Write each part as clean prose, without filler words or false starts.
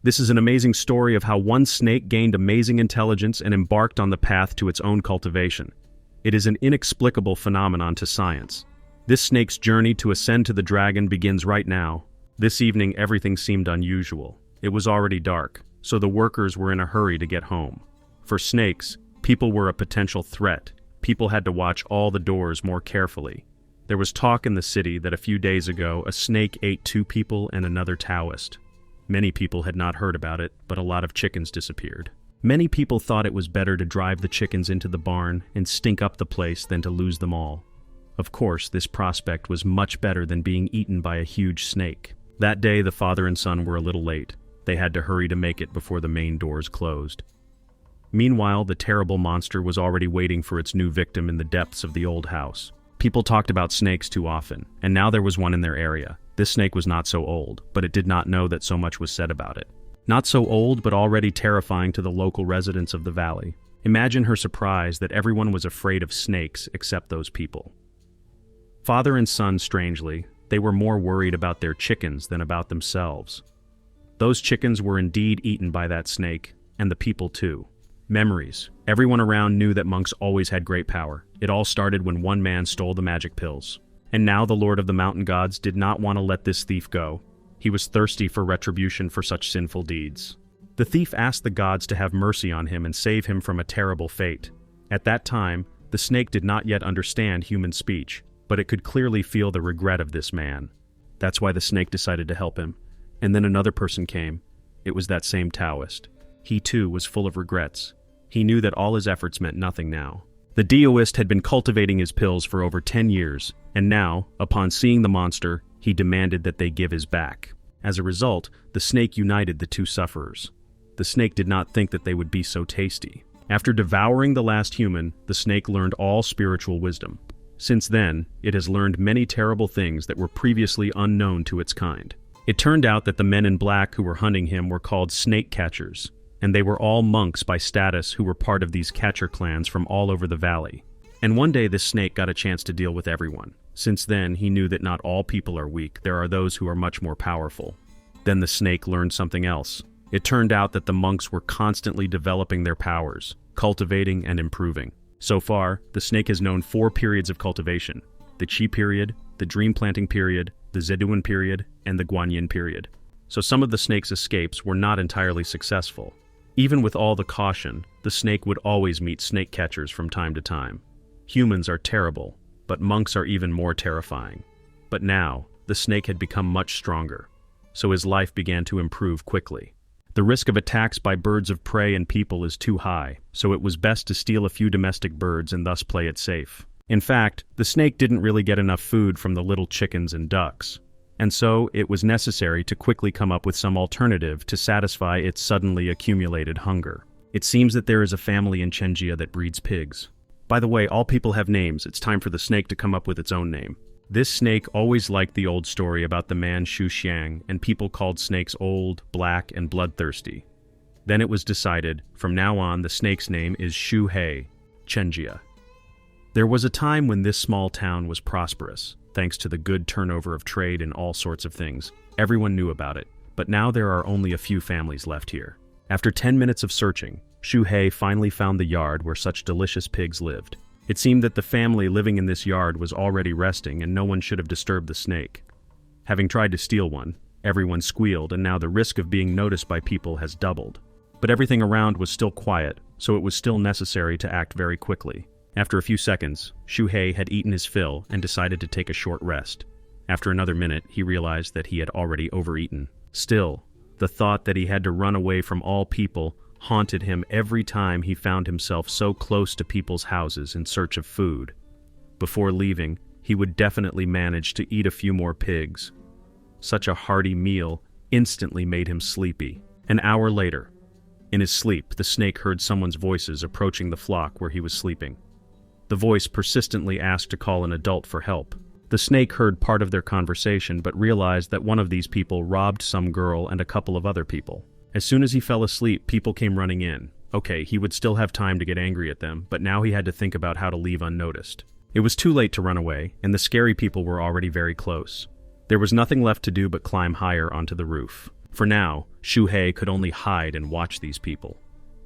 This is an amazing story of how one snake gained amazing intelligence and embarked on the path to its own cultivation. It is an inexplicable phenomenon to science. This snake's journey to ascend to the dragon begins right now. This evening everything seemed unusual. It was already dark, so the workers were in a hurry to get home. For snakes, people were a potential threat. People had to watch all the doors more carefully. There was talk in the city that a few days ago a snake ate 2 people and another Taoist. Many people had not heard about it, but a lot of chickens disappeared. Many people thought it was better to drive the chickens into the barn and stink up the place than to lose them all. Of course, this prospect was much better than being eaten by a huge snake. That day, the father and son were a little late. They had to hurry to make it before the main doors closed. Meanwhile, the terrible monster was already waiting for its new victim in the depths of the old house. People talked about snakes too often, and now there was one in their area. This snake was not so old, but it did not know that so much was said about it. Not so old, but already terrifying to the local residents of the valley. Imagine her surprise that everyone was afraid of snakes except those people. Father and son, strangely, they were more worried about their chickens than about themselves. Those chickens were indeed eaten by that snake, and the people too. Memories. Everyone around knew that monks always had great power. It all started when one man stole the magic pills. And now the Lord of the Mountain Gods did not want to let this thief go. He was thirsty for retribution for such sinful deeds. The thief asked the gods to have mercy on him and save him from a terrible fate. At that time, the snake did not yet understand human speech, but it could clearly feel the regret of this man. That's why the snake decided to help him. And then another person came. It was that same Taoist. He too was full of regrets. He knew that all his efforts meant nothing now. The Taoist had been cultivating his pills for over 10 years, and now, upon seeing the monster, he demanded that they give his back. As a result, the snake united the two sufferers. The snake did not think that they would be so tasty. After devouring the last human, the snake learned all spiritual wisdom. Since then, it has learned many terrible things that were previously unknown to its kind. It turned out that the men in black who were hunting him were called snake catchers, and they were all monks by status who were part of these catcher clans from all over the valley. And one day this snake got a chance to deal with everyone. Since then, he knew that not all people are weak, there are those who are much more powerful. Then the snake learned something else. It turned out that the monks were constantly developing their powers, cultivating and improving. So far, the snake has known 4 periods of cultivation: the Qi period, the dream planting period, the Zeduan period, and the Guanyin period. So some of the snake's escapes were not entirely successful. Even with all the caution, the snake would always meet snake catchers from time to time. Humans are terrible, but monks are even more terrifying. But now, the snake had become much stronger, so his life began to improve quickly. The risk of attacks by birds of prey and people is too high, so it was best to steal a few domestic birds and thus play it safe. In fact, the snake didn't really get enough food from the little chickens and ducks, and so it was necessary to quickly come up with some alternative to satisfy its suddenly accumulated hunger. It seems that there is a family in Chenjia that breeds pigs. By the way, all people have names. It's time for the snake to come up with its own name. This snake always liked the old story about the man Shu Xiang, and people called snakes old, black, and bloodthirsty. Then it was decided, from now on the snake's name is Shu Hei, Chenjia. There was a time when this small town was prosperous, thanks to the good turnover of trade in all sorts of things. Everyone knew about it, but now there are only a few families left here. After 10 minutes of searching, Shu Hei finally found the yard where such delicious pigs lived. It seemed that the family living in this yard was already resting and no one should have disturbed the snake. Having tried to steal one, everyone squealed, and now the risk of being noticed by people has doubled. But everything around was still quiet, so it was still necessary to act very quickly. After a few seconds, Shu Hei had eaten his fill and decided to take a short rest. After another minute, he realized that he had already overeaten. Still, the thought that he had to run away from all people haunted him every time he found himself so close to people's houses in search of food. Before leaving, he would definitely manage to eat a few more pigs. Such a hearty meal instantly made him sleepy. An hour later, in his sleep, the snake heard someone's voices approaching the flock where he was sleeping. The voice persistently asked to call an adult for help. The snake heard part of their conversation but realized that one of these people robbed some girl and a couple of other people. As soon as he fell asleep, people came running in. Okay, he would still have time to get angry at them, but now he had to think about how to leave unnoticed. It was too late to run away, and the scary people were already very close. There was nothing left to do but climb higher onto the roof. For now, Shuhei could only hide and watch these people.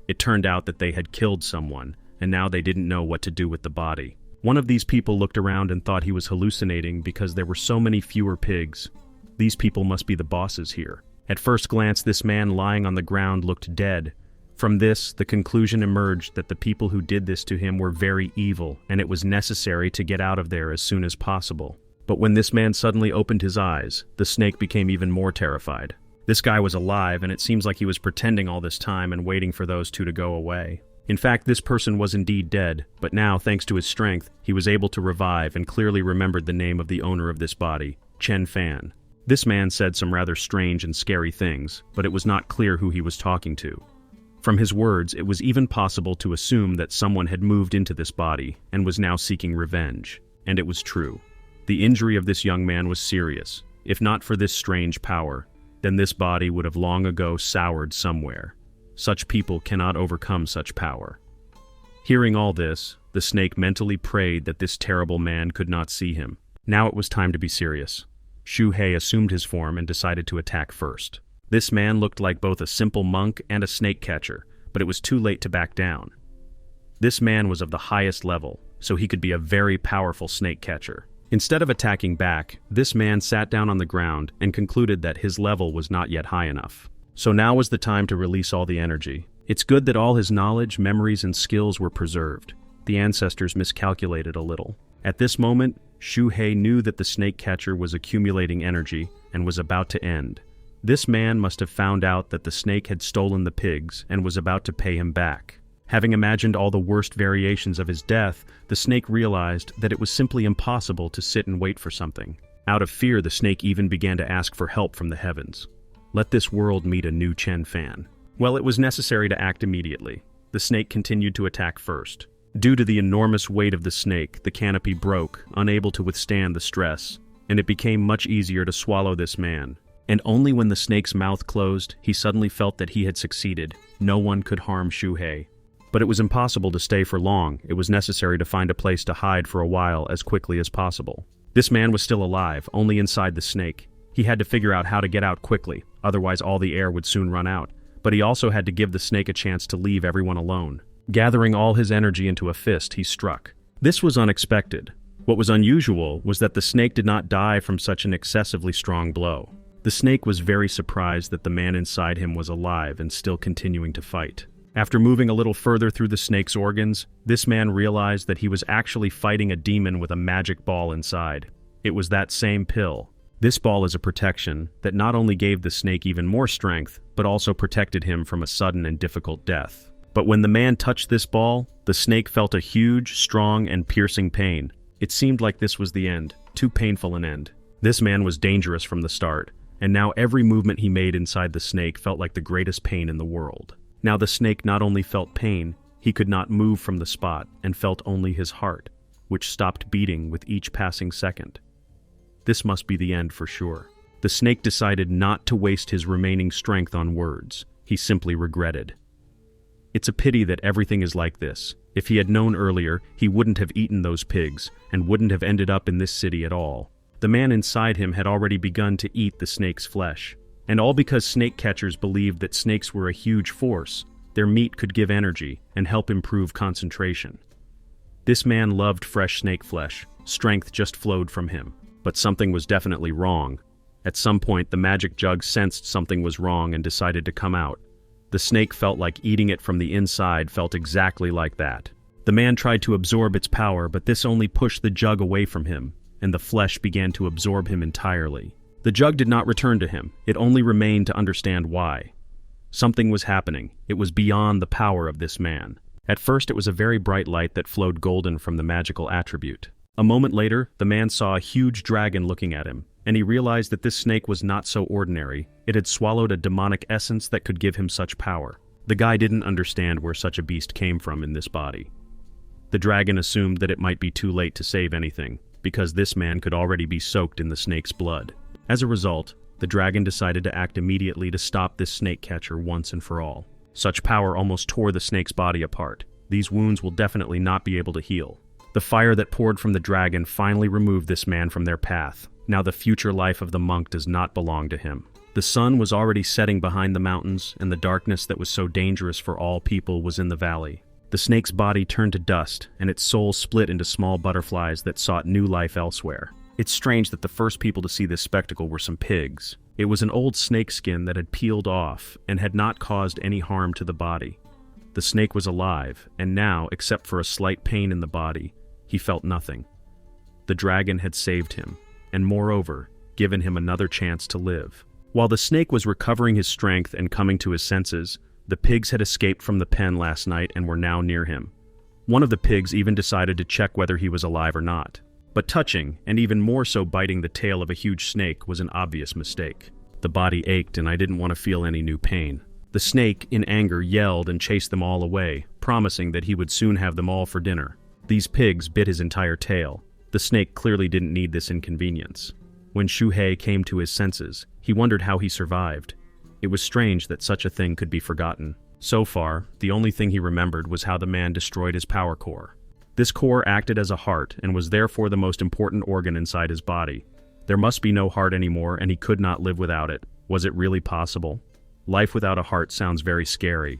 It turned out that they had killed someone, and now they didn't know what to do with the body. One of these people looked around and thought he was hallucinating because there were so many fewer pigs. These people must be the bosses here. At first glance, this man lying on the ground looked dead. From this, the conclusion emerged that the people who did this to him were very evil, and it was necessary to get out of there as soon as possible. But when this man suddenly opened his eyes, the snake became even more terrified. This guy was alive, and it seems like he was pretending all this time and waiting for those two to go away. In fact, this person was indeed dead, but now, thanks to his strength, he was able to revive and clearly remembered the name of the owner of this body, Chen Fan. This man said some rather strange and scary things, but it was not clear who he was talking to. From his words, it was even possible to assume that someone had moved into this body and was now seeking revenge. And it was true. The injury of this young man was serious. If not for this strange power, then this body would have long ago soured somewhere. Such people cannot overcome such power. Hearing all this, the snake mentally prayed that this terrible man could not see him. Now it was time to be serious. Shuhei assumed his form and decided to attack first. This man looked like both a simple monk and a snake catcher, but it was too late to back down. This man was of the highest level, so he could be a very powerful snake catcher. Instead of attacking back, this man sat down on the ground and concluded that his level was not yet high enough. So now was the time to release all the energy. It's good that all his knowledge, memories, and skills were preserved. The ancestors miscalculated a little. At this moment, Shuhei knew that the snake catcher was accumulating energy and was about to end. This man must have found out that the snake had stolen the pigs and was about to pay him back. Having imagined all the worst variations of his death, the snake realized that it was simply impossible to sit and wait for something. Out of fear, the snake even began to ask for help from the heavens. Let this world meet a new Chen Fan. Well, it was necessary to act immediately. The snake continued to attack first. Due to the enormous weight of the snake, the canopy broke, unable to withstand the stress, and it became much easier to swallow this man. And only when the snake's mouth closed, he suddenly felt that he had succeeded. No one could harm Shuhei. But it was impossible to stay for long. It was necessary to find a place to hide for a while as quickly as possible. This man was still alive, only inside the snake. He had to figure out how to get out quickly, otherwise all the air would soon run out. But he also had to give the snake a chance to leave everyone alone. Gathering all his energy into a fist, he struck. This was unexpected. What was unusual was that the snake did not die from such an excessively strong blow. The snake was very surprised that the man inside him was alive and still continuing to fight. After moving a little further through the snake's organs, this man realized that he was actually fighting a demon with a magic ball inside. It was that same pill. This ball is a protection that not only gave the snake even more strength, but also protected him from a sudden and difficult death. But when the man touched this ball, the snake felt a huge, strong, and piercing pain. It seemed like this was the end, too painful an end. This man was dangerous from the start, and now every movement he made inside the snake felt like the greatest pain in the world. Now the snake not only felt pain, he could not move from the spot and felt only his heart, which stopped beating with each passing second. This must be the end for sure. The snake decided not to waste his remaining strength on words. He simply regretted. It's a pity that everything is like this. If he had known earlier, he wouldn't have eaten those pigs and wouldn't have ended up in this city at all. The man inside him had already begun to eat the snake's flesh. And all because snake catchers believed that snakes were a huge force. Their meat could give energy and help improve concentration. This man loved fresh snake flesh. Strength just flowed from him. But something was definitely wrong. At some point, the magic jug sensed something was wrong and decided to come out. The snake felt like eating it from the inside felt exactly like that. The man tried to absorb its power, but this only pushed the jug away from him, and the flesh began to absorb him entirely. The jug did not return to him. It only remained to understand why. Something was happening. It was beyond the power of this man. At first, it was a very bright light that flowed golden from the magical attribute. A moment later, the man saw a huge dragon looking at him, and he realized that this snake was not so ordinary. It had swallowed a demonic essence that could give him such power. The guy didn't understand where such a beast came from in this body. The dragon assumed that it might be too late to save anything, because this man could already be soaked in the snake's blood. As a result, the dragon decided to act immediately to stop this snake catcher once and for all. Such power almost tore the snake's body apart. These wounds will definitely not be able to heal. The fire that poured from the dragon finally removed this man from their path. Now the future life of the monk does not belong to him. The sun was already setting behind the mountains, and the darkness that was so dangerous for all people was in the valley. The snake's body turned to dust, and its soul split into small butterflies that sought new life elsewhere. It's strange that the first people to see this spectacle were some pigs. It was an old snake skin that had peeled off and had not caused any harm to the body. The snake was alive, and now, except for a slight pain in the body, he felt nothing. The dragon had saved him, and moreover, given him another chance to live. While the snake was recovering his strength and coming to his senses, the pigs had escaped from the pen last night and were now near him. One of the pigs even decided to check whether he was alive or not. But touching, and even more so biting the tail of a huge snake, was an obvious mistake. The body ached, and I didn't want to feel any new pain. The snake, in anger, yelled and chased them all away, promising that he would soon have them all for dinner. These pigs bit his entire tail. The snake clearly didn't need this inconvenience. When Shuhei came to his senses, he wondered how he survived. It was strange that such a thing could be forgotten. So far, the only thing he remembered was how the man destroyed his power core. This core acted as a heart and was therefore the most important organ inside his body. There must be no heart anymore, and he could not live without it. Was it really possible? Life without a heart sounds very scary.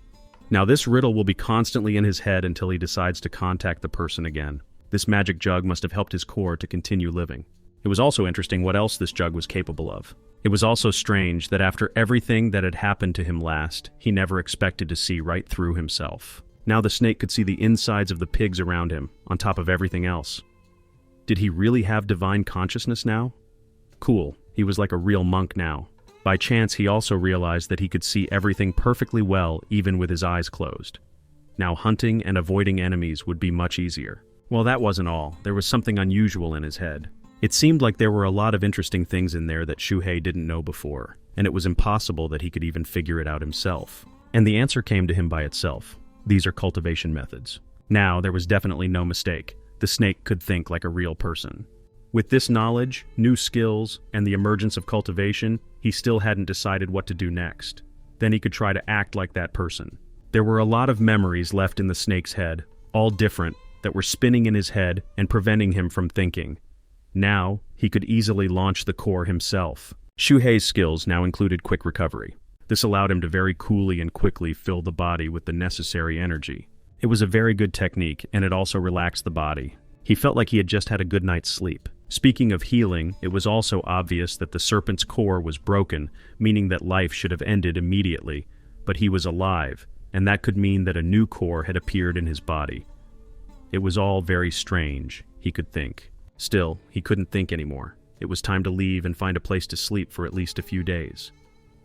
Now this riddle will be constantly in his head until he decides to contact the person again. This magic jug must have helped his core to continue living. It was also interesting what else this jug was capable of. It was also strange that after everything that had happened to him last, he never expected to see right through himself. Now the snake could see the insides of the pigs around him, on top of everything else. Did he really have divine consciousness now? Cool, he was like a real monk now. By chance, he also realized that he could see everything perfectly well, even with his eyes closed. Now hunting and avoiding enemies would be much easier. Well, that wasn't all. There was something unusual in his head. It seemed like there were a lot of interesting things in there that Shuhei didn't know before, and it was impossible that he could even figure it out himself. And the answer came to him by itself. These are cultivation methods. Now, there was definitely no mistake. The snake could think like a real person. With this knowledge, new skills, and the emergence of cultivation, he still hadn't decided what to do next. Then he could try to act like that person. There were a lot of memories left in the snake's head, all different, that were spinning in his head and preventing him from thinking. Now, he could easily launch the core himself. Shuhei's skills now included quick recovery. This allowed him to very coolly and quickly fill the body with the necessary energy. It was a very good technique, and it also relaxed the body. He felt like he had just had a good night's sleep. Speaking of healing, it was also obvious that the serpent's core was broken, meaning that life should have ended immediately, but he was alive, and that could mean that a new core had appeared in his body. It was all very strange, he could think. Still, he couldn't think anymore. It was time to leave and find a place to sleep for at least a few days.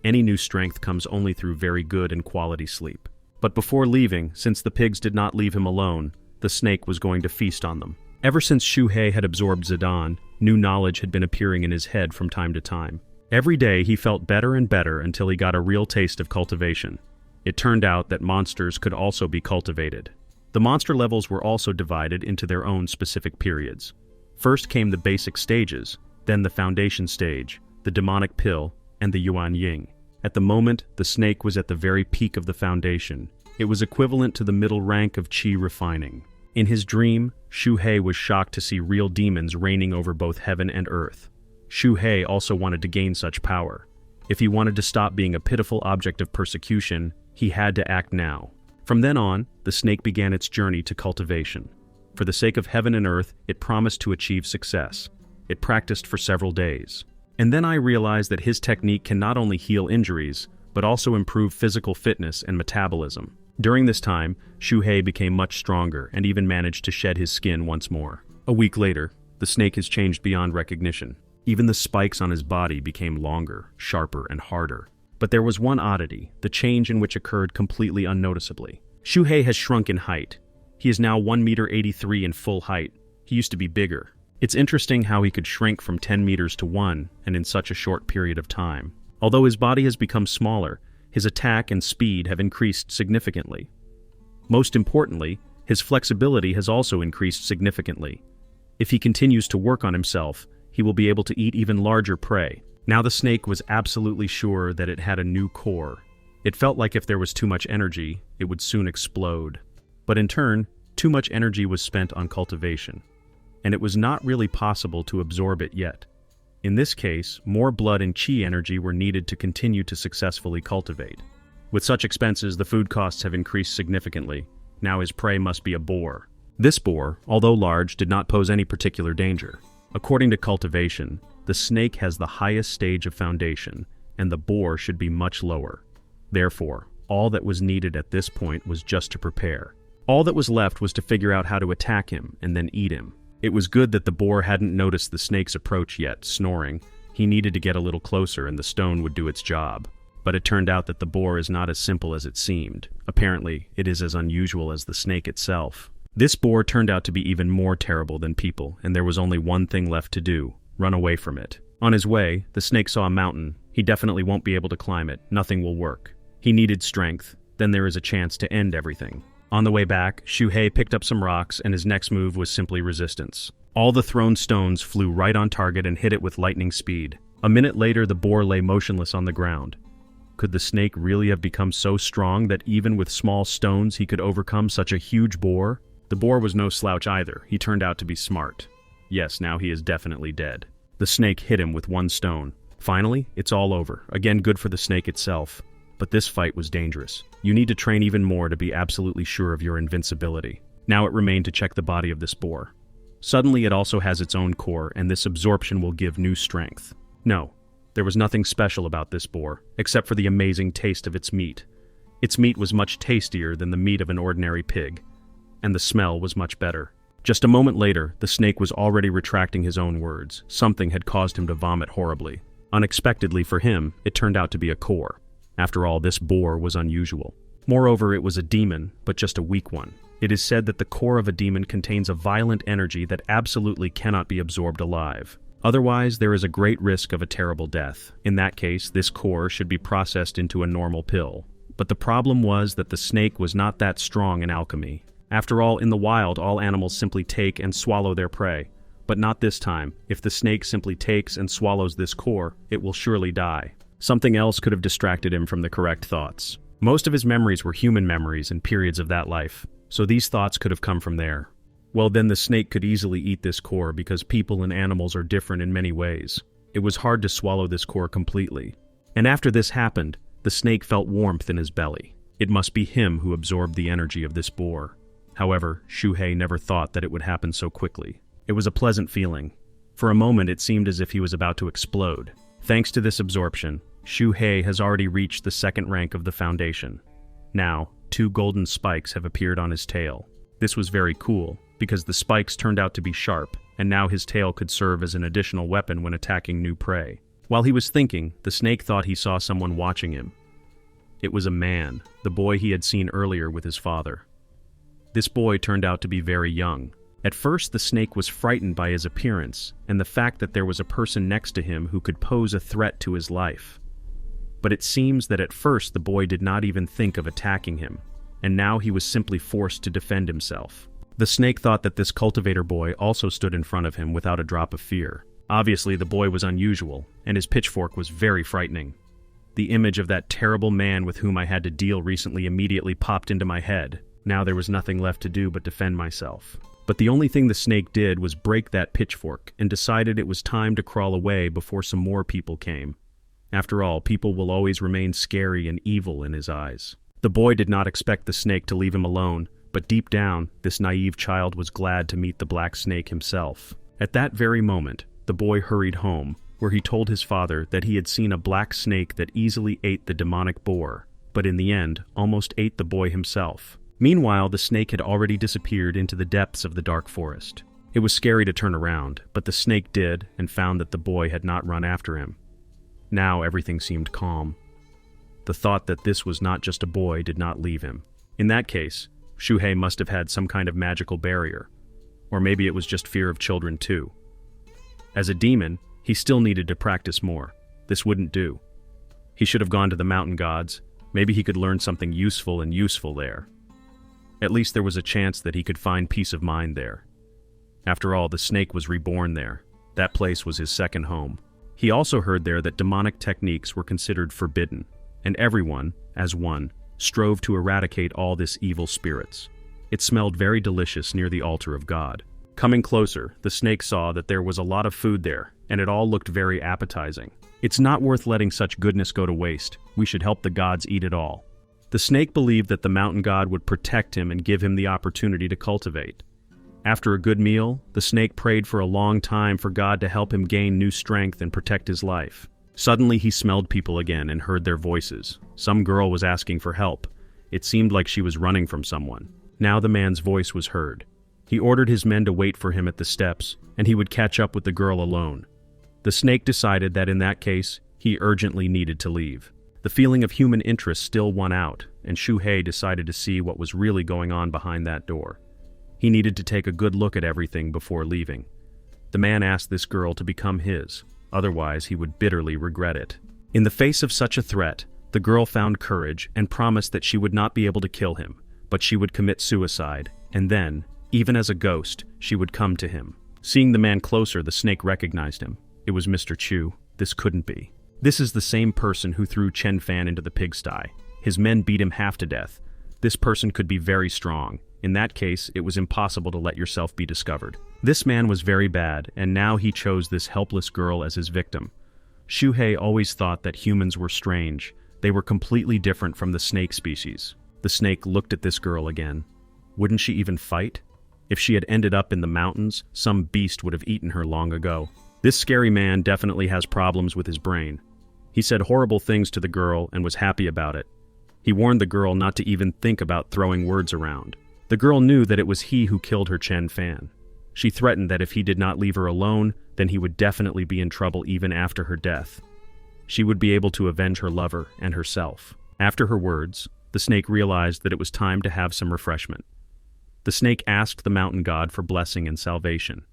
Any new strength comes only through very good and quality sleep. But before leaving, since the pigs did not leave him alone, the snake was going to feast on them. Ever since Shuhei had absorbed Zidane, new knowledge had been appearing in his head from time to time. Every day he felt better and better until he got a real taste of cultivation. It turned out that monsters could also be cultivated. The monster levels were also divided into their own specific periods. First came the basic stages, then the foundation stage, the demonic pill, and the yuan ying. At the moment, the snake was at the very peak of the foundation. It was equivalent to the middle rank of qi refining. In his dream, Shuhei was shocked to see real demons reigning over both heaven and earth. Shuhei also wanted to gain such power. If he wanted to stop being a pitiful object of persecution, he had to act now. From then on, the snake began its journey to cultivation. For the sake of heaven and earth, it promised to achieve success. It practiced for several days. And then I realized that his technique can not only heal injuries, but also improve physical fitness and metabolism. During this time, Shuhei became much stronger and even managed to shed his skin once more. A week later, the snake has changed beyond recognition. Even the spikes on his body became longer, sharper, and harder. But there was one oddity, the change in which occurred completely unnoticeably. Shuhei has shrunk in height. He is now 1.83 meters in full height. He used to be bigger. It's interesting how he could shrink from 10 meters to 1, and in such a short period of time. Although his body has become smaller, his attack and speed have increased significantly. Most importantly, his flexibility has also increased significantly. If he continues to work on himself, he will be able to eat even larger prey. Now the snake was absolutely sure that it had a new core. It felt like if there was too much energy, it would soon explode. But in turn, too much energy was spent on cultivation, and it was not really possible to absorb it yet. In this case, more blood and chi energy were needed to continue to successfully cultivate. With such expenses, the food costs have increased significantly. Now his prey must be a boar. This boar, although large, did not pose any particular danger. According to Cultivation, the snake has the highest stage of foundation, and the boar should be much lower. Therefore, all that was needed at this point was just to prepare. All that was left was to figure out how to attack him and then eat him. It was good that the boar hadn't noticed the snake's approach yet, snoring. He needed to get a little closer and the stone would do its job. But it turned out that the boar is not as simple as it seemed. Apparently, it is as unusual as the snake itself. This boar turned out to be even more terrible than people, and there was only one thing left to do: run away from it. On his way, the snake saw a mountain. He definitely won't be able to climb it. Nothing will work. He needed strength. Then there is a chance to end everything. On the way back, Shuhei picked up some rocks, and his next move was simply resistance. All the thrown stones flew right on target and hit it with lightning speed. A minute later, the boar lay motionless on the ground. Could the snake really have become so strong that even with small stones he could overcome such a huge boar? The boar was no slouch either. He turned out to be smart. Yes, now he is definitely dead. The snake hit him with one stone. Finally, it's all over. Again, good for the snake itself. But this fight was dangerous. You need to train even more to be absolutely sure of your invincibility. Now it remained to check the body of this boar. Suddenly it also has its own core, and this absorption will give new strength. No, there was nothing special about this boar, except for the amazing taste of its meat. Its meat was much tastier than the meat of an ordinary pig, and the smell was much better. Just a moment later, the snake was already retracting his own words. Something had caused him to vomit horribly. Unexpectedly for him, it turned out to be a core. After all, this boar was unusual. Moreover, it was a demon, but just a weak one. It is said that the core of a demon contains a violent energy that absolutely cannot be absorbed alive. Otherwise, there is a great risk of a terrible death. In that case, this core should be processed into a normal pill. But the problem was that the snake was not that strong in alchemy. After all, in the wild, all animals simply take and swallow their prey. But not this time. If the snake simply takes and swallows this core, it will surely die. Something else could have distracted him from the correct thoughts. Most of his memories were human memories and periods of that life, so these thoughts could have come from there. Well, then the snake could easily eat this core because people and animals are different in many ways. It was hard to swallow this core completely. And after this happened, the snake felt warmth in his belly. It must be him who absorbed the energy of this boar. However, Shuhei never thought that it would happen so quickly. It was a pleasant feeling. For a moment it seemed as if he was about to explode. Thanks to this absorption, Shuhei has already reached the second rank of the foundation. Now, 2 golden spikes have appeared on his tail. This was very cool, because the spikes turned out to be sharp, and now his tail could serve as an additional weapon when attacking new prey. While he was thinking, the snake thought he saw someone watching him. It was a man, the boy he had seen earlier with his father. This boy turned out to be very young. At first, the snake was frightened by his appearance, and the fact that there was a person next to him who could pose a threat to his life. But it seems that at first the boy did not even think of attacking him, and now he was simply forced to defend himself. The snake thought that this cultivator boy also stood in front of him without a drop of fear. Obviously, the boy was unusual, and his pitchfork was very frightening. The image of that terrible man with whom I had to deal recently immediately popped into my head. Now there was nothing left to do but defend myself. But the only thing the snake did was break that pitchfork and decided it was time to crawl away before some more people came. After all, people will always remain scary and evil in his eyes. The boy did not expect the snake to leave him alone, but deep down, this naive child was glad to meet the black snake himself. At that very moment, the boy hurried home, where he told his father that he had seen a black snake that easily ate the demonic boar, but in the end, almost ate the boy himself. Meanwhile, the snake had already disappeared into the depths of the dark forest. It was scary to turn around, but the snake did and found that the boy had not run after him. Now everything seemed calm. The thought that this was not just a boy did not leave him. In that case, Shuhei must have had some kind of magical barrier. Or maybe it was just fear of children too. As a demon, he still needed to practice more. This wouldn't do. He should have gone to the mountain gods. Maybe he could learn something useful and useful there. At least there was a chance that he could find peace of mind there. After all, the snake was reborn there. That place was his second home. He also heard there that demonic techniques were considered forbidden, and everyone, as one, strove to eradicate all this evil spirits. It smelled very delicious near the altar of God. Coming closer, the snake saw that there was a lot of food there, and it all looked very appetizing. It's not worth letting such goodness go to waste. We should help the gods eat it all. The snake believed that the mountain god would protect him and give him the opportunity to cultivate. After a good meal, the snake prayed for a long time for God to help him gain new strength and protect his life. Suddenly he smelled people again and heard their voices. Some girl was asking for help. It seemed like she was running from someone. Now the man's voice was heard. He ordered his men to wait for him at the steps, and he would catch up with the girl alone. The snake decided that in that case, he urgently needed to leave. The feeling of human interest still won out, and Shuhei decided to see what was really going on behind that door. He needed to take a good look at everything before leaving. The man asked this girl to become his, otherwise he would bitterly regret it. In the face of such a threat, the girl found courage and promised that she would not be able to kill him, but she would commit suicide, and then, even as a ghost, she would come to him. Seeing the man closer, the snake recognized him. It was Mr. Chu. This couldn't be. This is the same person who threw Chen Fan into the pigsty. His men beat him half to death. This person could be very strong. In that case, it was impossible to let yourself be discovered. This man was very bad, and now he chose this helpless girl as his victim. Shuhei always thought that humans were strange. They were completely different from the snake species. The snake looked at this girl again. Wouldn't she even fight? If she had ended up in the mountains, some beast would have eaten her long ago. This scary man definitely has problems with his brain. He said horrible things to the girl and was happy about it. He warned the girl not to even think about throwing words around. The girl knew that it was he who killed her Chen Fan. She threatened that if he did not leave her alone, then he would definitely be in trouble even after her death. She would be able to avenge her lover and herself. After her words, the snake realized that it was time to have some refreshment. The snake asked the mountain god for blessing and salvation.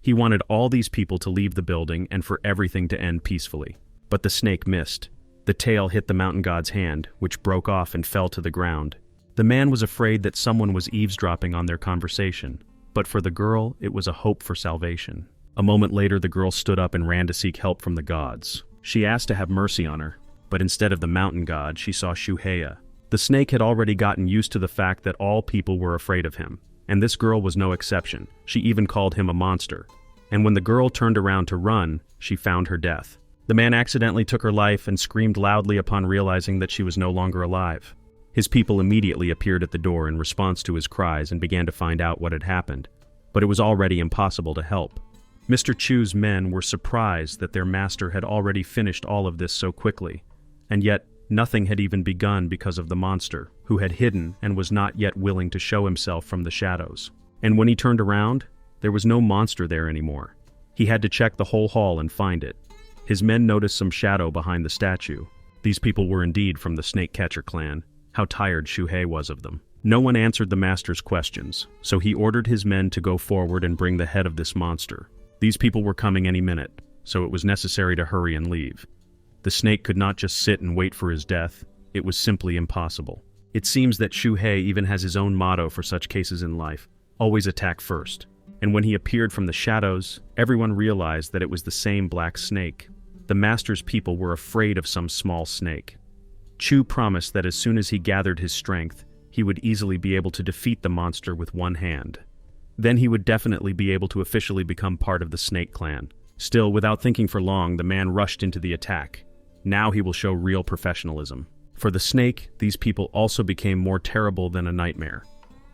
He wanted all these people to leave the building and for everything to end peacefully. But the snake missed. The tail hit the mountain god's hand, which broke off and fell to the ground. The man was afraid that someone was eavesdropping on their conversation, but for the girl, it was a hope for salvation. A moment later, the girl stood up and ran to seek help from the gods. She asked to have mercy on her, but instead of the mountain god, she saw Shuhei. The snake had already gotten used to the fact that all people were afraid of him, and this girl was no exception. She even called him a monster. And when the girl turned around to run, she found her death. The man accidentally took her life and screamed loudly upon realizing that she was no longer alive. His people immediately appeared at the door in response to his cries and began to find out what had happened, but it was already impossible to help. Mr. Chu's men were surprised that their master had already finished all of this so quickly, and yet nothing had even begun because of the monster, who had hidden and was not yet willing to show himself from the shadows. And when he turned around, there was no monster there anymore. He had to check the whole hall and find it. His men noticed some shadow behind the statue. These people were indeed from the Snake Catcher clan. How tired Shuhei was of them. No one answered the master's questions, so he ordered his men to go forward and bring the head of this monster. These people were coming any minute, so it was necessary to hurry and leave. The snake could not just sit and wait for his death. It was simply impossible. It seems that Shuhei even has his own motto for such cases in life: always attack first. And when he appeared from the shadows, everyone realized that it was the same black snake. The master's people were afraid of some small snake. Chu promised that as soon as he gathered his strength, he would easily be able to defeat the monster with one hand. Then he would definitely be able to officially become part of the Snake Clan. Still, without thinking for long, the man rushed into the attack. Now he will show real professionalism. For the snake, these people also became more terrible than a nightmare.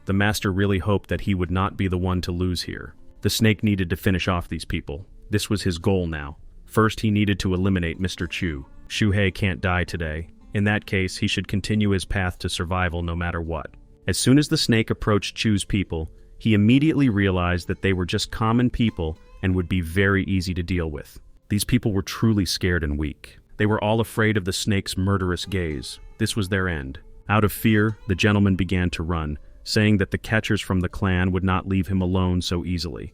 The master really hoped that he would not be the one to lose here. The snake needed to finish off these people. This was his goal now. First, he needed to eliminate Mr. Chu. Shuhei can't die today. In that case, he should continue his path to survival no matter what. As soon as the snake approached Chu's people, he immediately realized that they were just common people and would be very easy to deal with. These people were truly scared and weak. They were all afraid of the snake's murderous gaze. This was their end. Out of fear, the gentleman began to run, saying that the catchers from the clan would not leave him alone so easily.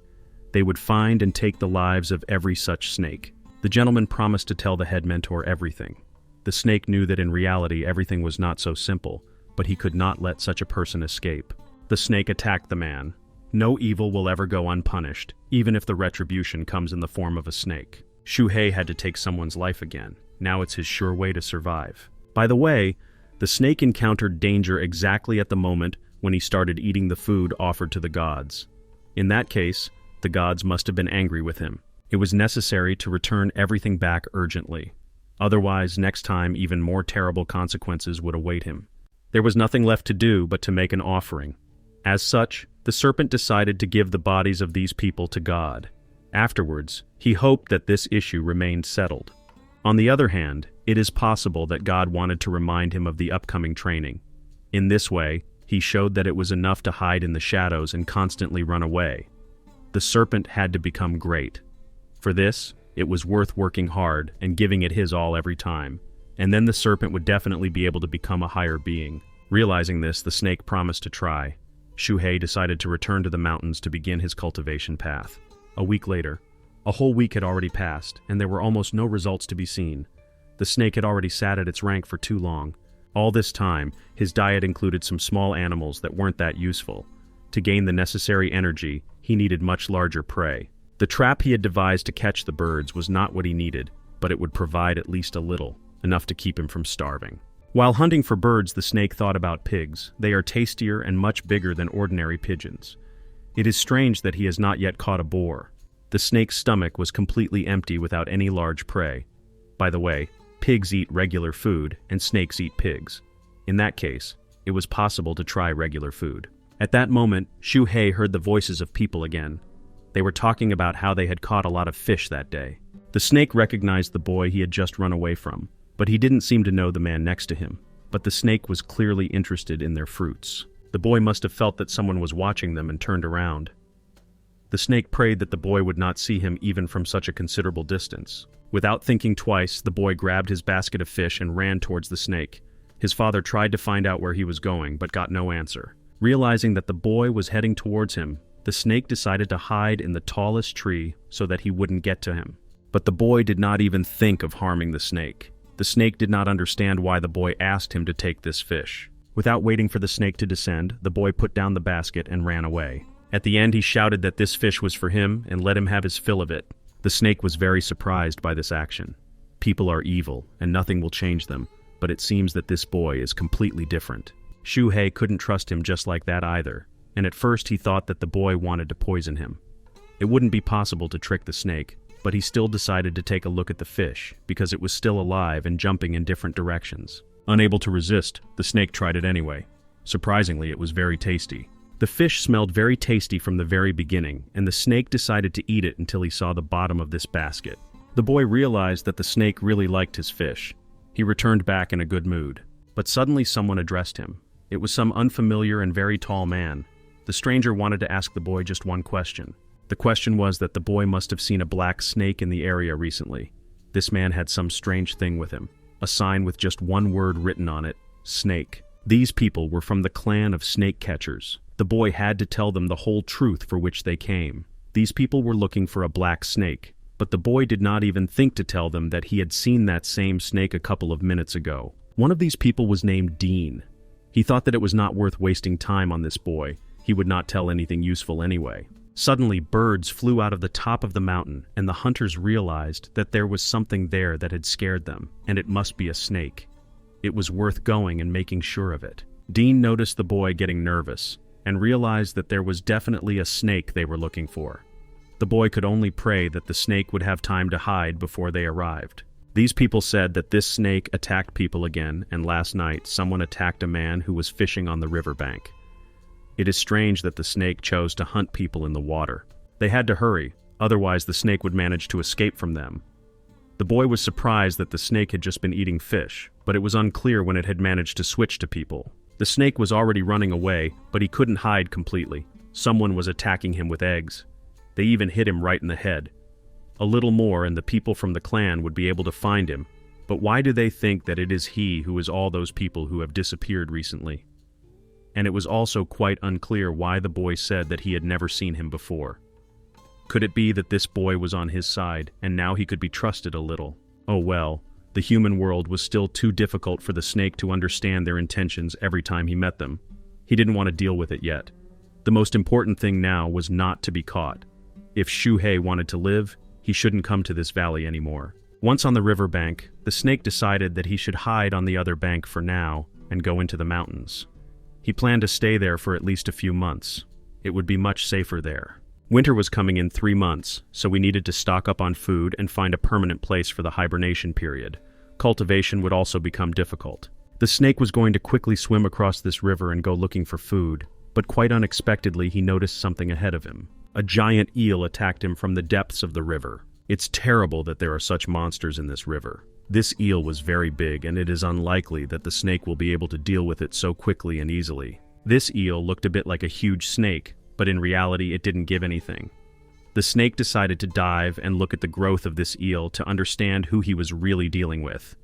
They would find and take the lives of every such snake. The gentleman promised to tell the head mentor everything. The snake knew that in reality everything was not so simple, but he could not let such a person escape. The snake attacked the man. No evil will ever go unpunished, even if the retribution comes in the form of a snake. Shuhei had to take someone's life again. Now it's his sure way to survive. By the way, the snake encountered danger exactly at the moment when he started eating the food offered to the gods. In that case, the gods must have been angry with him. It was necessary to return everything back urgently. Otherwise, next time even more terrible consequences would await him. There was nothing left to do but to make an offering. As such, the serpent decided to give the bodies of these people to God. Afterwards, he hoped that this issue remained settled. On the other hand, it is possible that God wanted to remind him of the upcoming training. In this way, he showed that it was enough to hide in the shadows and constantly run away. The serpent had to become great. For this, it was worth working hard and giving it his all every time, and then the serpent would definitely be able to become a higher being. Realizing this, the snake promised to try. Shuhei decided to return to the mountains to begin his cultivation path. A week later, a whole week had already passed, and there were almost no results to be seen. The snake had already sat at its rank for too long. All this time, his diet included some small animals that weren't that useful. To gain the necessary energy, he needed much larger prey. The trap he had devised to catch the birds was not what he needed, but it would provide at least a little, enough to keep him from starving. While hunting for birds, the snake thought about pigs. They are tastier and much bigger than ordinary pigeons. It is strange that he has not yet caught a boar. The snake's stomach was completely empty without any large prey. By the way, pigs eat regular food, and snakes eat pigs. In that case, it was possible to try regular food. At that moment, Shuhei heard the voices of people again. They were talking about how they had caught a lot of fish that day. The snake recognized the boy he had just run away from, but he didn't seem to know the man next to him. But the snake was clearly interested in their fruits. The boy must have felt that someone was watching them and turned around. The snake prayed that the boy would not see him even from such a considerable distance. Without thinking twice, the boy grabbed his basket of fish and ran towards the snake. His father tried to find out where he was going, but got no answer. Realizing that the boy was heading towards him, the snake decided to hide in the tallest tree so that he wouldn't get to him. But the boy did not even think of harming the snake. The snake did not understand why the boy asked him to take this fish. Without waiting for the snake to descend, the boy put down the basket and ran away. At the end, he shouted that this fish was for him and let him have his fill of it. The snake was very surprised by this action. People are evil, and nothing will change them, but it seems that this boy is completely different. Shuhei couldn't trust him just like that either, and at first he thought that the boy wanted to poison him. It wouldn't be possible to trick the snake, but he still decided to take a look at the fish, because it was still alive and jumping in different directions. Unable to resist, the snake tried it anyway. Surprisingly, it was very tasty. The fish smelled very tasty from the very beginning, and the snake decided to eat it until he saw the bottom of this basket. The boy realized that the snake really liked his fish. He returned back in a good mood. But suddenly someone addressed him. It was some unfamiliar and very tall man. The stranger wanted to ask the boy just one question. The question was that the boy must have seen a black snake in the area recently. This man had some strange thing with him. A sign with just one word written on it, snake. These people were from the clan of snake catchers. The boy had to tell them the whole truth for which they came. These people were looking for a black snake, but the boy did not even think to tell them that he had seen that same snake a couple of minutes ago. One of these people was named Dean. He thought that it was not worth wasting time on this boy. He would not tell anything useful anyway. Suddenly, birds flew out of the top of the mountain, and the hunters realized that there was something there that had scared them, and it must be a snake. It was worth going and making sure of it. Dean noticed the boy getting nervous, and realized that there was definitely a snake they were looking for. The boy could only pray that the snake would have time to hide before they arrived. These people said that this snake attacked people again, and last night someone attacked a man who was fishing on the riverbank. It is strange that the snake chose to hunt people in the water. They had to hurry, otherwise the snake would manage to escape from them. The boy was surprised that the snake had just been eating fish, but it was unclear when it had managed to switch to people. The snake was already running away, but he couldn't hide completely. Someone was attacking him with eggs. They even hit him right in the head. A little more and the people from the clan would be able to find him, but why do they think that it is he who is all those people who have disappeared recently? And it was also quite unclear why the boy said that he had never seen him before. Could it be that this boy was on his side, and now he could be trusted a little? Oh well. The human world was still too difficult for the snake to understand their intentions every time he met them. He didn't want to deal with it yet. The most important thing now was not to be caught. If Shuhei wanted to live, he shouldn't come to this valley anymore. Once on the riverbank, the snake decided that he should hide on the other bank for now and go into the mountains. He planned to stay there for at least a few months. It would be much safer there. Winter was coming in 3 months, so we needed to stock up on food and find a permanent place for the hibernation period. Cultivation would also become difficult. The snake was going to quickly swim across this river and go looking for food, but quite unexpectedly he noticed something ahead of him. A giant eel attacked him from the depths of the river. It's terrible that there are such monsters in this river. This eel was very big, and it is unlikely that the snake will be able to deal with it so quickly and easily. This eel looked a bit like a huge snake, but in reality it didn't give anything. The snake decided to dive and look at the growth of this eel to understand who he was really dealing with.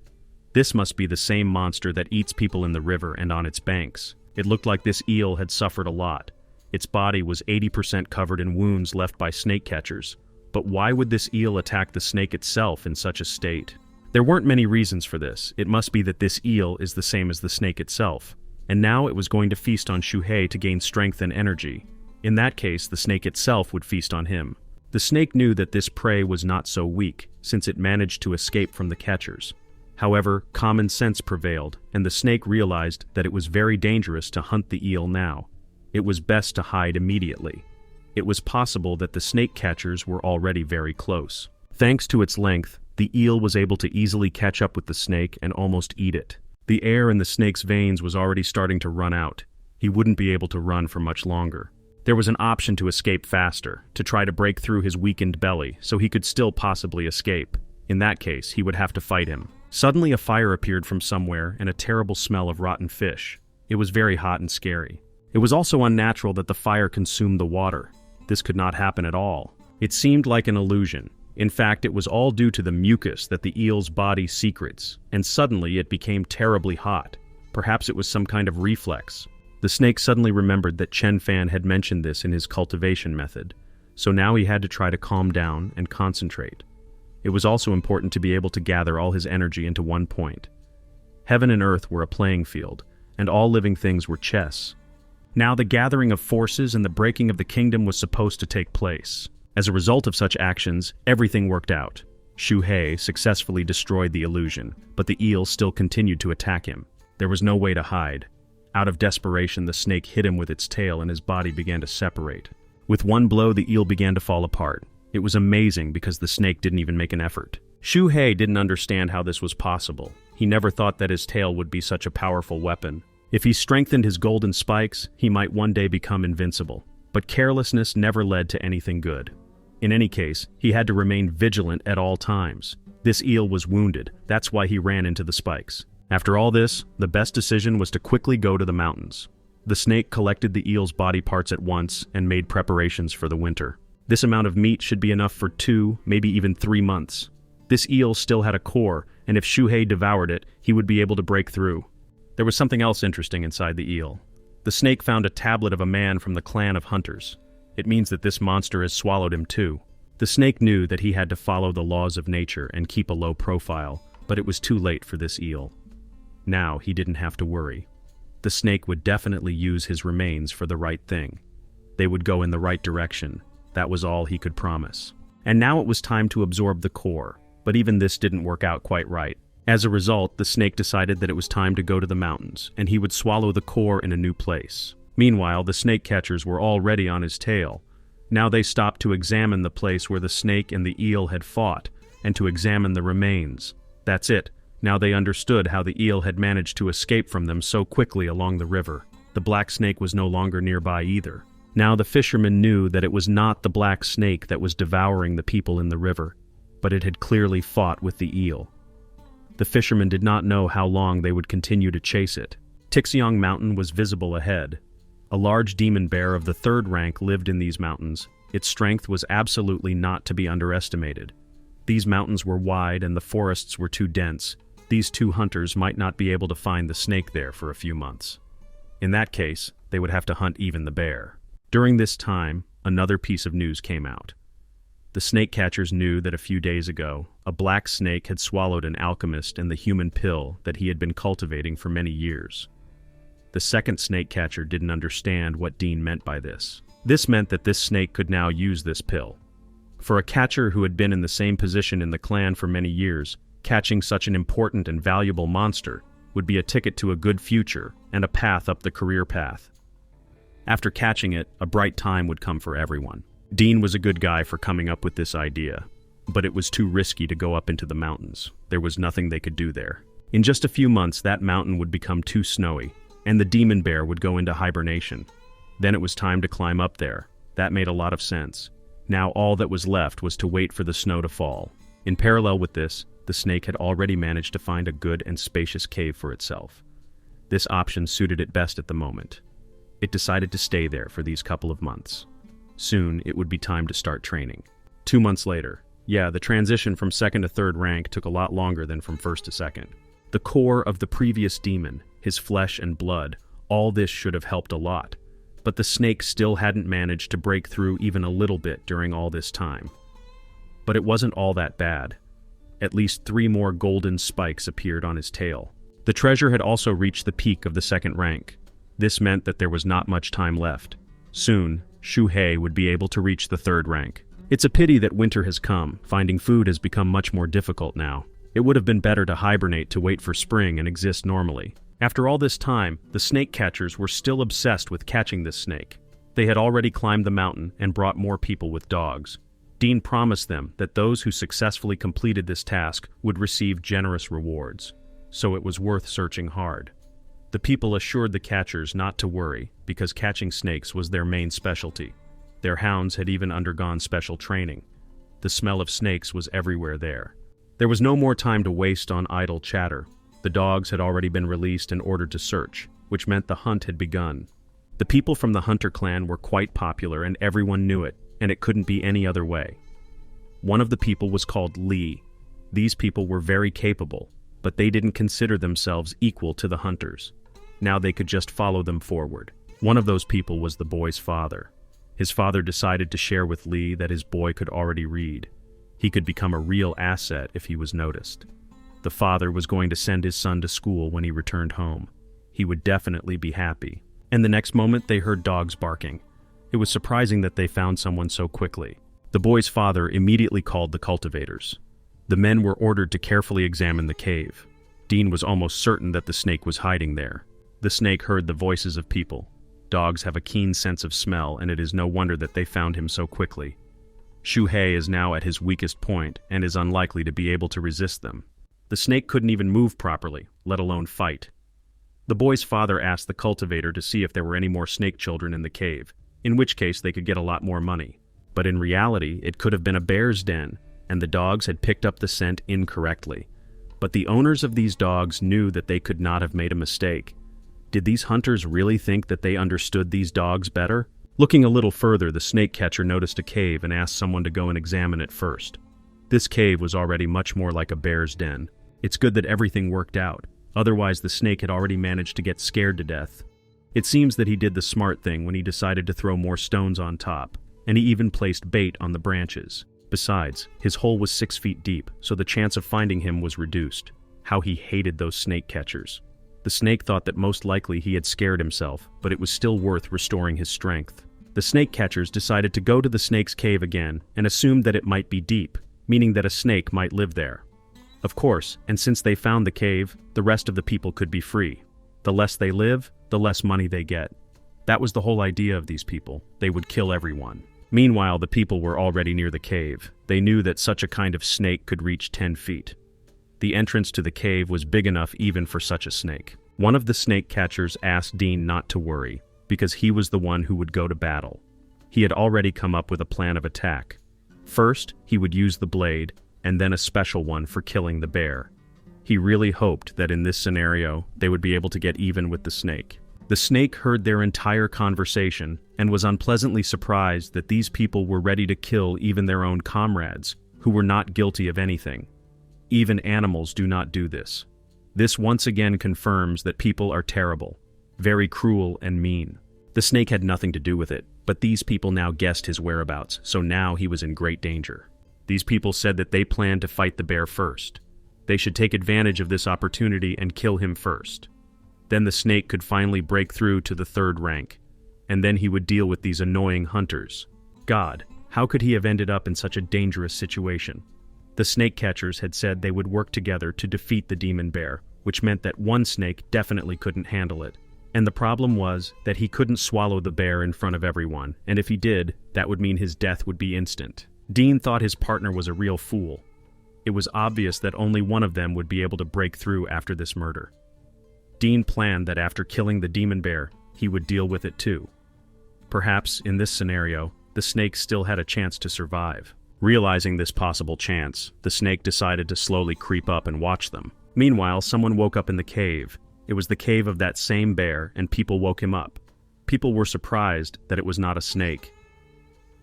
This must be the same monster that eats people in the river and on its banks. It looked like this eel had suffered a lot. Its body was 80% covered in wounds left by snake catchers. But why would this eel attack the snake itself in such a state? There weren't many reasons for this. It must be that this eel is the same as the snake itself. And now it was going to feast on Shuhei to gain strength and energy. In that case, the snake itself would feast on him. The snake knew that this prey was not so weak, since it managed to escape from the catchers. However, common sense prevailed, and the snake realized that it was very dangerous to hunt the eel now. It was best to hide immediately. It was possible that the snake catchers were already very close. Thanks to its length, the eel was able to easily catch up with the snake and almost eat it. The air in the snake's veins was already starting to run out. He wouldn't be able to run for much longer. There was an option to escape faster, to try to break through his weakened belly so he could still possibly escape. In that case, he would have to fight him. Suddenly a fire appeared from somewhere and a terrible smell of rotten fish. It was very hot and scary. It was also unnatural that the fire consumed the water. This could not happen at all. It seemed like an illusion. In fact, it was all due to the mucus that the eel's body secretes, and suddenly it became terribly hot. Perhaps it was some kind of reflex. The snake suddenly remembered that Chen Fan had mentioned this in his cultivation method, so now he had to try to calm down and concentrate. It was also important to be able to gather all his energy into one point. Heaven and earth were a playing field, and all living things were chess. Now the gathering of forces and the breaking of the kingdom was supposed to take place. As a result of such actions, everything worked out. Shuhei successfully destroyed the illusion, but the eel still continued to attack him. There was no way to hide. Out of desperation, the snake hit him with its tail and his body began to separate. With one blow, the eel began to fall apart. It was amazing because the snake didn't even make an effort. Shuhei didn't understand how this was possible. He never thought that his tail would be such a powerful weapon. If he strengthened his golden spikes, he might one day become invincible. But carelessness never led to anything good. In any case, he had to remain vigilant at all times. This eel was wounded, that's why he ran into the spikes. After all this, the best decision was to quickly go to the mountains. The snake collected the eel's body parts at once and made preparations for the winter. This amount of meat should be enough for 2, maybe even 3 months. This eel still had a core, and if Shuhei devoured it, he would be able to break through. There was something else interesting inside the eel. The snake found a tablet of a man from the clan of hunters. It means that this monster has swallowed him too. The snake knew that he had to follow the laws of nature and keep a low profile, but it was too late for this eel. Now he didn't have to worry. The snake would definitely use his remains for the right thing. They would go in the right direction. That was all he could promise. And now it was time to absorb the core, but even this didn't work out quite right. As a result, the snake decided that it was time to go to the mountains, and he would swallow the core in a new place. Meanwhile, the snake catchers were already on his tail. Now they stopped to examine the place where the snake and the eel had fought, and to examine the remains. That's it. Now they understood how the eel had managed to escape from them so quickly along the river. The black snake was no longer nearby either. Now the fishermen knew that it was not the black snake that was devouring the people in the river, but it had clearly fought with the eel. The fishermen did not know how long they would continue to chase it. Tixiong Mountain was visible ahead. A large demon bear of the 3rd rank lived in these mountains. Its strength was absolutely not to be underestimated. These mountains were wide and the forests were too dense. These 2 hunters might not be able to find the snake there for a few months. In that case, they would have to hunt even the bear. During this time, another piece of news came out. The snake catchers knew that a few days ago, a black snake had swallowed an alchemist and the human pill that he had been cultivating for many years. The second snake catcher didn't understand what Dean meant by this. This meant that this snake could now use this pill. For a catcher who had been in the same position in the clan for many years, catching such an important and valuable monster would be a ticket to a good future and a path up the career path. After catching it, a bright time would come for everyone. Dean was a good guy for coming up with this idea, but it was too risky to go up into the mountains. There was nothing they could do there. In just a few months, that mountain would become too snowy, and the demon bear would go into hibernation. Then it was time to climb up there. That made a lot of sense. Now all that was left was to wait for the snow to fall. In parallel with this, the snake had already managed to find a good and spacious cave for itself. This option suited it best at the moment. It decided to stay there for these couple of months. Soon, it would be time to start training. 2 months later, the transition from second to third rank took a lot longer than from first to second. The core of the previous demon, his flesh and blood, all this should have helped a lot. But the snake still hadn't managed to break through even a little bit during all this time. But it wasn't all that bad. At least 3 more golden spikes appeared on his tail. The treasure had also reached the peak of the second rank. This meant that there was not much time left. Soon, Shuhei would be able to reach the third rank. It's a pity that winter has come. Finding food has become much more difficult now. It would have been better to hibernate to wait for spring and exist normally. After all this time, the snake catchers were still obsessed with catching this snake. They had already climbed the mountain and brought more people with dogs. Dean promised them that those who successfully completed this task would receive generous rewards. So it was worth searching hard. The people assured the catchers not to worry, because catching snakes was their main specialty. Their hounds had even undergone special training. The smell of snakes was everywhere there. There was no more time to waste on idle chatter. The dogs had already been released and ordered to search, which meant the hunt had begun. The people from the Hunter clan were quite popular and everyone knew it, and it couldn't be any other way. One of the people was called Lee. These people were very capable, but they didn't consider themselves equal to the hunters. Now they could just follow them forward. One of those people was the boy's father. His father decided to share with Lee that his boy could already read. He could become a real asset if he was noticed. The father was going to send his son to school when he returned home. He would definitely be happy. And the next moment they heard dogs barking. It was surprising that they found someone so quickly. The boy's father immediately called the cultivators. The men were ordered to carefully examine the cave. Dean was almost certain that the snake was hiding there. The snake heard the voices of people. Dogs have a keen sense of smell, and it is no wonder that they found him so quickly. Shuhei is now at his weakest point and is unlikely to be able to resist them. The snake couldn't even move properly, let alone fight. The boy's father asked the cultivator to see if there were any more snake children in the cave, in which case they could get a lot more money. But in reality, it could have been a bear's den, and the dogs had picked up the scent incorrectly. But the owners of these dogs knew that they could not have made a mistake. Did these hunters really think that they understood these dogs better? Looking a little further, the snake catcher noticed a cave and asked someone to go and examine it first. This cave was already much more like a bear's den. It's good that everything worked out. Otherwise, the snake had already managed to get scared to death. It seems that he did the smart thing when he decided to throw more stones on top, and he even placed bait on the branches. Besides, his hole was 6 feet deep, so the chance of finding him was reduced. How he hated those snake catchers. The snake thought that most likely he had scared himself, but it was still worth restoring his strength. The snake catchers decided to go to the snake's cave again and assumed that it might be deep, meaning that a snake might live there. Of course, and since they found the cave, the rest of the people could be free. The less they live, the less money they get. That was the whole idea of these people. They would kill everyone. Meanwhile, the people were already near the cave. They knew that such a kind of snake could reach 10 feet. The entrance to the cave was big enough even for such a snake. One of the snake catchers asked Dean not to worry, because he was the one who would go to battle. He had already come up with a plan of attack. First, he would use the blade, and then a special one for killing the bear. He really hoped that in this scenario, they would be able to get even with the snake. The snake heard their entire conversation and was unpleasantly surprised that these people were ready to kill even their own comrades, who were not guilty of anything. Even animals do not do this. This once again confirms that people are terrible, very cruel and mean. The snake had nothing to do with it, but these people now guessed his whereabouts, so now he was in great danger. These people said that they planned to fight the bear first. They should take advantage of this opportunity and kill him first. Then the snake could finally break through to the third rank, and then he would deal with these annoying hunters. God, how could he have ended up in such a dangerous situation? The snake catchers had said they would work together to defeat the demon bear, which meant that one snake definitely couldn't handle it. And the problem was that he couldn't swallow the bear in front of everyone, and if he did, that would mean his death would be instant. Dean thought his partner was a real fool. It was obvious that only one of them would be able to break through after this murder. Dean planned that after killing the demon bear, he would deal with it too. Perhaps, in this scenario, the snake still had a chance to survive. Realizing this possible chance, the snake decided to slowly creep up and watch them. Meanwhile, someone woke up in the cave. It was the cave of that same bear, and people woke him up. People were surprised that it was not a snake.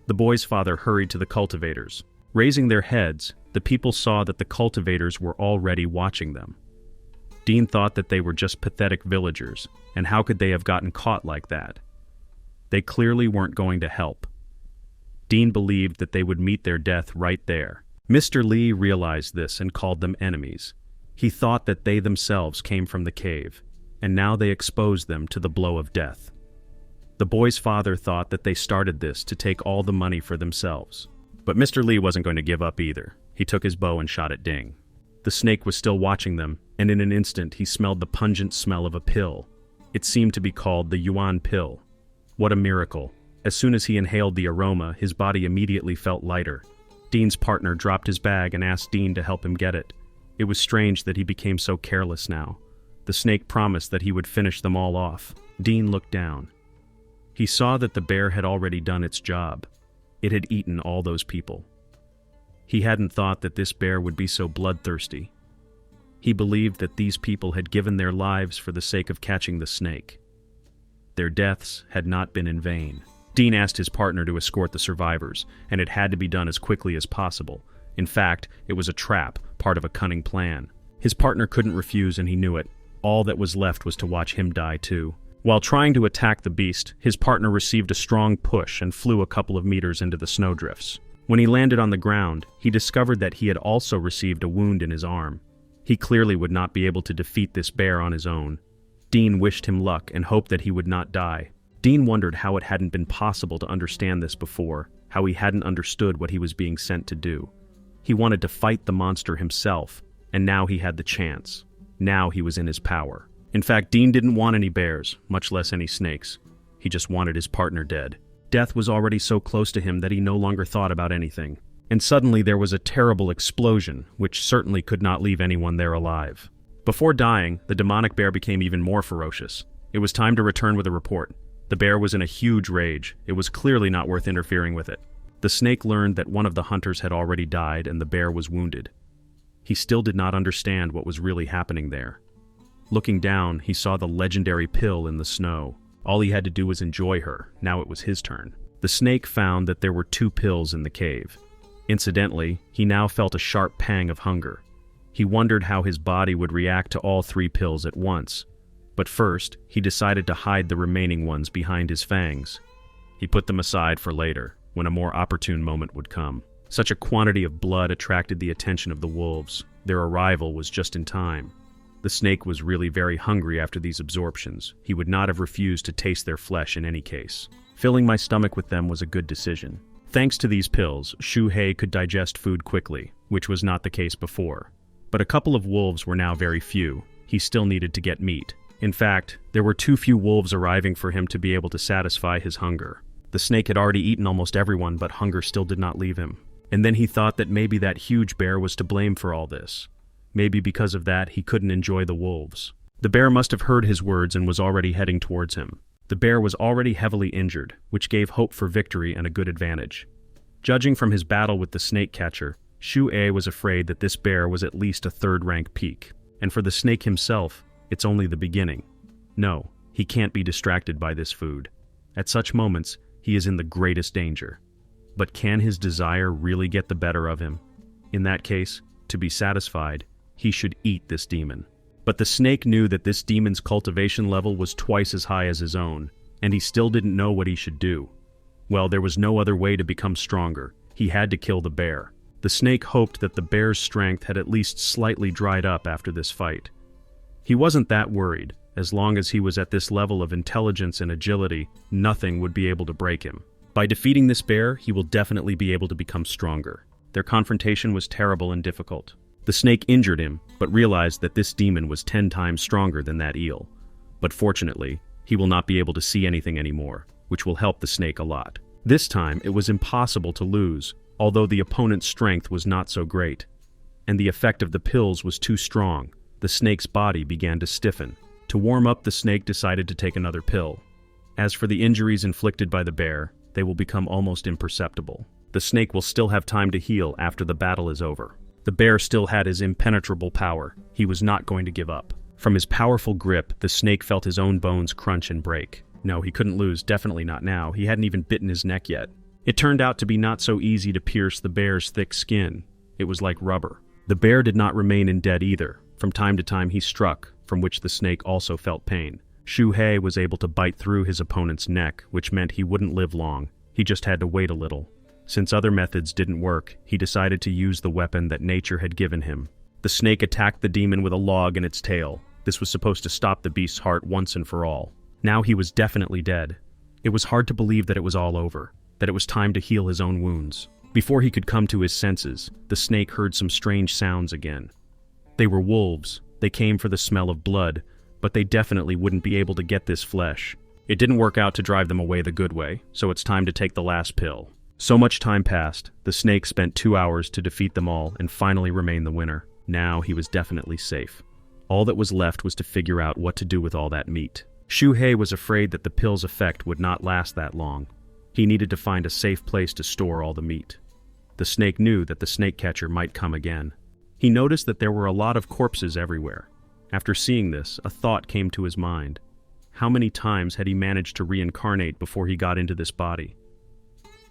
The boy's father hurried to the cultivators. Raising their heads, the people saw that the cultivators were already watching them. Dean thought that they were just pathetic villagers, and how could they have gotten caught like that? They clearly weren't going to help. Dean believed that they would meet their death right there. Mr. Lee realized this and called them enemies. He thought that they themselves came from the cave, and now they exposed them to the blow of death. The boy's father thought that they started this to take all the money for themselves. But Mr. Lee wasn't going to give up either. He took his bow and shot at Ding. The snake was still watching them, and in an instant he smelled the pungent smell of a pill. It seemed to be called the Yuan pill. What a miracle. As soon as he inhaled the aroma, his body immediately felt lighter. Dean's partner dropped his bag and asked Dean to help him get it. It was strange that he became so careless now. The snake promised that he would finish them all off. Dean looked down. He saw that the bear had already done its job. It had eaten all those people. He hadn't thought that this bear would be so bloodthirsty. He believed that these people had given their lives for the sake of catching the snake. Their deaths had not been in vain. Dean asked his partner to escort the survivors, and it had to be done as quickly as possible. In fact, it was a trap, part of a cunning plan. His partner couldn't refuse, and he knew it. All that was left was to watch him die too. While trying to attack the beast, his partner received a strong push and flew a couple of meters into the snowdrifts. When he landed on the ground, he discovered that he had also received a wound in his arm. He clearly would not be able to defeat this bear on his own. Dean wished him luck and hoped that he would not die. Dean wondered how it hadn't been possible to understand this before, how he hadn't understood what he was being sent to do. He wanted to fight the monster himself, and now he had the chance. Now he was in his power. In fact, Dean didn't want any bears, much less any snakes. He just wanted his partner dead. Death was already so close to him that he no longer thought about anything. And suddenly there was a terrible explosion, which certainly could not leave anyone there alive. Before dying, the demonic bear became even more ferocious. It was time to return with a report. The bear was in a huge rage. It was clearly not worth interfering with it. The snake learned that one of the hunters had already died and the bear was wounded. He still did not understand what was really happening there. Looking down, he saw the legendary pill in the snow. All he had to do was enjoy her. Now it was his turn. The snake found that there were 2 pills in the cave. Incidentally, he now felt a sharp pang of hunger. He wondered how his body would react to all 3 pills at once. But first, he decided to hide the remaining ones behind his fangs. He put them aside for later, when a more opportune moment would come. Such a quantity of blood attracted the attention of the wolves. Their arrival was just in time. The snake was really very hungry after these absorptions. He would not have refused to taste their flesh in any case. Filling my stomach with them was a good decision. Thanks to these pills, Shuhei could digest food quickly, which was not the case before. But a couple of wolves were now very few. He still needed to get meat. In fact, there were too few wolves arriving for him to be able to satisfy his hunger. The snake had already eaten almost everyone, but hunger still did not leave him. And then he thought that maybe that huge bear was to blame for all this. Maybe because of that, he couldn't enjoy the wolves. The bear must have heard his words and was already heading towards him. The bear was already heavily injured, which gave hope for victory and a good advantage. Judging from his battle with the snake catcher, Shu-ei was afraid that this bear was at least a 3rd-rank peak. And for the snake himself, it's only the beginning. No, he can't be distracted by this food. At such moments, he is in the greatest danger. But can his desire really get the better of him? In that case, to be satisfied, he should eat this demon. But the snake knew that this demon's cultivation level was twice as high as his own, and he still didn't know what he should do. Well, there was no other way to become stronger. He had to kill the bear. The snake hoped that the bear's strength had at least slightly dried up after this fight. He wasn't that worried. As long as he was at this level of intelligence and agility, nothing would be able to break him. By defeating this bear, he will definitely be able to become stronger. Their confrontation was terrible and difficult. The snake injured him, but realized that this demon was 10 times stronger than that eel. But fortunately, he will not be able to see anything anymore, which will help the snake a lot. This time, it was impossible to lose, although the opponent's strength was not so great. And the effect of the pills was too strong. The snake's body began to stiffen. To warm up, the snake decided to take another pill. As for the injuries inflicted by the bear, they will become almost imperceptible. The snake will still have time to heal after the battle is over. The bear still had his impenetrable power. He was not going to give up. From his powerful grip, the snake felt his own bones crunch and break. No, he couldn't lose, definitely not now. He hadn't even bitten his neck yet. It turned out to be not so easy to pierce the bear's thick skin. It was like rubber. The bear did not remain in dead either. From time to time he struck, from which the snake also felt pain. Shuhei was able to bite through his opponent's neck, which meant he wouldn't live long. He just had to wait a little. Since other methods didn't work, he decided to use the weapon that nature had given him. The snake attacked the demon with a log in its tail. This was supposed to stop the beast's heart once and for all. Now he was definitely dead. It was hard to believe that it was all over, that it was time to heal his own wounds. Before he could come to his senses, the snake heard some strange sounds again. They were wolves. They came for the smell of blood, but they definitely wouldn't be able to get this flesh. It didn't work out to drive them away the good way, so it's time to take the last pill. So much time passed. The snake spent 2 hours to defeat them all and finally remain the winner. Now he was definitely safe. All that was left was to figure out what to do with all that meat. Shuhei was afraid that the pill's effect would not last that long. He needed to find a safe place to store all the meat. The snake knew that the snake catcher might come again. He noticed that there were a lot of corpses everywhere. After seeing this, a thought came to his mind. How many times had he managed to reincarnate before he got into this body?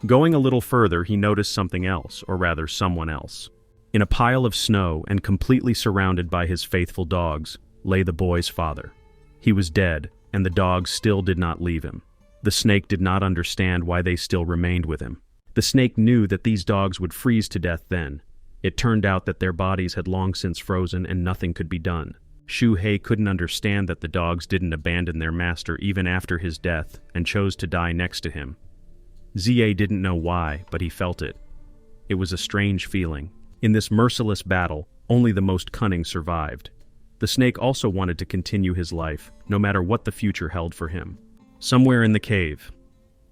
Going a little further, he noticed something else, or rather someone else. In a pile of snow and completely surrounded by his faithful dogs, lay the boy's father. He was dead, and the dogs still did not leave him. The snake did not understand why they still remained with him. The snake knew that these dogs would freeze to death then. It turned out that their bodies had long since frozen and nothing could be done. Shuhei couldn't understand that the dogs didn't abandon their master even after his death and chose to die next to him. Zie didn't know why, but he felt it. It was a strange feeling. In this merciless battle, only the most cunning survived. The snake also wanted to continue his life, no matter what the future held for him. Somewhere in the cave.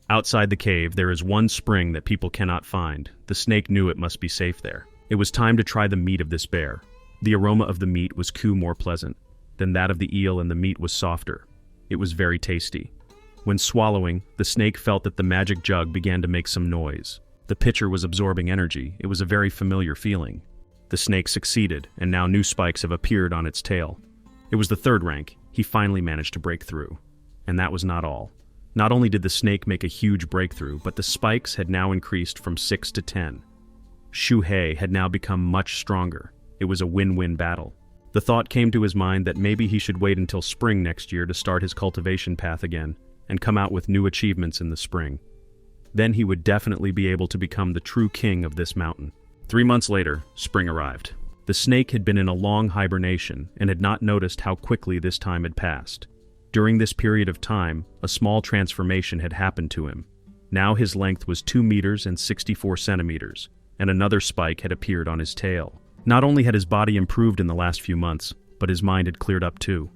Outside the cave, there is one spring that people cannot find. The snake knew it must be safe there. It was time to try the meat of this bear. The aroma of the meat was more pleasant than that of the eel, and the meat was softer. It was very tasty. When swallowing, the snake felt that the magic jug began to make some noise. The pitcher was absorbing energy. It was a very familiar feeling. The snake succeeded, and now new spikes have appeared on its tail. It was the third rank. He finally managed to break through. And that was not all. Not only did the snake make a huge breakthrough, but the spikes had now increased from 6 to 10. Shuhei had now become much stronger. It was a win-win battle. The thought came to his mind that maybe he should wait until spring next year to start his cultivation path again, and come out with new achievements in the spring. Then he would definitely be able to become the true king of this mountain. 3 months later, spring arrived. The snake had been in a long hibernation and had not noticed how quickly this time had passed. During this period of time, a small transformation had happened to him. Now his length was 2 meters and 64 centimeters, and another spike had appeared on his tail. Not only had his body improved in the last few months, but his mind had cleared up too.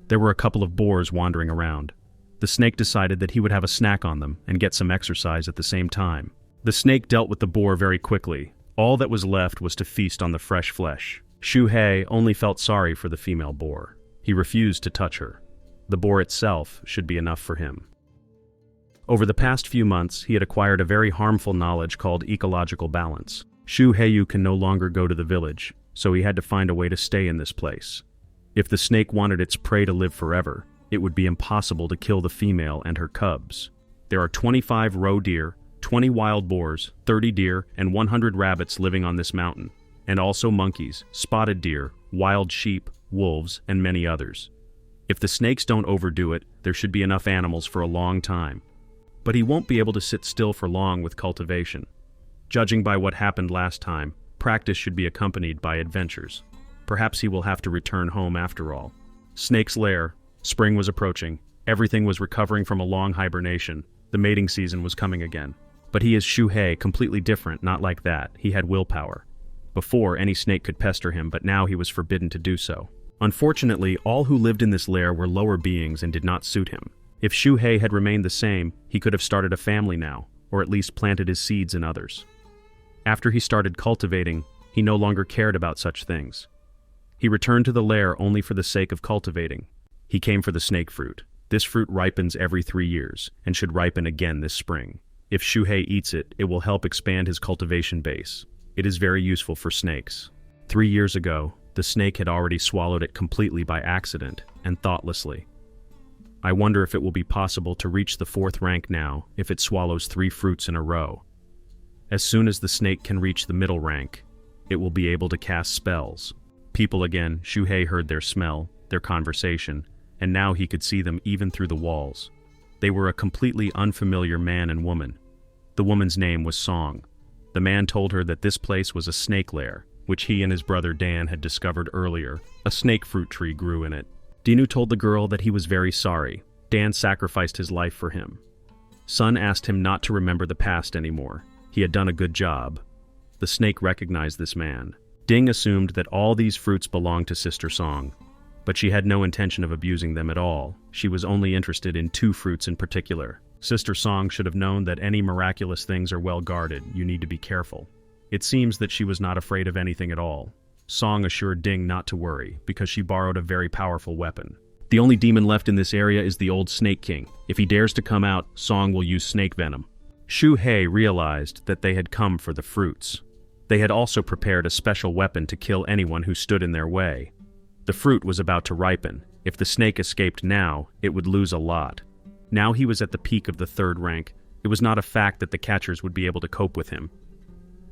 There were a couple of boars wandering around. The snake decided that he would have a snack on them and get some exercise at the same time. The snake dealt with the boar very quickly. All that was left was to feast on the fresh flesh. Shuhei only felt sorry for the female boar. He refused to touch her. The boar itself should be enough for him. Over the past few months, he had acquired a very harmful knowledge called ecological balance. Shuhei can no longer go to the village, so he had to find a way to stay in this place. If the snake wanted its prey to live forever, it would be impossible to kill the female and her cubs. There are 25 roe deer, 20 wild boars, 30 deer, and 100 rabbits living on this mountain, and also monkeys, spotted deer, wild sheep, wolves, and many others. If the snakes don't overdo it, there should be enough animals for a long time. But he won't be able to sit still for long with cultivation. Judging by what happened last time, practice should be accompanied by adventures. Perhaps he will have to return home after all. Snake's lair. Spring was approaching. Everything was recovering from a long hibernation. The mating season was coming again. But he is Shuhei, completely different, not like that. He had willpower. Before, any snake could pester him, but now he was forbidden to do so. Unfortunately, all who lived in this lair were lower beings and did not suit him. If Shuhei had remained the same, he could have started a family now, or at least planted his seeds in others. After he started cultivating, he no longer cared about such things. He returned to the lair only for the sake of cultivating. He came for the snake fruit. This fruit ripens every 3 years, and should ripen again this spring. If Shuhei eats it, it will help expand his cultivation base. It is very useful for snakes. 3 years ago, the snake had already swallowed it completely by accident, and thoughtlessly. I wonder if it will be possible to reach the 4th rank now if it swallows 3 fruits in a row. As soon as the snake can reach the middle rank, it will be able to cast spells. People again, Shuhei heard their smell, their conversation, and now he could see them even through the walls. They were a completely unfamiliar man and woman. The woman's name was Song. The man told her that this place was a snake lair, which he and his brother Dan had discovered earlier. A snake fruit tree grew in it. Dinu told the girl that he was very sorry. Dan sacrificed his life for him. Sun asked him not to remember the past anymore. He had done a good job. The snake recognized this man. Ding assumed that all these fruits belonged to Sister Song, but she had no intention of abusing them at all. She was only interested in 2 fruits in particular. Sister Song should have known that any miraculous things are well guarded. You need to be careful. It seems that she was not afraid of anything at all. Song assured Ding not to worry, because she borrowed a very powerful weapon. The only demon left in this area is the old Snake King. If he dares to come out, Song will use snake venom. Shuhei realized that they had come for the fruits. They had also prepared a special weapon to kill anyone who stood in their way. The fruit was about to ripen. If the snake escaped now, it would lose a lot. Now he was at the peak of the 3rd rank. It was not a fact that the catchers would be able to cope with him.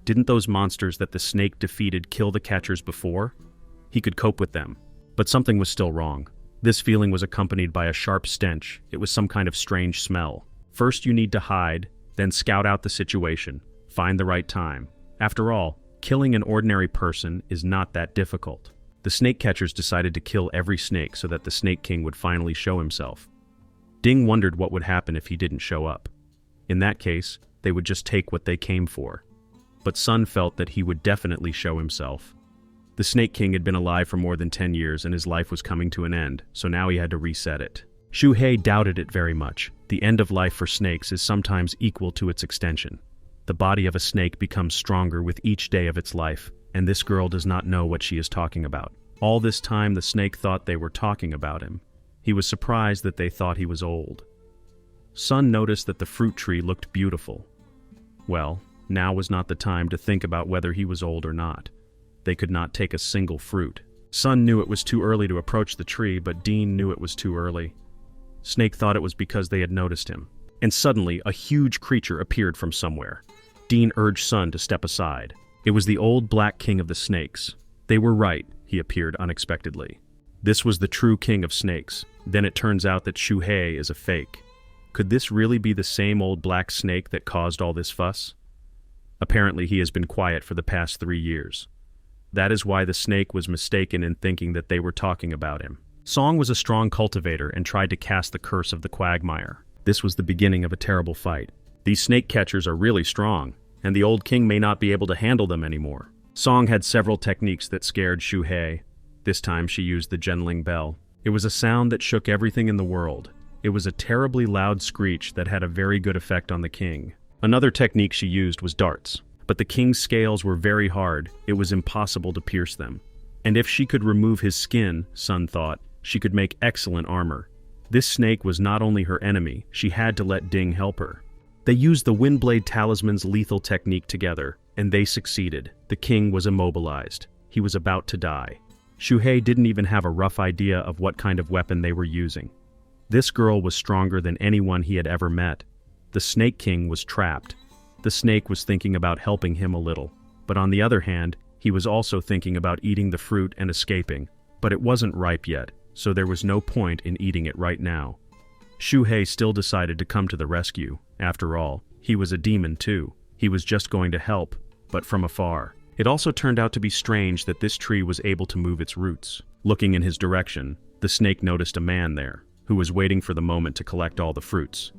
Didn't those monsters that the snake defeated kill the catchers before? He could cope with them. But something was still wrong. This feeling was accompanied by a sharp stench. It was some kind of strange smell. First you need to hide, then scout out the situation. Find the right time. After all, killing an ordinary person is not that difficult. The snake catchers decided to kill every snake so that the Snake King would finally show himself. Ding wondered what would happen if he didn't show up. In that case, they would just take what they came for. But Sun felt that he would definitely show himself. The Snake King had been alive for more than 10 years and his life was coming to an end, so now he had to reset it. Shuhei doubted it very much. The end of life for snakes is sometimes equal to its extension. The body of a snake becomes stronger with each day of its life, and this girl does not know what she is talking about. All this time the snake thought they were talking about him. He was surprised that they thought he was old. Sun noticed that the fruit tree looked beautiful. Well, now was not the time to think about whether he was old or not. They could not take a single fruit. Sun knew it was too early to approach the tree, but Dean knew it was too early. Snake thought it was because they had noticed him. And suddenly, a huge creature appeared from somewhere. Dean urged Sun to step aside. It was the old black king of the snakes. They were right, he appeared unexpectedly. This was the true king of snakes. Then it turns out that Shuhei is a fake. Could this really be the same old black snake that caused all this fuss? Apparently he has been quiet for the past 3 years. That is why the snake was mistaken in thinking that they were talking about him. Song was a strong cultivator and tried to cast the curse of the quagmire. This was the beginning of a terrible fight. These snake catchers are really strong, and the old king may not be able to handle them anymore. Song had several techniques that scared Shuhei. This time she used the Genling bell. It was a sound that shook everything in the world. It was a terribly loud screech that had a very good effect on the king. Another technique she used was darts. But the king's scales were very hard. It was impossible to pierce them. And if she could remove his skin, Sun thought, she could make excellent armor. This snake was not only her enemy, she had to let Ding help her. They used the Windblade Talisman's lethal technique together, and they succeeded. The king was immobilized. He was about to die. Shuhei didn't even have a rough idea of what kind of weapon they were using. This girl was stronger than anyone he had ever met. The Snake King was trapped. The snake was thinking about helping him a little, but on the other hand, he was also thinking about eating the fruit and escaping, but it wasn't ripe yet, so there was no point in eating it right now. Shuhei still decided to come to the rescue. After all, he was a demon too. He was just going to help, but from afar. It also turned out to be strange that this tree was able to move its roots. Looking in his direction, the snake noticed a man there, who was waiting for the moment to collect all the fruits.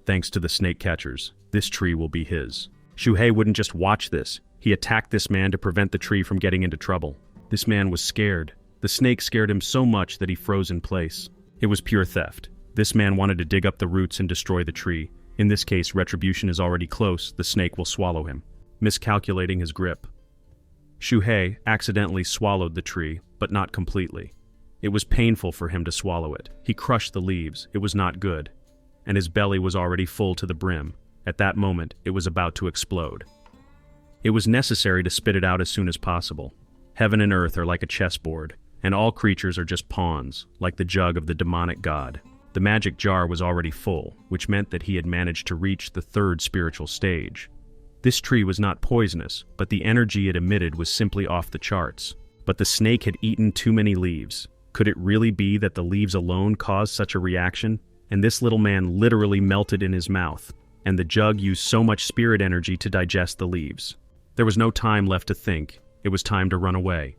Thanks to the snake catchers, this tree will be his. Shuhei wouldn't just watch this. He attacked this man to prevent the tree from getting into trouble. This man was scared. The snake scared him so much that he froze in place. It was pure theft. This man wanted to dig up the roots and destroy the tree. In this case, retribution is already close, the snake will swallow him. Miscalculating his grip. Shuhei accidentally swallowed the tree, but not completely. It was painful for him to swallow it. He crushed the leaves, it was not good. And his belly was already full to the brim. At that moment, it was about to explode. It was necessary to spit it out as soon as possible. Heaven and earth are like a chessboard, and all creatures are just pawns, like the jug of the demonic god. The magic jar was already full, which meant that he had managed to reach the third spiritual stage. This tree was not poisonous, but the energy it emitted was simply off the charts. But the snake had eaten too many leaves. Could it really be that the leaves alone caused such a reaction? And this little man literally melted in his mouth, and the jug used so much spirit energy to digest the leaves. There was no time left to think. It was time to run away.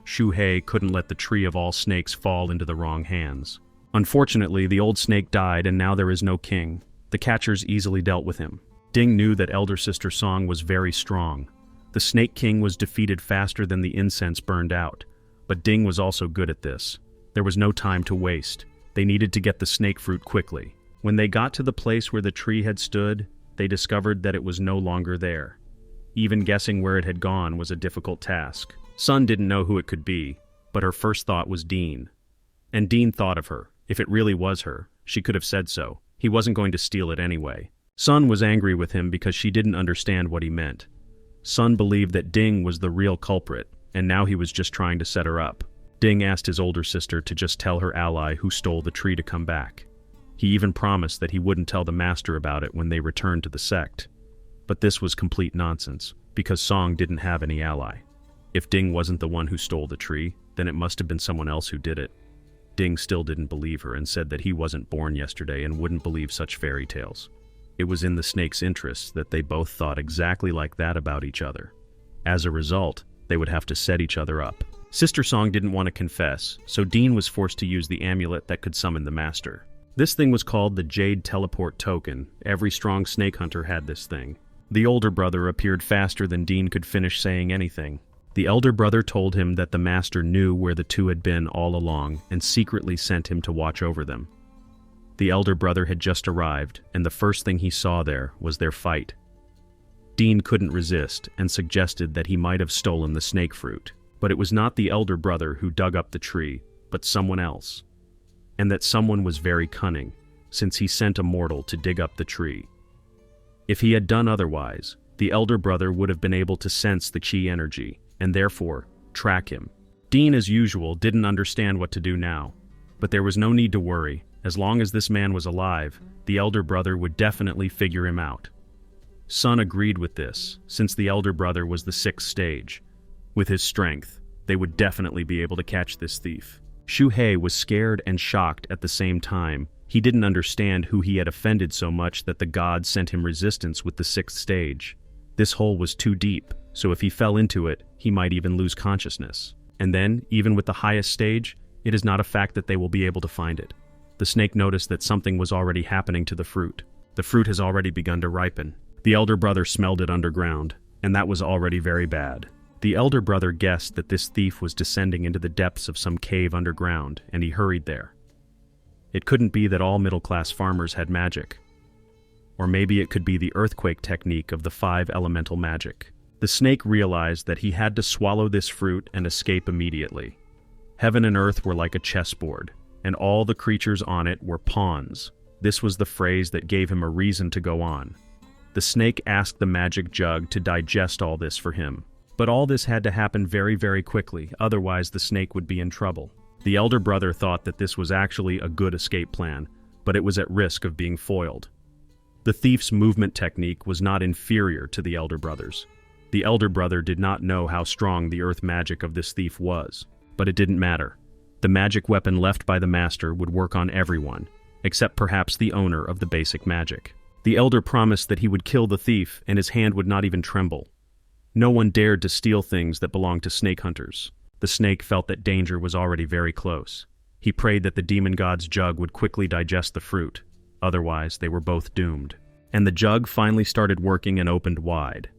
Shuhei couldn't let the tree of all snakes fall into the wrong hands. Unfortunately, the old snake died and now there is no king. The catchers easily dealt with him. Ding knew that elder sister Song was very strong. The Snake King was defeated faster than the incense burned out, but Ding was also good at this. There was no time to waste. They needed to get the snake fruit quickly. When they got to the place where the tree had stood, they discovered that it was no longer there. Even guessing where it had gone was a difficult task. Sun didn't know who it could be, but her first thought was Dean. And Dean thought of her. If it really was her, she could have said so. He wasn't going to steal it anyway. Sun was angry with him because she didn't understand what he meant. Sun believed that Ding was the real culprit, and now he was just trying to set her up. Ding asked his older sister to just tell her ally who stole the tree to come back. He even promised that he wouldn't tell the master about it when they returned to the sect. But this was complete nonsense, because Song didn't have any ally. If Ding wasn't the one who stole the tree, then it must have been someone else who did it. Ding still didn't believe her and said that he wasn't born yesterday and wouldn't believe such fairy tales. It was in the snake's interests that they both thought exactly like that about each other. As a result, they would have to set each other up. Sister Song didn't want to confess, so Dean was forced to use the amulet that could summon the master. This thing was called the Jade Teleport Token. Every strong snake hunter had this thing. The older brother appeared faster than Dean could finish saying anything. The elder brother told him that the master knew where the two had been all along and secretly sent him to watch over them. The elder brother had just arrived, and the first thing he saw there was their fight. Dean couldn't resist and suggested that he might have stolen the snake fruit. But it was not the elder brother who dug up the tree, but someone else. And that someone was very cunning, since he sent a mortal to dig up the tree. If he had done otherwise, the elder brother would have been able to sense the chi energy, and therefore, track him. Dean, as usual, didn't understand what to do now. But there was no need to worry. As long as this man was alive, the elder brother would definitely figure him out. Sun agreed with this, since the elder brother was the 6th stage. With his strength, they would definitely be able to catch this thief. Shuhei was scared and shocked at the same time. He didn't understand who he had offended so much that the god sent him resistance with the 6th stage. This hole was too deep, so if he fell into it, he might even lose consciousness. And then, even with the highest stage, it is not a fact that they will be able to find it. The snake noticed that something was already happening to the fruit. The fruit has already begun to ripen. The elder brother smelled it underground, and that was already very bad. The elder brother guessed that this thief was descending into the depths of some cave underground, and he hurried there. It couldn't be that all middle-class farmers had magic. Or maybe it could be the earthquake technique of the 5 elemental magic. The snake realized that he had to swallow this fruit and escape immediately. Heaven and earth were like a chessboard, and all the creatures on it were pawns. This was the phrase that gave him a reason to go on. The snake asked the magic jug to digest all this for him. But all this had to happen very, very quickly, otherwise the snake would be in trouble. The elder brother thought that this was actually a good escape plan, but it was at risk of being foiled. The thief's movement technique was not inferior to the elder brother's. The elder brother did not know how strong the earth magic of this thief was, but it didn't matter. The magic weapon left by the master would work on everyone, except perhaps the owner of the basic magic. The elder promised that he would kill the thief and his hand would not even tremble. No one dared to steal things that belonged to snake hunters. The snake felt that danger was already very close. He prayed that the demon god's jug would quickly digest the fruit. Otherwise, they were both doomed. And the jug finally started working and opened wide.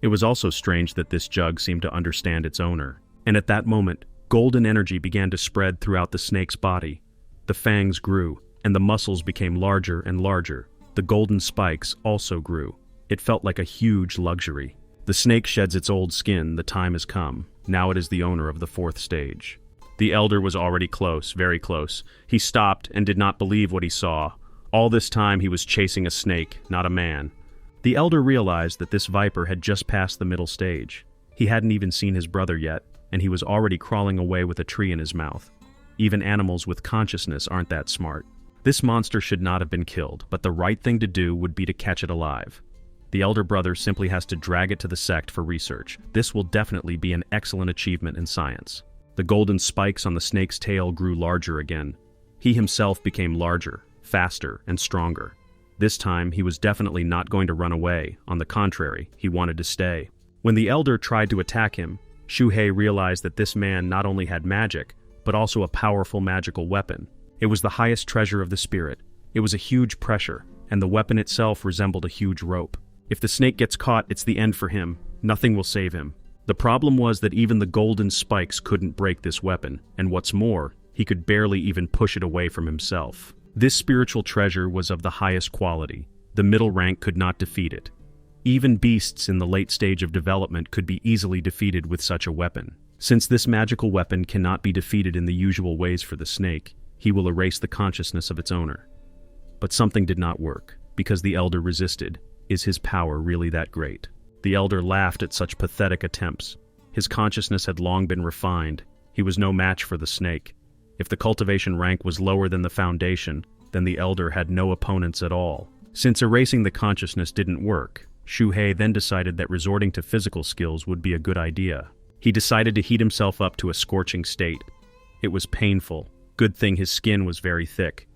It was also strange that this jug seemed to understand its owner. And at that moment, golden energy began to spread throughout the snake's body. The fangs grew, and the muscles became larger and larger. The golden spikes also grew. It felt like a huge luxury. The snake sheds its old skin, the time has come. Now it is the owner of the fourth stage. The elder was already close, very close. He stopped and did not believe what he saw. All this time he was chasing a snake, not a man. The elder realized that this viper had just passed the middle stage. He hadn't even seen his brother yet, and he was already crawling away with a tree in his mouth. Even animals with consciousness aren't that smart. This monster should not have been killed, but the right thing to do would be to catch it alive. The elder brother simply has to drag it to the sect for research. This will definitely be an excellent achievement in science. The golden spikes on the snake's tail grew larger again. He himself became larger, faster, and stronger. This time, he was definitely not going to run away. On the contrary, he wanted to stay. When the elder tried to attack him, Shuhei realized that this man not only had magic, but also a powerful magical weapon. It was the highest treasure of the spirit. It was a huge pressure, and the weapon itself resembled a huge rope. If the snake gets caught, it's the end for him. Nothing will save him. The problem was that even the golden spikes couldn't break this weapon, and what's more, he could barely even push it away from himself. This spiritual treasure was of the highest quality. The middle rank could not defeat it. Even beasts in the late stage of development could be easily defeated with such a weapon. Since this magical weapon cannot be defeated in the usual ways for the snake, he will erase the consciousness of its owner. But something did not work, because the elder resisted. Is his power really that great? The elder laughed at such pathetic attempts. His consciousness had long been refined. He was no match for the snake. If the cultivation rank was lower than the foundation, then the elder had no opponents at all. Since erasing the consciousness didn't work, Shuhei then decided that resorting to physical skills would be a good idea. He decided to heat himself up to a scorching state. It was painful. Good thing his skin was very thick.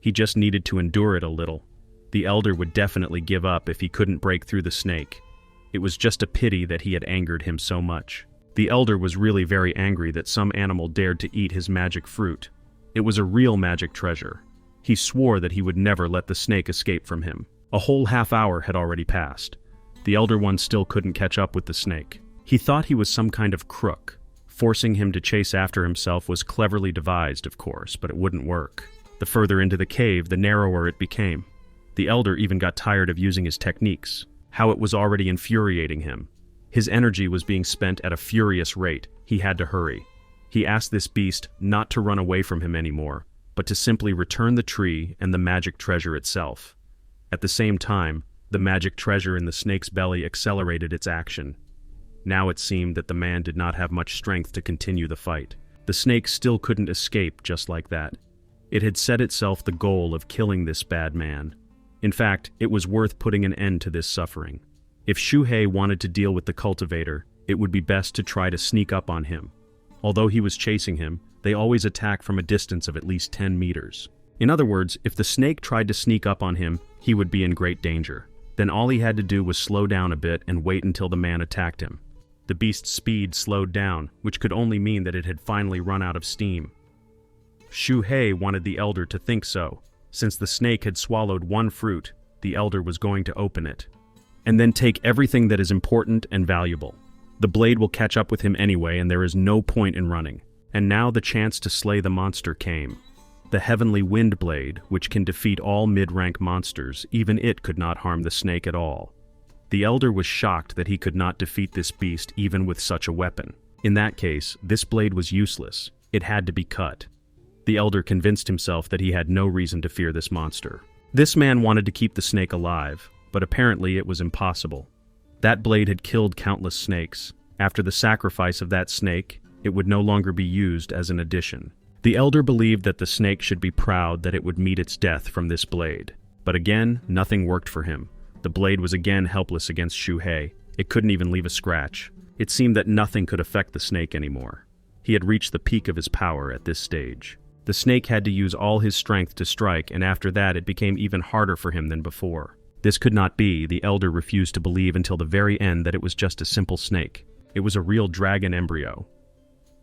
He just needed to endure it a little. The elder would definitely give up if he couldn't break through the snake. It was just a pity that he had angered him so much. The elder was really very angry that some animal dared to eat his magic fruit. It was a real magic treasure. He swore that he would never let the snake escape from him. A whole half hour had already passed. The elder one still couldn't catch up with the snake. He thought he was some kind of crook. Forcing him to chase after himself was cleverly devised, of course, but it wouldn't work. The further into the cave, the narrower it became. The elder even got tired of using his techniques. How it was already infuriating him. His energy was being spent at a furious rate. He had to hurry. He asked this beast not to run away from him anymore, but to simply return the tree and the magic treasure itself. At the same time, the magic treasure in the snake's belly accelerated its action. Now it seemed that the man did not have much strength to continue the fight. The snake still couldn't escape just like that. It had set itself the goal of killing this bad man. In fact, it was worth putting an end to this suffering. If Shuhei wanted to deal with the cultivator, it would be best to try to sneak up on him. Although he was chasing him, they always attack from a distance of at least 10 meters. In other words, if the snake tried to sneak up on him, he would be in great danger. Then all he had to do was slow down a bit and wait until the man attacked him. The beast's speed slowed down, which could only mean that it had finally run out of steam. Shuhei wanted the elder to think so. Since the snake had swallowed one fruit, the elder was going to open it. And then take everything that is important and valuable. The blade will catch up with him anyway, and there is no point in running. And now the chance to slay the monster came. The heavenly wind blade, which can defeat all mid-rank monsters, even it could not harm the snake at all. The elder was shocked that he could not defeat this beast even with such a weapon. In that case, this blade was useless. It had to be cut. The elder convinced himself that he had no reason to fear this monster. This man wanted to keep the snake alive, but apparently it was impossible. That blade had killed countless snakes. After the sacrifice of that snake, it would no longer be used as an addition. The elder believed that the snake should be proud that it would meet its death from this blade. But again, nothing worked for him. The blade was again helpless against Shuhei. It couldn't even leave a scratch. It seemed that nothing could affect the snake anymore. He had reached the peak of his power at this stage. The snake had to use all his strength to strike, and after that it became even harder for him than before. This could not be. The elder refused to believe until the very end that it was just a simple snake. It was a real dragon embryo.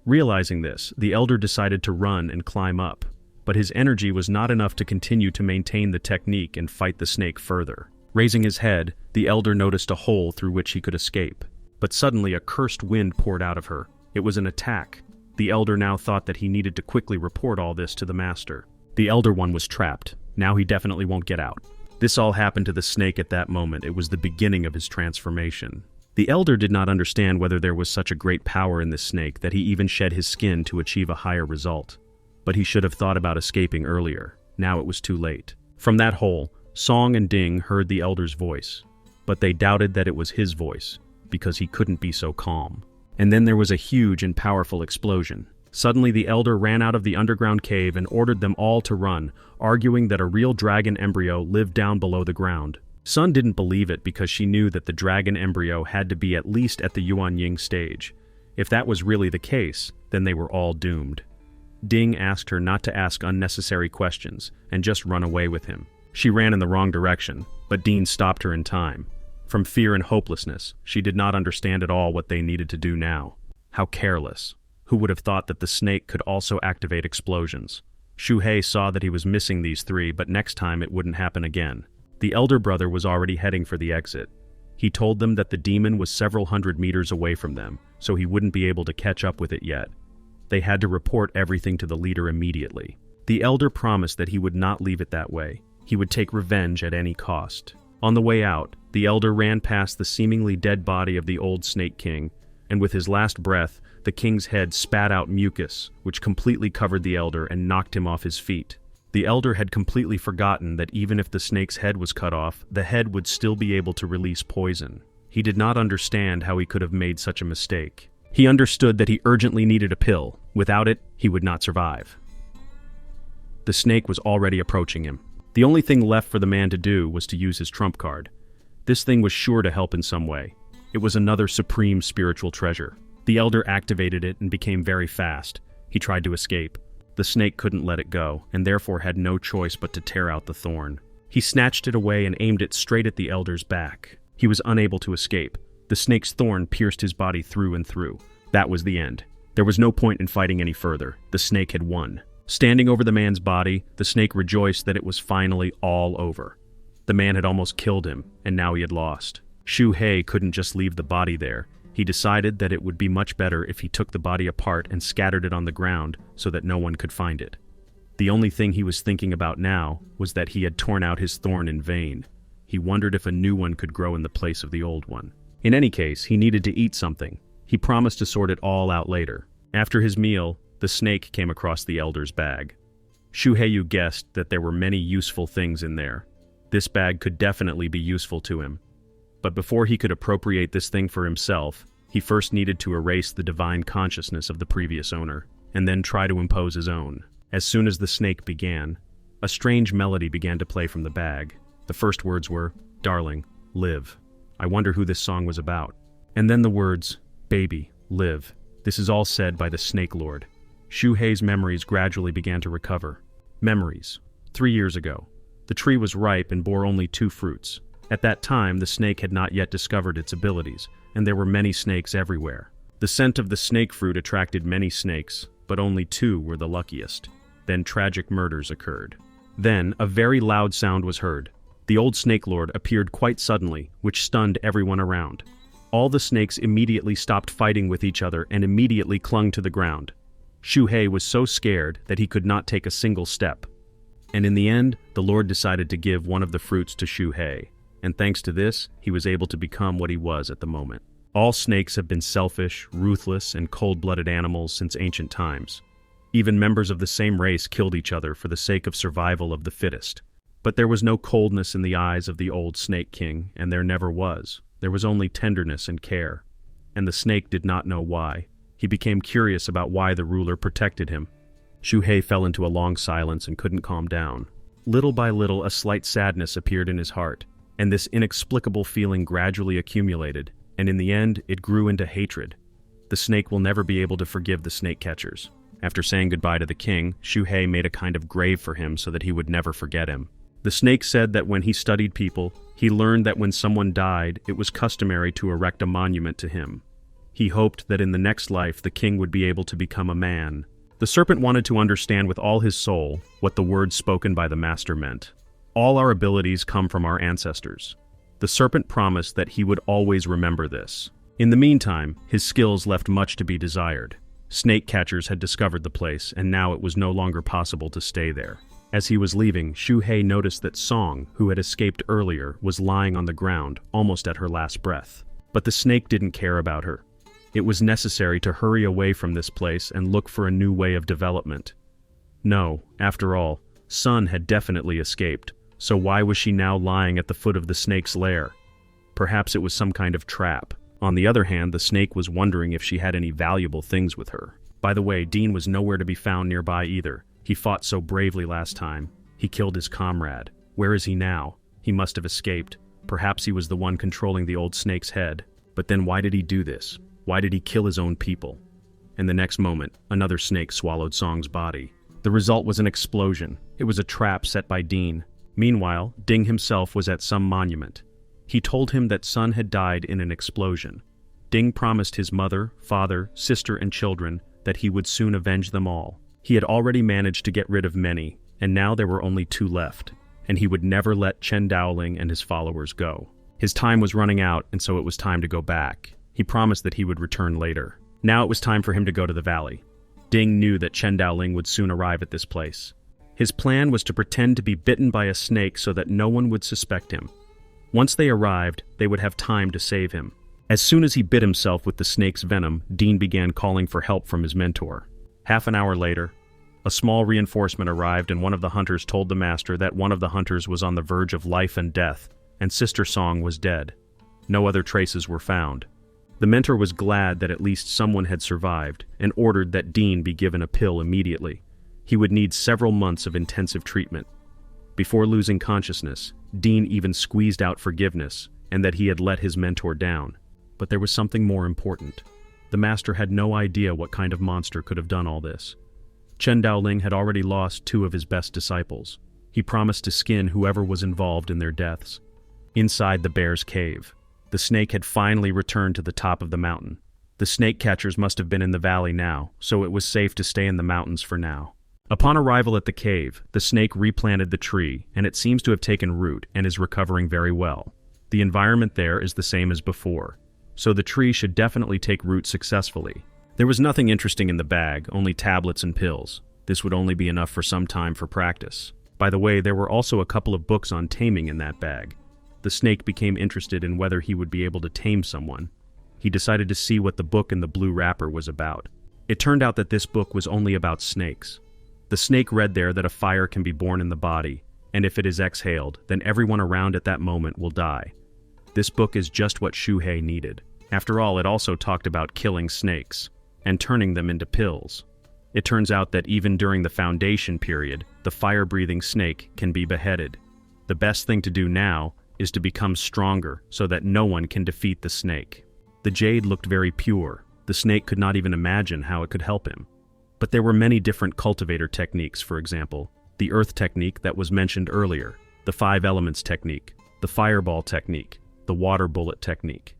Realizing this, the elder decided to run and climb up, but his energy was not enough to continue to maintain the technique and fight the snake further. Raising his head, the elder noticed a hole through which he could escape. But suddenly a cursed wind poured out of her. It was an attack. The elder now thought that he needed to quickly report all this to the master. The Elder One was trapped. Now he definitely won't get out. This all happened to the snake at that moment. It was the beginning of his transformation. The Elder did not understand whether there was such a great power in this snake that he even shed his skin to achieve a higher result. But he should have thought about escaping earlier. Now it was too late. From that hole, Song and Ding heard the Elder's voice. But they doubted that it was his voice, because he couldn't be so calm. And then there was a huge and powerful explosion. Suddenly the Elder ran out of the underground cave and ordered them all to run, arguing that a real dragon embryo lived down below the ground. Sun didn't believe it because she knew that the dragon embryo had to be at least at the Yuan Ying stage. If that was really the case, then they were all doomed. Ding asked her not to ask unnecessary questions and just run away with him. She ran in the wrong direction, but Dean stopped her in time. From fear and hopelessness, she did not understand at all what they needed to do now. How careless. Who would have thought that the snake could also activate explosions? Shuhei saw that he was missing these three, but next time it wouldn't happen again. The elder brother was already heading for the exit. He told them that the demon was several hundred meters away from them, so he wouldn't be able to catch up with it yet. They had to report everything to the leader immediately. The elder promised that he would not leave it that way. He would take revenge at any cost. On the way out, the elder ran past the seemingly dead body of the old Snake King, and with his last breath, the king's head spat out mucus, which completely covered the elder and knocked him off his feet. The elder had completely forgotten that even if the snake's head was cut off, the head would still be able to release poison. He did not understand how he could have made such a mistake. He understood that he urgently needed a pill. Without it, he would not survive. The snake was already approaching him. The only thing left for the man to do was to use his trump card. This thing was sure to help in some way. It was another supreme spiritual treasure. The elder activated it and became very fast. He tried to escape. The snake couldn't let it go, and therefore had no choice but to tear out the thorn. He snatched it away and aimed it straight at the elder's back. He was unable to escape. The snake's thorn pierced his body through and through. That was the end. There was no point in fighting any further. The snake had won. Standing over the man's body, the snake rejoiced that it was finally all over. The man had almost killed him, and now he had lost. Shuhei couldn't just leave the body there. He decided that it would be much better if he took the body apart and scattered it on the ground so that no one could find it. The only thing he was thinking about now was that he had torn out his thorn in vain. He wondered if a new one could grow in the place of the old one. In any case, he needed to eat something. He promised to sort it all out later. After his meal, the snake came across the elder's bag. Shuhei guessed that there were many useful things in there. This bag could definitely be useful to him. But before he could appropriate this thing for himself, he first needed to erase the divine consciousness of the previous owner, and then try to impose his own. As soon as the snake began, a strange melody began to play from the bag. The first words were, "Darling, live." I wonder who this song was about. And then the words, "Baby, live." This is all said by the Snake Lord. Shuhei's memories gradually began to recover. Memories. 3 years ago. The tree was ripe and bore only 2 fruits. At that time, the snake had not yet discovered its abilities, and there were many snakes everywhere. The scent of the snake fruit attracted many snakes, but only 2 were the luckiest. Then tragic murders occurred. Then, a very loud sound was heard. The old Snake Lord appeared quite suddenly, which stunned everyone around. All the snakes immediately stopped fighting with each other and immediately clung to the ground. Shuhei was so scared that he could not take a single step. And in the end, the Lord decided to give one of the fruits to Shuhei. And thanks to this, he was able to become what he was at the moment. All snakes have been selfish, ruthless, and cold-blooded animals since ancient times. Even members of the same race killed each other for the sake of survival of the fittest. But there was no coldness in the eyes of the old Snake King, and there never was. There was only tenderness and care. And the snake did not know why. He became curious about why the ruler protected him. Shuhei fell into a long silence and couldn't calm down. Little by little, a slight sadness appeared in his heart. And this inexplicable feeling gradually accumulated, and in the end, it grew into hatred. The snake will never be able to forgive the snake catchers. After saying goodbye to the king, Shuhei made a kind of grave for him so that he would never forget him. The snake said that when he studied people, he learned that when someone died, it was customary to erect a monument to him. He hoped that in the next life, the king would be able to become a man. The serpent wanted to understand with all his soul what the words spoken by the master meant. All our abilities come from our ancestors. The serpent promised that he would always remember this. In the meantime, his skills left much to be desired. Snake catchers had discovered the place, and now it was no longer possible to stay there. As he was leaving, Shuhei noticed that Song, who had escaped earlier, was lying on the ground, almost at her last breath. But the snake didn't care about her. It was necessary to hurry away from this place and look for a new way of development. No, after all, Sun had definitely escaped, so why was she now lying at the foot of the snake's lair? Perhaps it was some kind of trap. On the other hand, the snake was wondering if she had any valuable things with her. By the way, Dean was nowhere to be found nearby either. He fought so bravely last time. He killed his comrade. Where is he now? He must have escaped. Perhaps he was the one controlling the old snake's head. But then why did he do this? Why did he kill his own people? In the next moment, another snake swallowed Song's body. The result was an explosion. It was a trap set by Dean. Meanwhile, Ding himself was at some monument. He told him that Sun had died in an explosion. Ding promised his mother, father, sister, and children that he would soon avenge them all. He had already managed to get rid of many, and now there were only 2 left, and he would never let Chen Daoling and his followers go. His time was running out, and so it was time to go back. He promised that he would return later. Now it was time for him to go to the valley. Ding knew that Chen Daoling would soon arrive at this place. His plan was to pretend to be bitten by a snake so that no one would suspect him. Once they arrived, they would have time to save him. As soon as he bit himself with the snake's venom, Dean began calling for help from his mentor. Half an hour later, a small reinforcement arrived and one of the hunters told the master that one of the hunters was on the verge of life and death, and Sister Song was dead. No other traces were found. The mentor was glad that at least someone had survived and ordered that Dean be given a pill immediately. He would need several months of intensive treatment. Before losing consciousness, Dean even squeezed out forgiveness and that he had let his mentor down. But there was something more important. The master had no idea what kind of monster could have done all this. Chen Daoling had already lost 2 of his best disciples. He promised to skin whoever was involved in their deaths. Inside the bear's cave, the snake had finally returned to the top of the mountain. The snake catchers must have been in the valley now, so it was safe to stay in the mountains for now. Upon arrival at the cave, the snake replanted the tree, and it seems to have taken root and is recovering very well. The environment there is the same as before, so the tree should definitely take root successfully. There was nothing interesting in the bag, only tablets and pills. This would only be enough for some time for practice. By the way, there were also a couple of books on taming in that bag. The snake became interested in whether he would be able to tame someone. He decided to see what the book in the blue wrapper was about. It turned out that this book was only about snakes. The snake read there that a fire can be born in the body, and if it is exhaled, then everyone around at that moment will die. This book is just what Shuhei needed. After all, it also talked about killing snakes and turning them into pills. It turns out that even during the foundation period, the fire-breathing snake can be beheaded. The best thing to do now is to become stronger so that no one can defeat the snake. The jade looked very pure. The snake could not even imagine how it could help him. But there were many different cultivator techniques, for example, the earth technique that was mentioned earlier, the 5 elements technique, the fireball technique, the water bullet technique.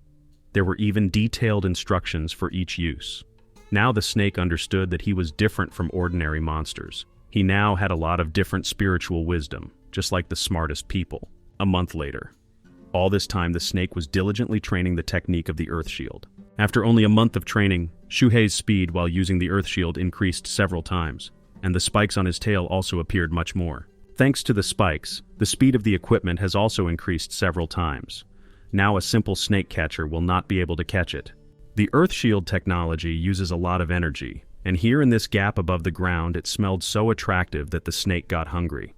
There were even detailed instructions for each use. Now the snake understood that he was different from ordinary monsters. He now had a lot of different spiritual wisdom, just like the smartest people. A month later. All this time the snake was diligently training the technique of the earth shield. After only a month of training, Shuhei's speed while using the earth shield increased several times, and the spikes on his tail also appeared much more. Thanks to the spikes, the speed of the equipment has also increased several times. Now a simple snake catcher will not be able to catch it. The earth shield technology uses a lot of energy, and here in this gap above the ground it smelled so attractive that the snake got hungry.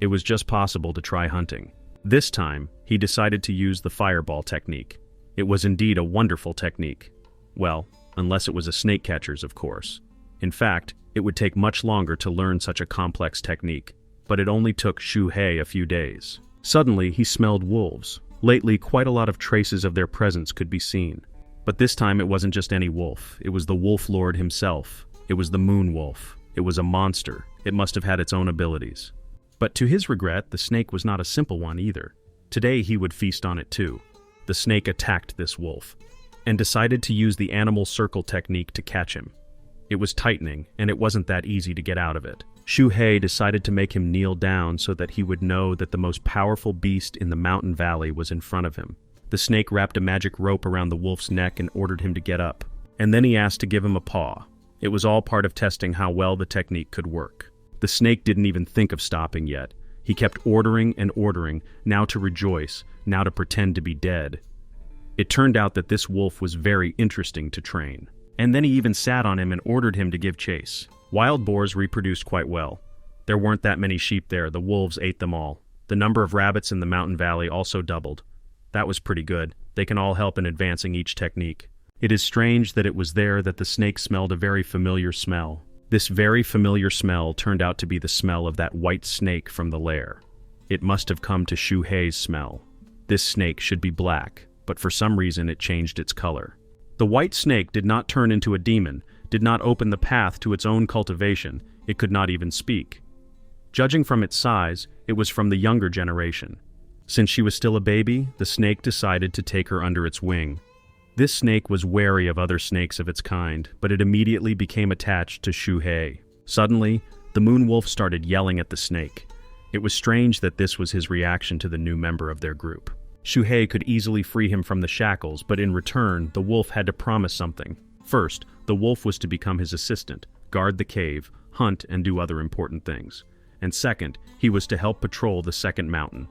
It was just possible to try hunting. This time, he decided to use the fireball technique. It was indeed a wonderful technique. Well, unless it was a snake catcher's, of course. In fact, it would take much longer to learn such a complex technique, but it only took Shuhei a few days. Suddenly, he smelled wolves. Lately, quite a lot of traces of their presence could be seen. But this time it wasn't just any wolf, it was the Wolf Lord himself. It was the Moon Wolf. It was a monster. It must have had its own abilities. But to his regret, the snake was not a simple one either. Today he would feast on it too. The snake attacked this wolf, and decided to use the animal circle technique to catch him. It was tightening, and it wasn't that easy to get out of it. Shuhei decided to make him kneel down so that he would know that the most powerful beast in the mountain valley was in front of him. The snake wrapped a magic rope around the wolf's neck and ordered him to get up. And then he asked to give him a paw. It was all part of testing how well the technique could work. The snake didn't even think of stopping yet. He kept ordering and ordering, now to rejoice, now to pretend to be dead. It turned out that this wolf was very interesting to train. And then he even sat on him and ordered him to give chase. Wild boars reproduced quite well. There weren't that many sheep there, the wolves ate them all. The number of rabbits in the mountain valley also doubled. That was pretty good. They can all help in advancing each technique. It is strange that it was there that the snake smelled a very familiar smell. This very familiar smell turned out to be the smell of that white snake from the lair. It must have come to Shuhei's smell. This snake should be black, but for some reason it changed its color. The white snake did not turn into a demon, did not open the path to its own cultivation, it could not even speak. Judging from its size, it was from the younger generation. Since she was still a baby, the snake decided to take her under its wing. This snake was wary of other snakes of its kind, but it immediately became attached to Shuhei. Suddenly, the moon wolf started yelling at the snake. It was strange that this was his reaction to the new member of their group. Shuhei could easily free him from the shackles, but in return, the wolf had to promise something. First, the wolf was to become his assistant, guard the cave, hunt, and do other important things. And second, he was to help patrol the second mountain.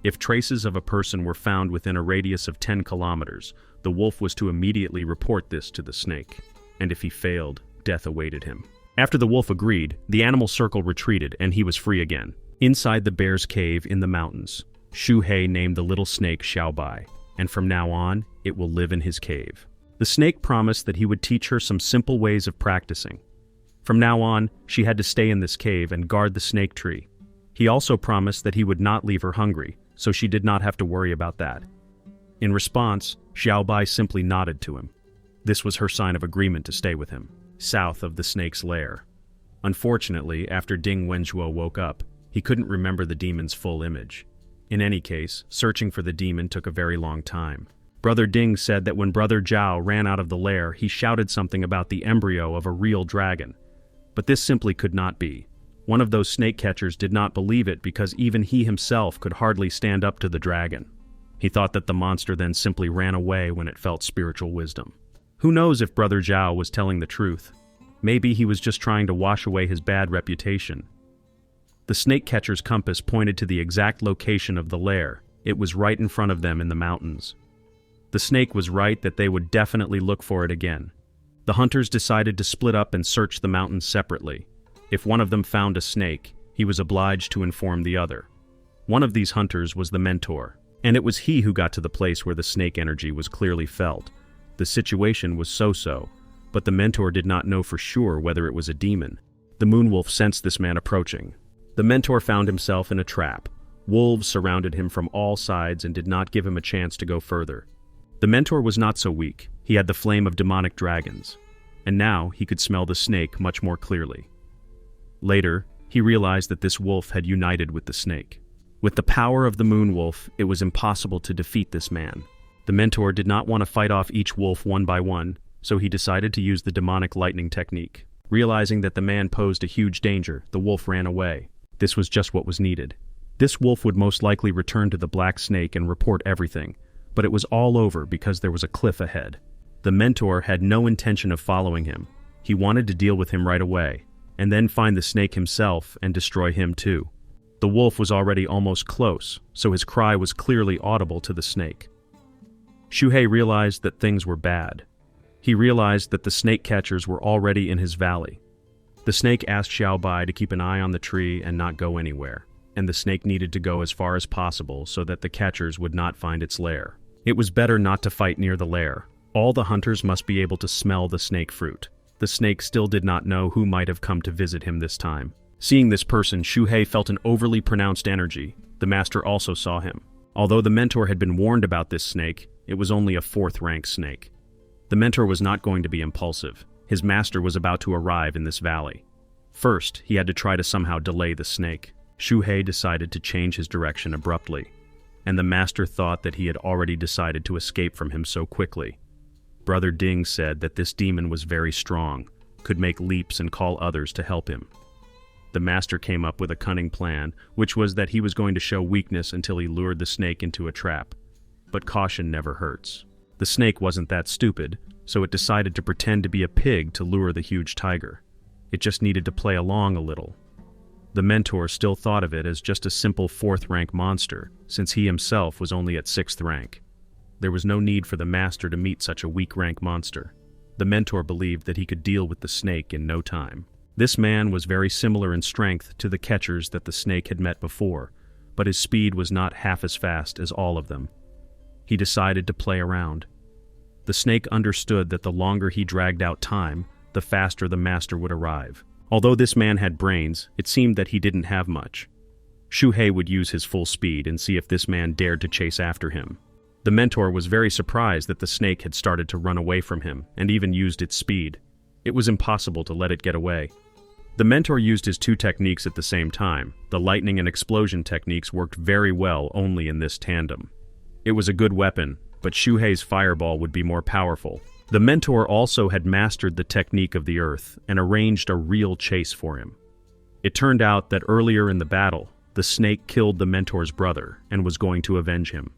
If traces of a person were found within a radius of 10 kilometers, the wolf was to immediately report this to the snake. And if he failed, death awaited him. After the wolf agreed, the animal circle retreated and he was free again. Inside the bear's cave in the mountains, Shuhei named the little snake Xiaobai, and from now on, it will live in his cave. The snake promised that he would teach her some simple ways of practicing. From now on, she had to stay in this cave and guard the snake tree. He also promised that he would not leave her hungry, so she did not have to worry about that. In response, Xiaobai simply nodded to him. This was her sign of agreement to stay with him, south of the snake's lair. Unfortunately, after Ding Wenzuo woke up, he couldn't remember the demon's full image. In any case, searching for the demon took a very long time. Brother Ding said that when Brother Zhao ran out of the lair, he shouted something about the embryo of a real dragon. But this simply could not be. One of those snake catchers did not believe it because even he himself could hardly stand up to the dragon. He thought that the monster then simply ran away when it felt spiritual wisdom. Who knows if Brother Zhao was telling the truth? Maybe he was just trying to wash away his bad reputation. The snake catcher's compass pointed to the exact location of the lair. It was right in front of them in the mountains. The snake was right that they would definitely look for it again. The hunters decided to split up and search the mountains separately. If one of them found a snake, he was obliged to inform the other. One of these hunters was the mentor, and it was he who got to the place where the snake energy was clearly felt. The situation was so-so, but the mentor did not know for sure whether it was a demon. The moonwolf sensed this man approaching. The mentor found himself in a trap. Wolves surrounded him from all sides and did not give him a chance to go further. The mentor was not so weak. He had the flame of demonic dragons, and now he could smell the snake much more clearly. Later, he realized that this wolf had united with the snake. With the power of the moon wolf, it was impossible to defeat this man. The mentor did not want to fight off each wolf one by one, so he decided to use the demonic lightning technique. Realizing that the man posed a huge danger, the wolf ran away. This was just what was needed. This wolf would most likely return to the black snake and report everything, but it was all over because there was a cliff ahead. The mentor had no intention of following him. He wanted to deal with him right away, and then find the snake himself and destroy him too. The wolf was already almost close, so his cry was clearly audible to the snake. Shuhei realized that things were bad. He realized that the snake catchers were already in his valley. The snake asked Xiaobai to keep an eye on the tree and not go anywhere, and the snake needed to go as far as possible so that the catchers would not find its lair. It was better not to fight near the lair. All the hunters must be able to smell the snake fruit. The snake still did not know who might have come to visit him this time. Seeing this person, Shuhei felt an overly pronounced energy. The master also saw him. Although the mentor had been warned about this snake, it was only a 4th-rank snake. The mentor was not going to be impulsive. His master was about to arrive in this valley. First, he had to try to somehow delay the snake. Shuhei decided to change his direction abruptly, and the master thought that he had already decided to escape from him so quickly. Brother Ding said that this demon was very strong, could make leaps and call others to help him. The master came up with a cunning plan, which was that he was going to show weakness until he lured the snake into a trap. But caution never hurts. The snake wasn't that stupid, so it decided to pretend to be a pig to lure the huge tiger. It just needed to play along a little. The mentor still thought of it as just a simple 4th-rank monster, since he himself was only at 6th rank. There was no need for the master to meet such a weak-rank monster. The mentor believed that he could deal with the snake in no time. This man was very similar in strength to the catchers that the snake had met before, but his speed was not half as fast as all of them. He decided to play around. The snake understood that the longer he dragged out time, the faster the master would arrive. Although this man had brains, it seemed that he didn't have much. Shuhei would use his full speed and see if this man dared to chase after him. The mentor was very surprised that the snake had started to run away from him and even used its speed. It was impossible to let it get away. The mentor used his 2 techniques at the same time. The lightning and explosion techniques worked very well only in this tandem. It was a good weapon, but Shuhei's fireball would be more powerful. The mentor also had mastered the technique of the earth and arranged a real chase for him. It turned out that earlier in the battle, the snake killed the mentor's brother and was going to avenge him.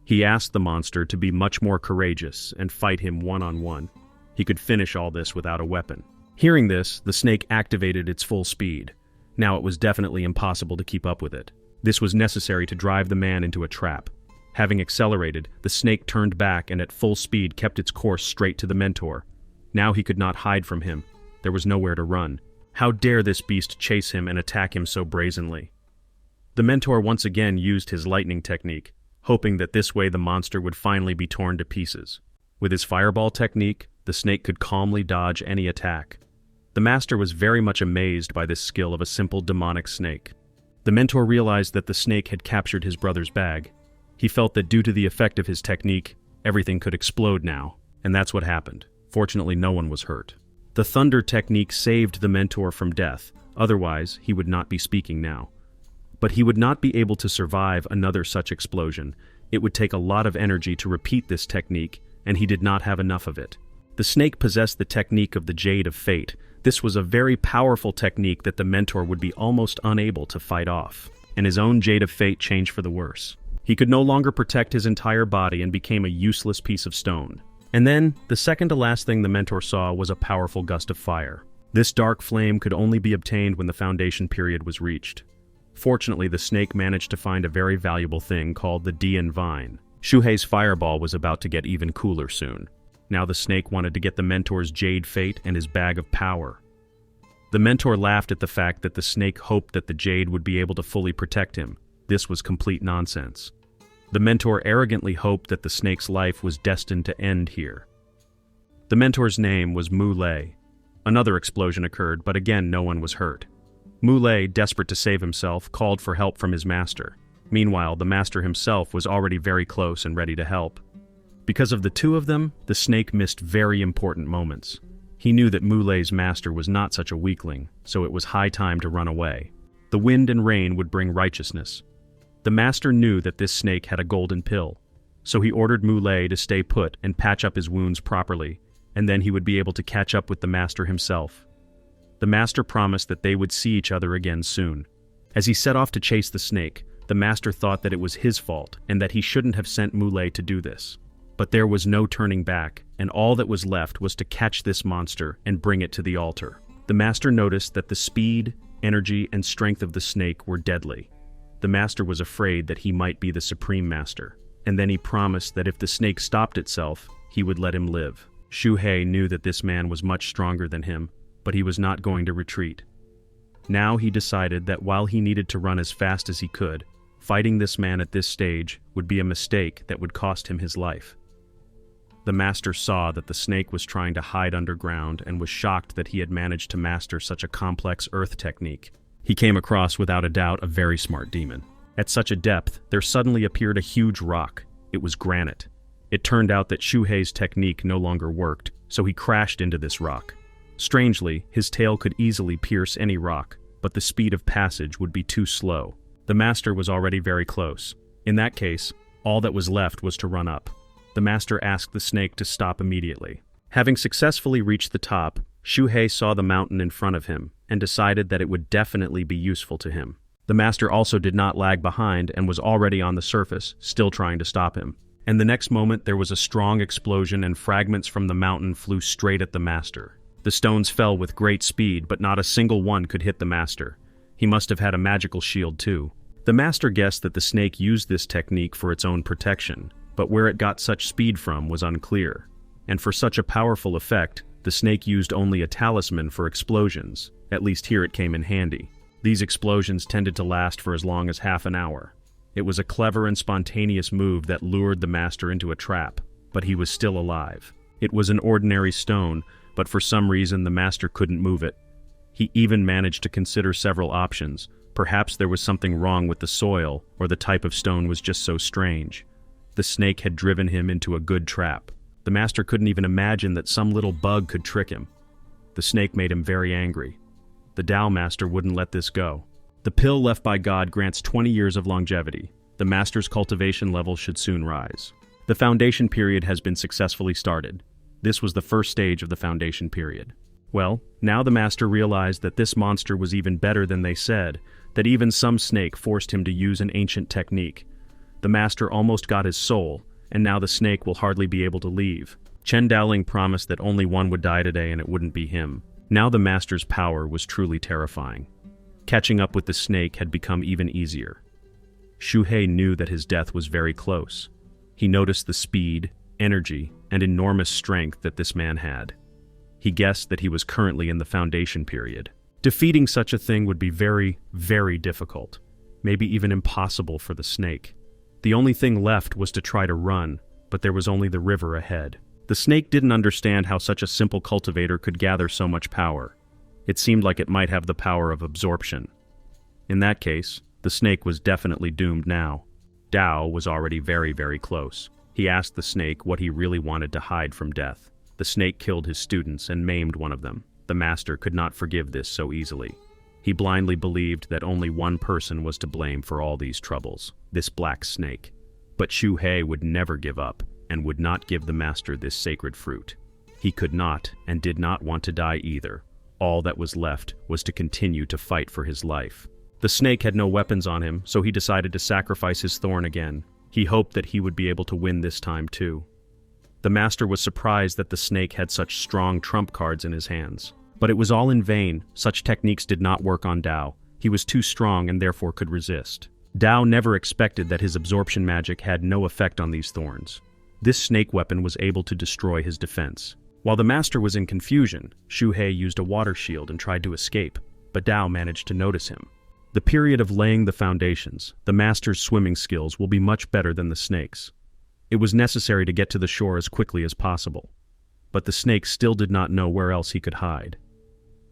He asked the monster to be much more courageous and fight him one-on-one. He could finish all this without a weapon. Hearing this, the snake activated its full speed. Now it was definitely impossible to keep up with it. This was necessary to drive the man into a trap. Having accelerated, the snake turned back and at full speed kept its course straight to the mentor. Now he could not hide from him. There was nowhere to run. How dare this beast chase him and attack him so brazenly? The mentor once again used his lightning technique, hoping that this way the monster would finally be torn to pieces. With his fireball technique, the snake could calmly dodge any attack. The master was very much amazed by this skill of a simple demonic snake. The mentor realized that the snake had captured his brother's bag. He felt that due to the effect of his technique, everything could explode now, and that's what happened. Fortunately, no one was hurt. The thunder technique saved the mentor from death, otherwise he would not be speaking now. But he would not be able to survive another such explosion. It would take a lot of energy to repeat this technique, and he did not have enough of it. The snake possessed the technique of the Jade of Fate. This was a very powerful technique that the mentor would be almost unable to fight off, and his own Jade of Fate changed for the worse. He could no longer protect his entire body and became a useless piece of stone. And then, the second to last thing the mentor saw was a powerful gust of fire. This dark flame could only be obtained when the foundation period was reached. Fortunately, the snake managed to find a very valuable thing called the Dian Vine. Shuhei's fireball was about to get even cooler soon. Now the snake wanted to get the mentor's Jade Fate and his bag of power. The mentor laughed at the fact that the snake hoped that the Jade would be able to fully protect him. This was complete nonsense. The mentor arrogantly hoped that the snake's life was destined to end here. The mentor's name was Mu Lei. Another explosion occurred, but again no one was hurt. Mu Lei, desperate to save himself, called for help from his master. Meanwhile, the master himself was already very close and ready to help. Because of the two of them, the snake missed very important moments. He knew that Mu Lei's master was not such a weakling, so it was high time to run away. The wind and rain would bring righteousness. The master knew that this snake had a golden pill, so he ordered Mu Lei to stay put and patch up his wounds properly, and then he would be able to catch up with the master himself. The master promised that they would see each other again soon. As he set off to chase the snake, the master thought that it was his fault and that he shouldn't have sent Mu Lei to do this. But there was no turning back, and all that was left was to catch this monster and bring it to the altar. The master noticed that the speed, energy, and strength of the snake were deadly. The master was afraid that he might be the supreme master, and then he promised that if the snake stopped itself, he would let him live. Shuhei knew that this man was much stronger than him, but he was not going to retreat. Now he decided that while he needed to run as fast as he could, fighting this man at this stage would be a mistake that would cost him his life. The master saw that the snake was trying to hide underground and was shocked that he had managed to master such a complex earth technique. He came across, without a doubt, a very smart demon. At such a depth, there suddenly appeared a huge rock. It was granite. It turned out that Shuhei's technique no longer worked, so he crashed into this rock. Strangely, his tail could easily pierce any rock, but the speed of passage would be too slow. The master was already very close. In that case, all that was left was to run up. The master asked the snake to stop immediately. Having successfully reached the top, Shuhei saw the mountain in front of him and decided that it would definitely be useful to him. The master also did not lag behind and was already on the surface, still trying to stop him. And the next moment there was a strong explosion and fragments from the mountain flew straight at the master. The stones fell with great speed, but not a single one could hit the master. He must have had a magical shield too. The master guessed that the snake used this technique for its own protection, but where it got such speed from was unclear. And for such a powerful effect, the snake used only a talisman for explosions. At least here it came in handy. These explosions tended to last for as long as half an hour. It was a clever and spontaneous move that lured the master into a trap, but he was still alive. It was an ordinary stone, but for some reason the master couldn't move it. He even managed to consider several options. Perhaps there was something wrong with the soil, or the type of stone was just so strange. The snake had driven him into a good trap. The master couldn't even imagine that some little bug could trick him. The snake made him very angry. The Tao master wouldn't let this go. The pill left by God grants 20 years of longevity. The master's cultivation level should soon rise. The foundation period has been successfully started. This was the first stage of the foundation period. Well, now the master realized that this monster was even better than they said, that even some snake forced him to use an ancient technique. The master almost got his soul, and now the snake will hardly be able to leave. Chen Daoling promised that only one would die today and it wouldn't be him. Now the master's power was truly terrifying. Catching up with the snake had become even easier. Xu He knew that his death was very close. He noticed the speed, energy, and enormous strength that this man had. He guessed that he was currently in the foundation period. Defeating such a thing would be very, very difficult, maybe even impossible for the snake. The only thing left was to try to run, but there was only the river ahead. The snake didn't understand how such a simple cultivator could gather so much power. It seemed like it might have the power of absorption. In that case, the snake was definitely doomed now. Tao was already very, very close. He asked the snake what he really wanted to hide from death. The snake killed his students and maimed one of them. The master could not forgive this so easily. He blindly believed that only one person was to blame for all these troubles, this black snake. But Xu He would never give up, and would not give the master this sacred fruit. He could not, and did not want to die either. All that was left was to continue to fight for his life. The snake had no weapons on him, so he decided to sacrifice his thorn again. He hoped that he would be able to win this time too. The master was surprised that the snake had such strong trump cards in his hands. But it was all in vain. Such techniques did not work on Tao. He was too strong and therefore could resist. Tao never expected that his absorption magic had no effect on these thorns. This snake weapon was able to destroy his defense. While the master was in confusion, Xu He used a water shield and tried to escape, but Tao managed to notice him. The period of laying the foundations, the master's swimming skills will be much better than the snake's. It was necessary to get to the shore as quickly as possible. But the snake still did not know where else he could hide.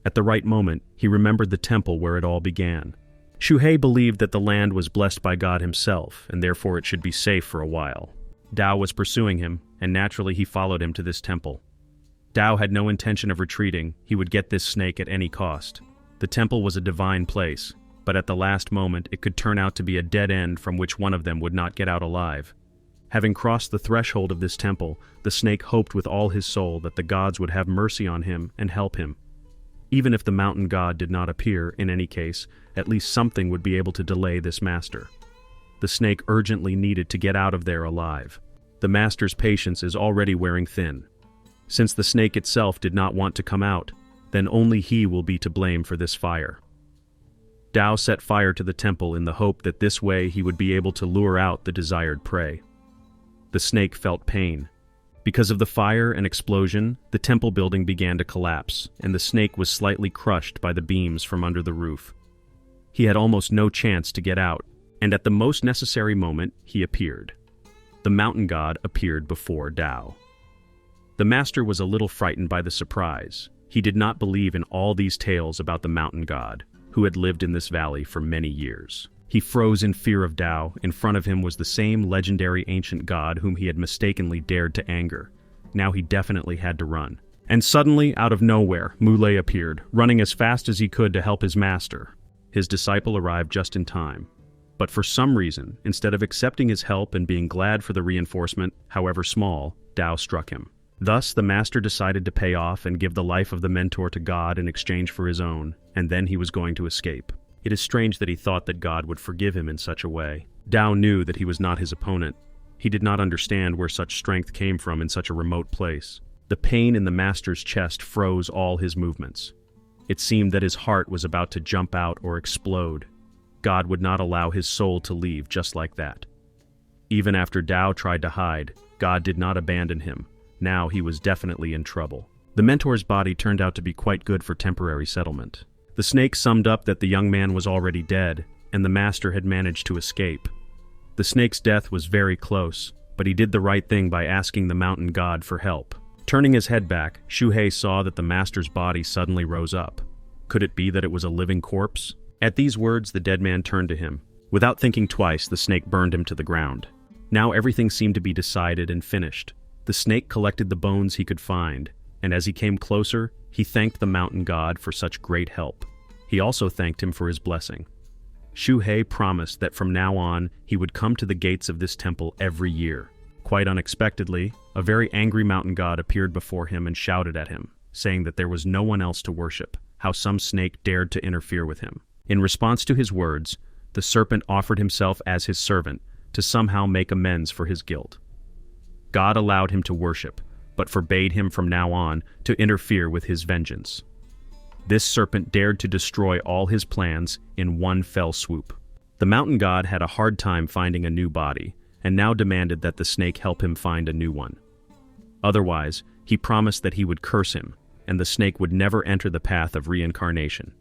At the right moment, he remembered the temple where it all began. Xu He believed that the land was blessed by God himself, and therefore it should be safe for a while. Tao was pursuing him, and naturally he followed him to this temple. Tao had no intention of retreating. He would get this snake at any cost. The temple was a divine place, but at the last moment it could turn out to be a dead end from which one of them would not get out alive. Having crossed the threshold of this temple, the snake hoped with all his soul that the gods would have mercy on him and help him. Even if the mountain god did not appear, in any case, at least something would be able to delay this master. The snake urgently needed to get out of there alive. The master's patience is already wearing thin. Since the snake itself did not want to come out, then only he will be to blame for this fire. Tao set fire to the temple in the hope that this way he would be able to lure out the desired prey. The snake felt pain. Because of the fire and explosion, the temple building began to collapse, and the snake was slightly crushed by the beams from under the roof. He had almost no chance to get out, and at the most necessary moment, he appeared. The mountain god appeared before Tao. The master was a little frightened by the surprise. He did not believe in all these tales about the mountain god, who had lived in this valley for many years. He froze in fear of Tao. In front of him was the same legendary ancient god whom he had mistakenly dared to anger. Now he definitely had to run. And suddenly, out of nowhere, Muley appeared, running as fast as he could to help his master. His disciple arrived just in time. But for some reason, instead of accepting his help and being glad for the reinforcement, however small, Tao struck him. Thus, the master decided to pay off and give the life of the mentor to God in exchange for his own, and then he was going to escape. It is strange that he thought that God would forgive him in such a way. Tao knew that he was not his opponent. He did not understand where such strength came from in such a remote place. The pain in the master's chest froze all his movements. It seemed that his heart was about to jump out or explode. God would not allow his soul to leave just like that. Even after Dao tried to hide, God did not abandon him. Now he was definitely in trouble. The mentor's body turned out to be quite good for temporary settlement. The snake summed up that the young man was already dead, and the master had managed to escape. The snake's death was very close, but he did the right thing by asking the mountain god for help. Turning his head back, Shuhei saw that the master's body suddenly rose up. Could it be that it was a living corpse? At these words, the dead man turned to him. Without thinking twice, the snake burned him to the ground. Now everything seemed to be decided and finished. The snake collected the bones he could find, and as he came closer, he thanked the mountain god for such great help. He also thanked him for his blessing. Shuhei promised that from now on, he would come to the gates of this temple every year. Quite unexpectedly, a very angry mountain god appeared before him and shouted at him, saying that there was no one else to worship, how some snake dared to interfere with him. In response to his words, the serpent offered himself as his servant to somehow make amends for his guilt. God allowed him to worship, but forbade him from now on to interfere with his vengeance. This serpent dared to destroy all his plans in one fell swoop. The mountain god had a hard time finding a new body, and now demanded that the snake help him find a new one. Otherwise, he promised that he would curse him, and the snake would never enter the path of reincarnation.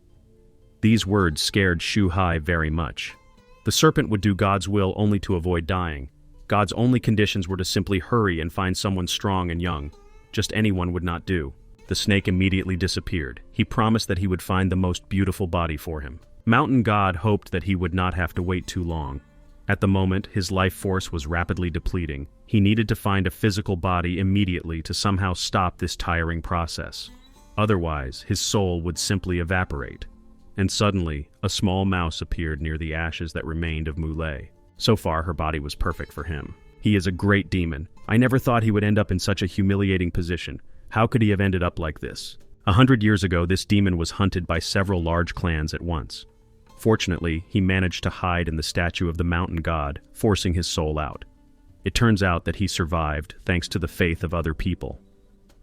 These words scared Shuhei very much. The serpent would do God's will only to avoid dying. God's only conditions were to simply hurry and find someone strong and young. Just anyone would not do. The snake immediately disappeared. He promised that he would find the most beautiful body for him. Mountain God hoped that he would not have to wait too long. At the moment, his life force was rapidly depleting. He needed to find a physical body immediately to somehow stop this tiring process. Otherwise, his soul would simply evaporate. And suddenly, a small mouse appeared near the ashes that remained of Muley. So far, her body was perfect for him. He is a great demon. I never thought he would end up in such a humiliating position. How could he have ended up like this? 100 years ago, this demon was hunted by several large clans at once. Fortunately, he managed to hide in the statue of the mountain god, forcing his soul out. It turns out that he survived thanks to the faith of other people.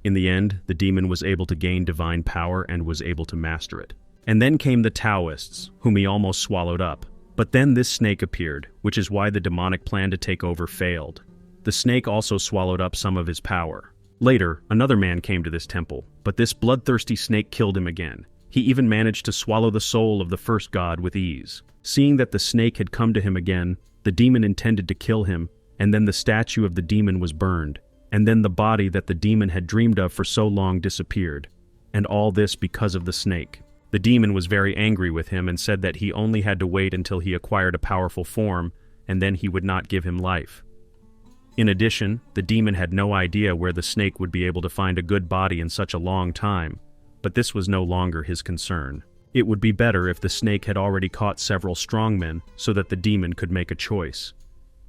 In the end, the demon was able to gain divine power and was able to master it. And then came the Taoists, whom he almost swallowed up. But then this snake appeared, which is why the demonic plan to take over failed. The snake also swallowed up some of his power. Later, another man came to this temple, but this bloodthirsty snake killed him again. He even managed to swallow the soul of the first god with ease. Seeing that the snake had come to him again, the demon intended to kill him, and then the statue of the demon was burned, and then the body that the demon had dreamed of for so long disappeared. And all this because of the snake. The demon was very angry with him and said that he only had to wait until he acquired a powerful form, and then he would not give him life. In addition, the demon had no idea where the snake would be able to find a good body in such a long time, but this was no longer his concern. It would be better if the snake had already caught several strongmen so that the demon could make a choice.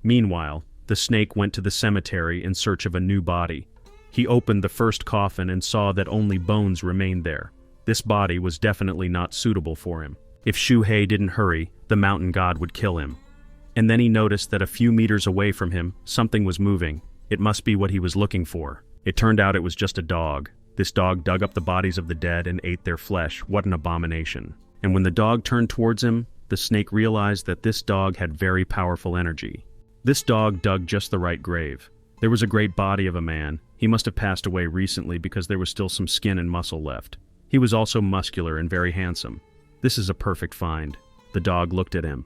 Meanwhile, the snake went to the cemetery in search of a new body. He opened the first coffin and saw that only bones remained there. This body was definitely not suitable for him. If Shuhei didn't hurry, the mountain god would kill him. And then he noticed that a few meters away from him, something was moving. It must be what he was looking for. It turned out it was just a dog. This dog dug up the bodies of the dead and ate their flesh. What an abomination. And when the dog turned towards him, the snake realized that this dog had very powerful energy. This dog dug just the right grave. There was a great body of a man. He must have passed away recently because there was still some skin and muscle left. He was also muscular and very handsome. This is a perfect find. The dog looked at him.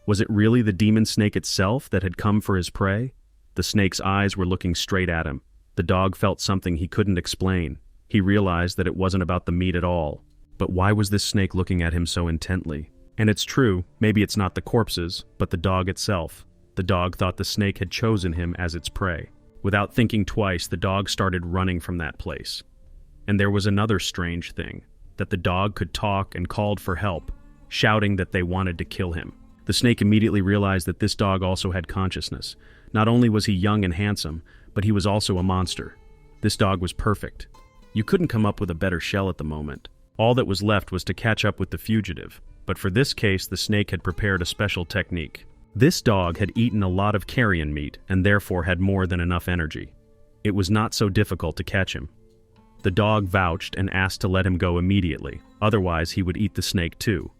Was it really the demon snake itself that had come for his prey? The snake's eyes were looking straight at him. The dog felt something he couldn't explain. He realized that it wasn't about the meat at all. But why was this snake looking at him so intently? And it's true, maybe it's not the corpses, but the dog itself. The dog thought the snake had chosen him as its prey. Without thinking twice, the dog started running from that place. And there was another strange thing, that the dog could talk and called for help, shouting that they wanted to kill him. The snake immediately realized that this dog also had consciousness. Not only was he young and handsome, but he was also a monster. This dog was perfect. You couldn't come up with a better shell at the moment. All that was left was to catch up with the fugitive, but for this case the snake had prepared a special technique. This dog had eaten a lot of carrion meat and therefore had more than enough energy. It was not so difficult to catch him. The dog vouched and asked to let him go immediately, otherwise he would eat the snake too.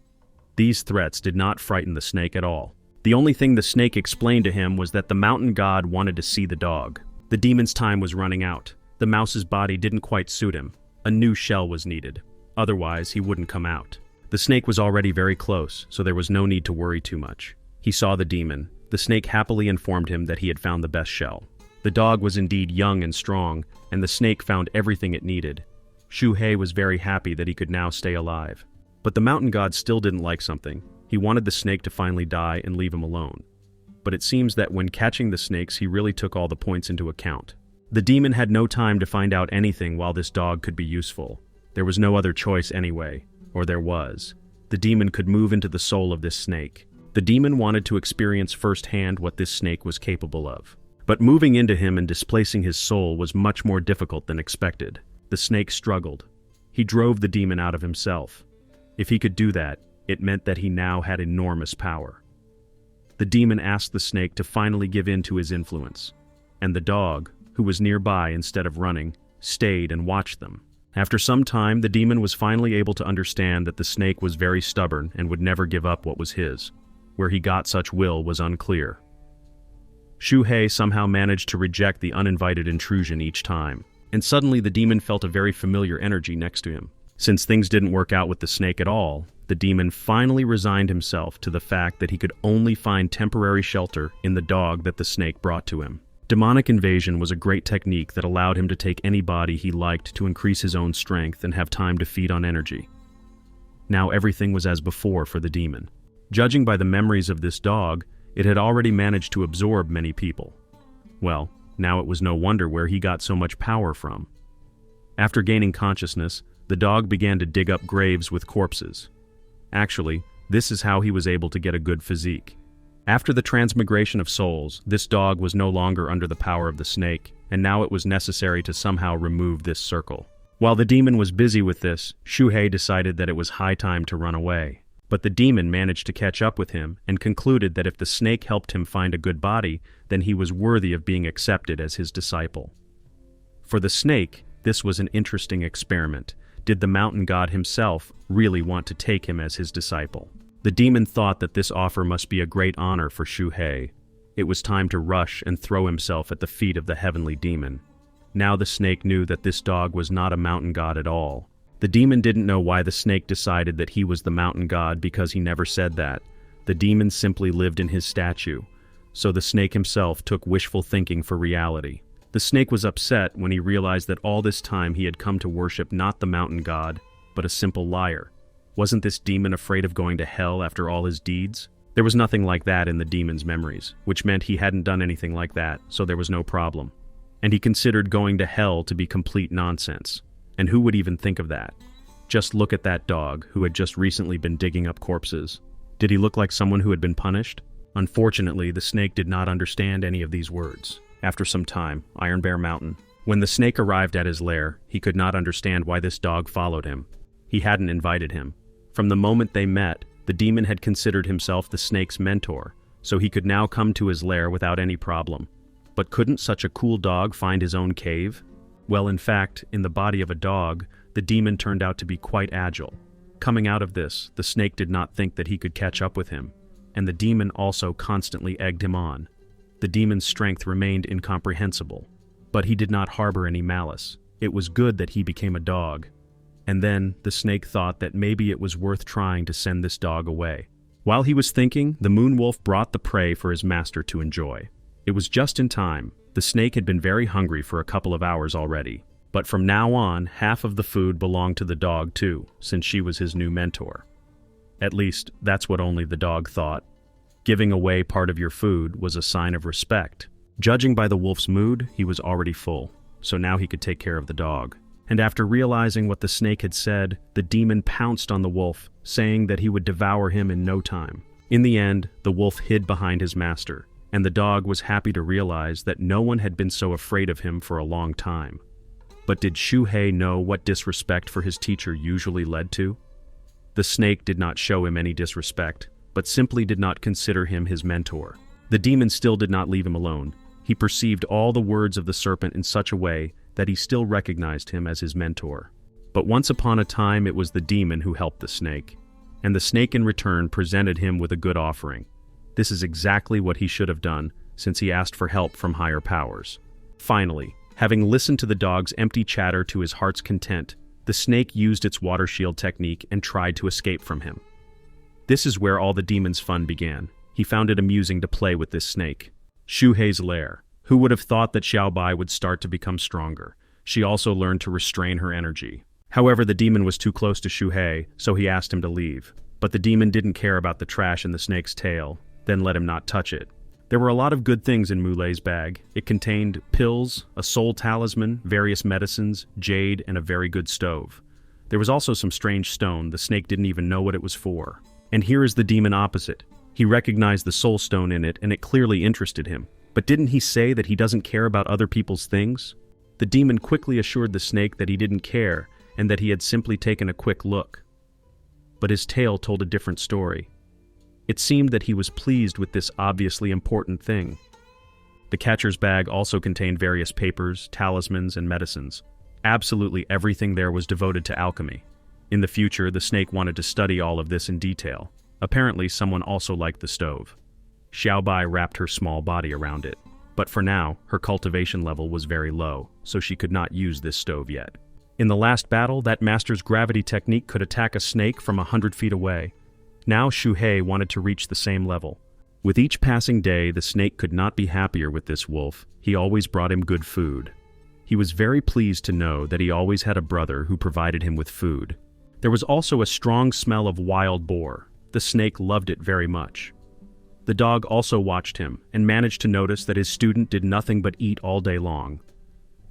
These threats did not frighten the snake at all. The only thing the snake explained to him was that the mountain god wanted to see the dog. The demon's time was running out. The mouse's body didn't quite suit him. A new shell was needed. Otherwise, he wouldn't come out. The snake was already very close, so there was no need to worry too much. He saw the demon. The snake happily informed him that he had found the best shell. The dog was indeed young and strong, and the snake found everything it needed. Shuhei was very happy that he could now stay alive. But the mountain god still didn't like something. He wanted the snake to finally die and leave him alone. But it seems that when catching the snakes, he really took all the points into account. The demon had no time to find out anything while this dog could be useful. There was no other choice anyway, or there was. The demon could move into the soul of this snake. The demon wanted to experience firsthand what this snake was capable of. But moving into him and displacing his soul was much more difficult than expected. The snake struggled. He drove the demon out of himself. If he could do that, it meant that he now had enormous power. The demon asked the snake to finally give in to his influence. And the dog, who was nearby instead of running, stayed and watched them. After some time, the demon was finally able to understand that the snake was very stubborn and would never give up what was his. Where he got such will was unclear. Shuhei somehow managed to reject the uninvited intrusion each time, and suddenly the demon felt a very familiar energy next to him. Since things didn't work out with the snake at all, the demon finally resigned himself to the fact that he could only find temporary shelter in the dog that the snake brought to him. Demonic invasion was a great technique that allowed him to take any body he liked to increase his own strength and have time to feed on energy. Now everything was as before for the demon. Judging by the memories of this dog, it had already managed to absorb many people. Well, now it was no wonder where he got so much power from. After gaining consciousness, the dog began to dig up graves with corpses. Actually, this is how he was able to get a good physique. After the transmigration of souls, this dog was no longer under the power of the snake, and now it was necessary to somehow remove this circle. While the demon was busy with this, Shuhei decided that it was high time to run away. But the demon managed to catch up with him and concluded that if the snake helped him find a good body, then he was worthy of being accepted as his disciple. For the snake, this was an interesting experiment. Did the mountain god himself really want to take him as his disciple? The demon thought that this offer must be a great honor for Shuhei. It was time to rush and throw himself at the feet of the heavenly demon. Now the snake knew that this dog was not a mountain god at all. The demon didn't know why the snake decided that he was the mountain god because he never said that. The demon simply lived in his statue. So the snake himself took wishful thinking for reality. The snake was upset when he realized that all this time he had come to worship not the mountain god, but a simple liar. Wasn't this demon afraid of going to hell after all his deeds? There was nothing like that in the demon's memories, which meant he hadn't done anything like that, so there was no problem. And he considered going to hell to be complete nonsense. And who would even think of that? Just look at that dog who had just recently been digging up corpses. Did he look like someone who had been punished? Unfortunately, the snake did not understand any of these words. After some time, Iron Bear Mountain. When the snake arrived at his lair, he could not understand why this dog followed him. He hadn't invited him. From the moment they met, the demon had considered himself the snake's mentor, so he could now come to his lair without any problem. But couldn't such a cool dog find his own cave? Well, in fact, in the body of a dog, the demon turned out to be quite agile. Coming out of this, the snake did not think that he could catch up with him, and the demon also constantly egged him on. The demon's strength remained incomprehensible, but he did not harbor any malice. It was good that he became a dog. And then, the snake thought that maybe it was worth trying to send this dog away. While he was thinking, the moon wolf brought the prey for his master to enjoy. It was just in time. The snake had been very hungry for a couple of hours already. But from now on, half of the food belonged to the dog too, since she was his new mentor. At least, that's what only the dog thought. Giving away part of your food was a sign of respect. Judging by the wolf's mood, he was already full, so now he could take care of the dog. And after realizing what the snake had said, the demon pounced on the wolf, saying that he would devour him in no time. In the end, the wolf hid behind his master, and the dog was happy to realize that no one had been so afraid of him for a long time. But did Shuhei know what disrespect for his teacher usually led to? The snake did not show him any disrespect, but simply did not consider him his mentor. The demon still did not leave him alone. He perceived all the words of the serpent in such a way that he still recognized him as his mentor. But once upon a time it was the demon who helped the snake, and the snake in return presented him with a good offering. This is exactly what he should have done, since he asked for help from higher powers. Finally, having listened to the dog's empty chatter to his heart's content, the snake used its water shield technique and tried to escape from him. This is where all the demon's fun began. He found it amusing to play with this snake. Shuhei's lair. Who would have thought that Xiaobai would start to become stronger? She also learned to restrain her energy. However, the demon was too close to Shuhei, so he asked him to leave. But the demon didn't care about the trash in the snake's tail, then let him not touch it. There were a lot of good things in Mulei's bag. It contained pills, a soul talisman, various medicines, jade, and a very good stove. There was also some strange stone. The snake didn't even know what it was for. And here is the demon opposite. He recognized the soul stone in it, and it clearly interested him. But didn't he say that he doesn't care about other people's things? The demon quickly assured the snake that he didn't care, and that he had simply taken a quick look. But his tale told a different story. It seemed that he was pleased with this obviously important thing. The catcher's bag also contained various papers, talismans, and medicines. Absolutely everything there was devoted to alchemy. In the future, the snake wanted to study all of this in detail. Apparently, someone also liked the stove. Xiaobai wrapped her small body around it. But for now, her cultivation level was very low, so she could not use this stove yet. In the last battle, that master's gravity technique could attack a snake from 100 feet away. Now Shuhei wanted to reach the same level. With each passing day, the snake could not be happier with this wolf. He always brought him good food. He was very pleased to know that he always had a brother who provided him with food. There was also a strong smell of wild boar. The snake loved it very much. The dog also watched him and managed to notice that his student did nothing but eat all day long.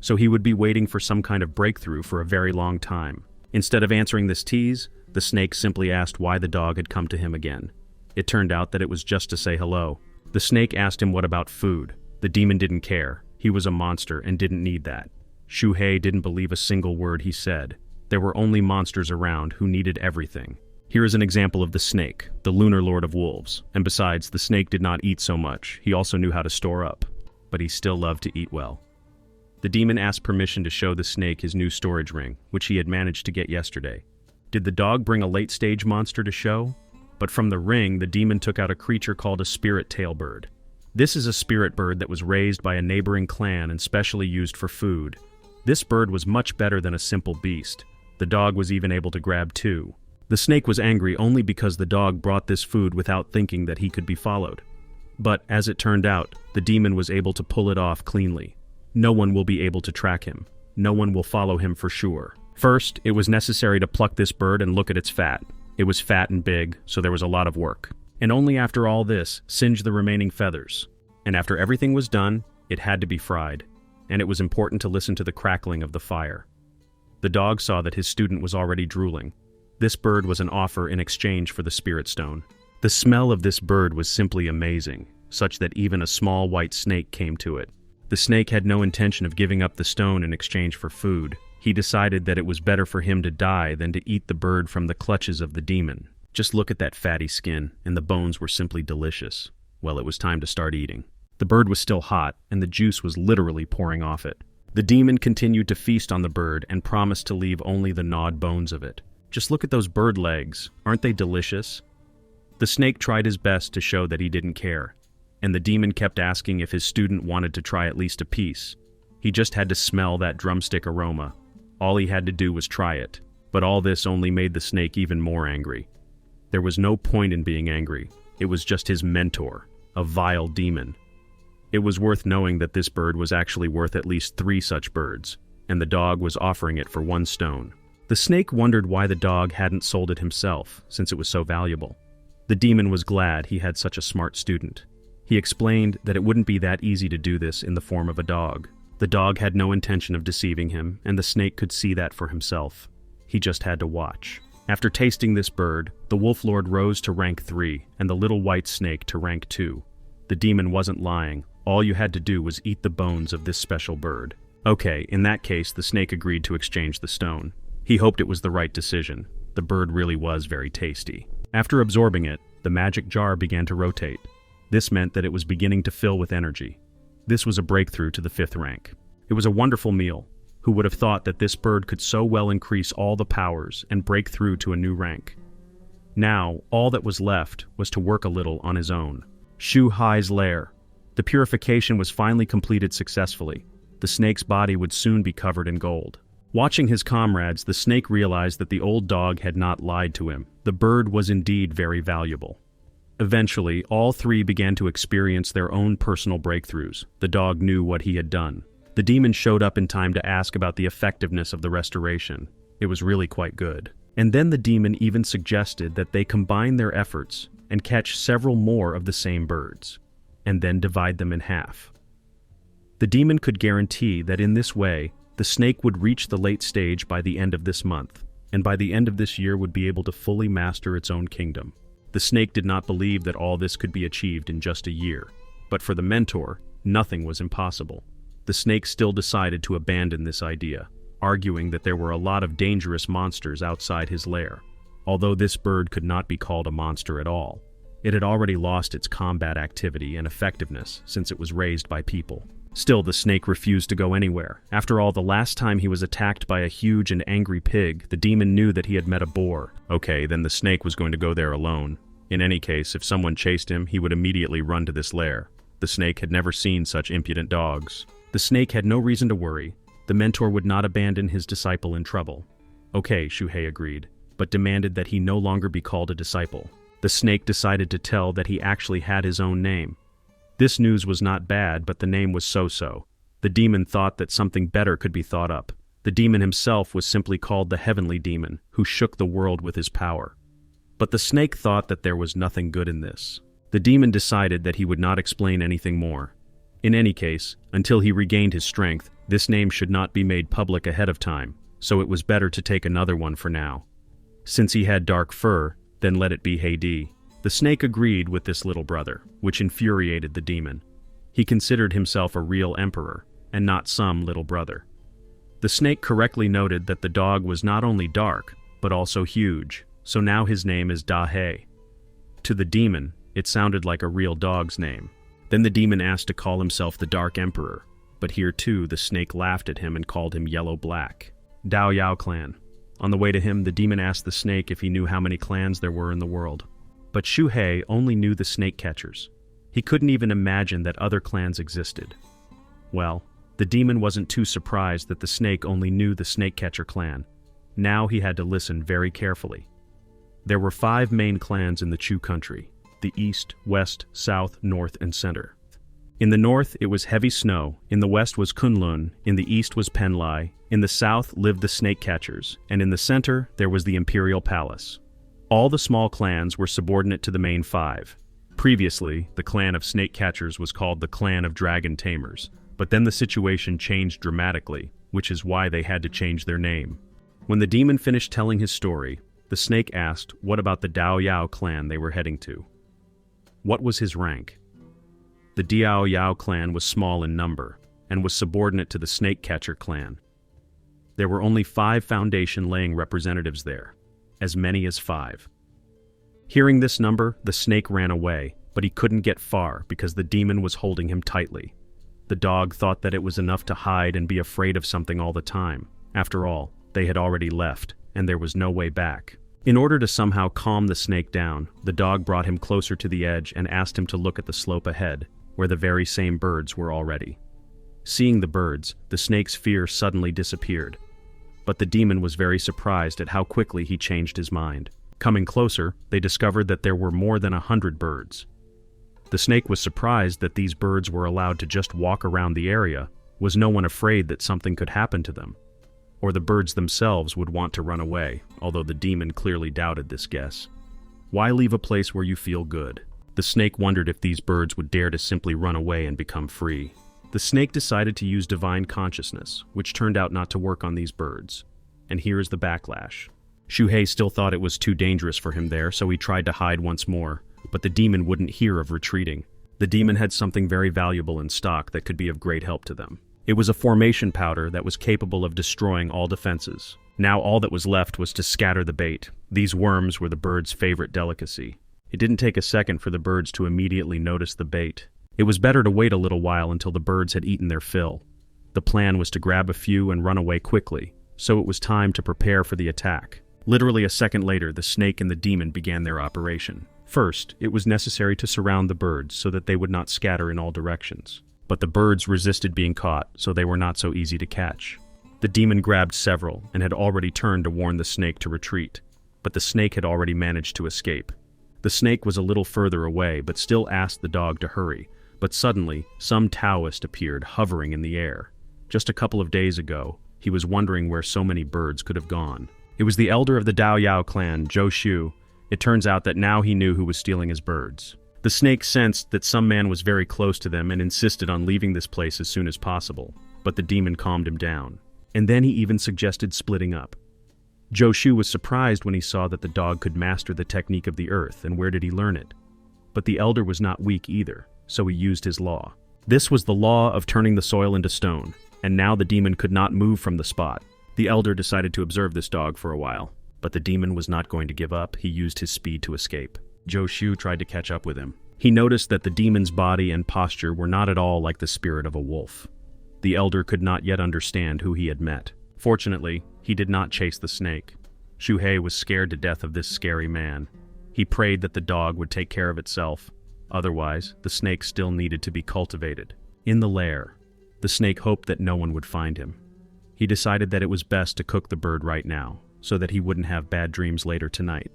So he would be waiting for some kind of breakthrough for a very long time. Instead of answering this tease, the snake simply asked why the dog had come to him again. It turned out that it was just to say hello. The snake asked him what about food. The demon didn't care. He was a monster and didn't need that. Shuhei didn't believe a single word he said. There were only monsters around who needed everything. Here is an example of the snake, the lunar lord of wolves. And besides, the snake did not eat so much. He also knew how to store up. But he still loved to eat well. The demon asked permission to show the snake his new storage ring, which he had managed to get yesterday. Did the dog bring a late-stage monster to show? But from the ring, the demon took out a creature called a spirit tail bird. This is a spirit bird that was raised by a neighboring clan and specially used for food. This bird was much better than a simple beast. The dog was even able to grab two. The snake was angry only because the dog brought this food without thinking that he could be followed. But, as it turned out, the demon was able to pull it off cleanly. No one will be able to track him. No one will follow him for sure. First, it was necessary to pluck this bird and look at its fat. It was fat and big, so there was a lot of work. And only after all this, singe the remaining feathers. And after everything was done, it had to be fried. And it was important to listen to the crackling of the fire. The dog saw that his student was already drooling. This bird was an offer in exchange for the spirit stone. The smell of this bird was simply amazing, such that even a small white snake came to it. The snake had no intention of giving up the stone in exchange for food. He decided that it was better for him to die than to eat the bird from the clutches of the demon. Just look at that fatty skin, and the bones were simply delicious. Well, it was time to start eating. The bird was still hot, and the juice was literally pouring off it. The demon continued to feast on the bird and promised to leave only the gnawed bones of it. Just look at those bird legs. Aren't they delicious? The snake tried his best to show that he didn't care. And the demon kept asking if his student wanted to try at least a piece. He just had to smell that drumstick aroma. All he had to do was try it. But all this only made the snake even more angry. There was no point in being angry. It was just his mentor, a vile demon. It was worth knowing that this bird was actually worth at least 3 such birds, and the dog was offering it for 1 stone. The snake wondered why the dog hadn't sold it himself, since it was so valuable. The demon was glad he had such a smart student. He explained that it wouldn't be that easy to do this in the form of a dog. The dog had no intention of deceiving him, and the snake could see that for himself. He just had to watch. After tasting this bird, the Wolf Lord rose to rank 3, and the little white snake to rank 2. The demon wasn't lying. All you had to do was eat the bones of this special bird. Okay, in that case, the snake agreed to exchange the stone. He hoped it was the right decision. The bird really was very tasty. After absorbing it, the magic jar began to rotate. This meant that it was beginning to fill with energy. This was a breakthrough to the 5th rank. It was a wonderful meal. Who would have thought that this bird could so well increase all the powers and break through to a new rank? Now, all that was left was to work a little on his own. Shu Hai's lair. The purification was finally completed successfully. The snake's body would soon be covered in gold. Watching his comrades, the snake realized that the old dog had not lied to him. The bird was indeed very valuable. Eventually, all three began to experience their own personal breakthroughs. The dog knew what he had done. The demon showed up in time to ask about the effectiveness of the restoration. It was really quite good. And then the demon even suggested that they combine their efforts and catch several more of the same birds, and then divide them in half. The demon could guarantee that in this way, the snake would reach the late stage by the end of this month, and by the end of this year would be able to fully master its own kingdom. The snake did not believe that all this could be achieved in just a year, but for the mentor, nothing was impossible. The snake still decided to abandon this idea, arguing that there were a lot of dangerous monsters outside his lair. Although this bird could not be called a monster at all, it had already lost its combat activity and effectiveness since it was raised by people. Still, the snake refused to go anywhere. After all, the last time he was attacked by a huge and angry pig, the demon knew that he had met a boar. Okay, then the snake was going to go there alone. In any case, if someone chased him, he would immediately run to this lair. The snake had never seen such impudent dogs. The snake had no reason to worry. The mentor would not abandon his disciple in trouble. Okay, Shuhei agreed, but demanded that he no longer be called a disciple. The snake decided to tell that he actually had his own name. This news was not bad, but the name was so-so. The demon thought that something better could be thought up. The demon himself was simply called the Heavenly Demon, who shook the world with his power. But the snake thought that there was nothing good in this. The demon decided that he would not explain anything more. In any case, until he regained his strength, this name should not be made public ahead of time, so it was better to take another one for now. Since he had dark fur, then let it be Heidi. The snake agreed with this little brother, which infuriated the demon. He considered himself a real emperor, and not some little brother. The snake correctly noted that the dog was not only dark, but also huge, so now his name is Dahe. To the demon, it sounded like a real dog's name. Then the demon asked to call himself the Dark Emperor, but here too the snake laughed at him and called him Yellow-Black. Dao Yao clan. On the way to him, the demon asked the snake if he knew how many clans there were in the world. But Shuhei only knew the snake catchers. He couldn't even imagine that other clans existed. Well, the demon wasn't too surprised that the snake only knew the snake catcher clan. Now he had to listen very carefully. There were 5 main clans in the Chu country: the East, West, South, North, and Center. In the north, it was heavy snow. In the west was Kunlun. In the east was Penlai. In the south lived the snake catchers. And in the center, there was the Imperial Palace. All the small clans were subordinate to the main 5. Previously, the clan of snake catchers was called the clan of dragon tamers. But then the situation changed dramatically, which is why they had to change their name. When the demon finished telling his story, the snake asked what about the Dao Yao clan they were heading to. What was his rank? The Diao Yao clan was small in number, and was subordinate to the snake catcher clan. There were only 5 foundation-laying representatives there, as many as 5. Hearing this number, the snake ran away, but he couldn't get far because the demon was holding him tightly. The dog thought that it was enough to hide and be afraid of something all the time. After all, they had already left, and there was no way back. In order to somehow calm the snake down, the dog brought him closer to the edge and asked him to look at the slope ahead, where the very same birds were already. Seeing the birds, the snake's fear suddenly disappeared. But the demon was very surprised at how quickly he changed his mind. Coming closer, they discovered that there were more than 100 birds. The snake was surprised that these birds were allowed to just walk around the area. Was no one afraid that something could happen to them? Or the birds themselves would want to run away, although the demon clearly doubted this guess. Why leave a place where you feel good? The snake wondered if these birds would dare to simply run away and become free. The snake decided to use divine consciousness, which turned out not to work on these birds. And here is the backlash. Shuhei still thought it was too dangerous for him there, so he tried to hide once more, but the demon wouldn't hear of retreating. The demon had something very valuable in stock that could be of great help to them. It was a formation powder that was capable of destroying all defenses. Now all that was left was to scatter the bait. These worms were the birds' favorite delicacy. It didn't take a second for the birds to immediately notice the bait. It was better to wait a little while until the birds had eaten their fill. The plan was to grab a few and run away quickly, so it was time to prepare for the attack. Literally a second later, the snake and the demon began their operation. First, it was necessary to surround the birds so that they would not scatter in all directions. But the birds resisted being caught, so they were not so easy to catch. The demon grabbed several and had already turned to warn the snake to retreat, but the snake had already managed to escape. The snake was a little further away, but still asked the dog to hurry, but suddenly, some Taoist appeared hovering in the air. Just a couple of days ago, he was wondering where so many birds could have gone. It was the elder of the Dao Yao clan, Zhou Shu. It turns out that now he knew who was stealing his birds. The snake sensed that some man was very close to them and insisted on leaving this place as soon as possible, but the demon calmed him down. And then he even suggested splitting up. Zhou Shu was surprised when he saw that the dog could master the technique of the earth, and where did he learn it? But the elder was not weak either, so he used his law. This was the law of turning the soil into stone, and now the demon could not move from the spot. The elder decided to observe this dog for a while, but the demon was not going to give up. He used his speed to escape. Zhou Shu tried to catch up with him. He noticed that the demon's body and posture were not at all like the spirit of a wolf. The elder could not yet understand who he had met. Fortunately, he did not chase the snake. Shu Hei was scared to death of this scary man. He prayed that the dog would take care of itself. Otherwise, the snake still needed to be cultivated. In the lair, the snake hoped that no one would find him. He decided that it was best to cook the bird right now, so that he wouldn't have bad dreams later tonight.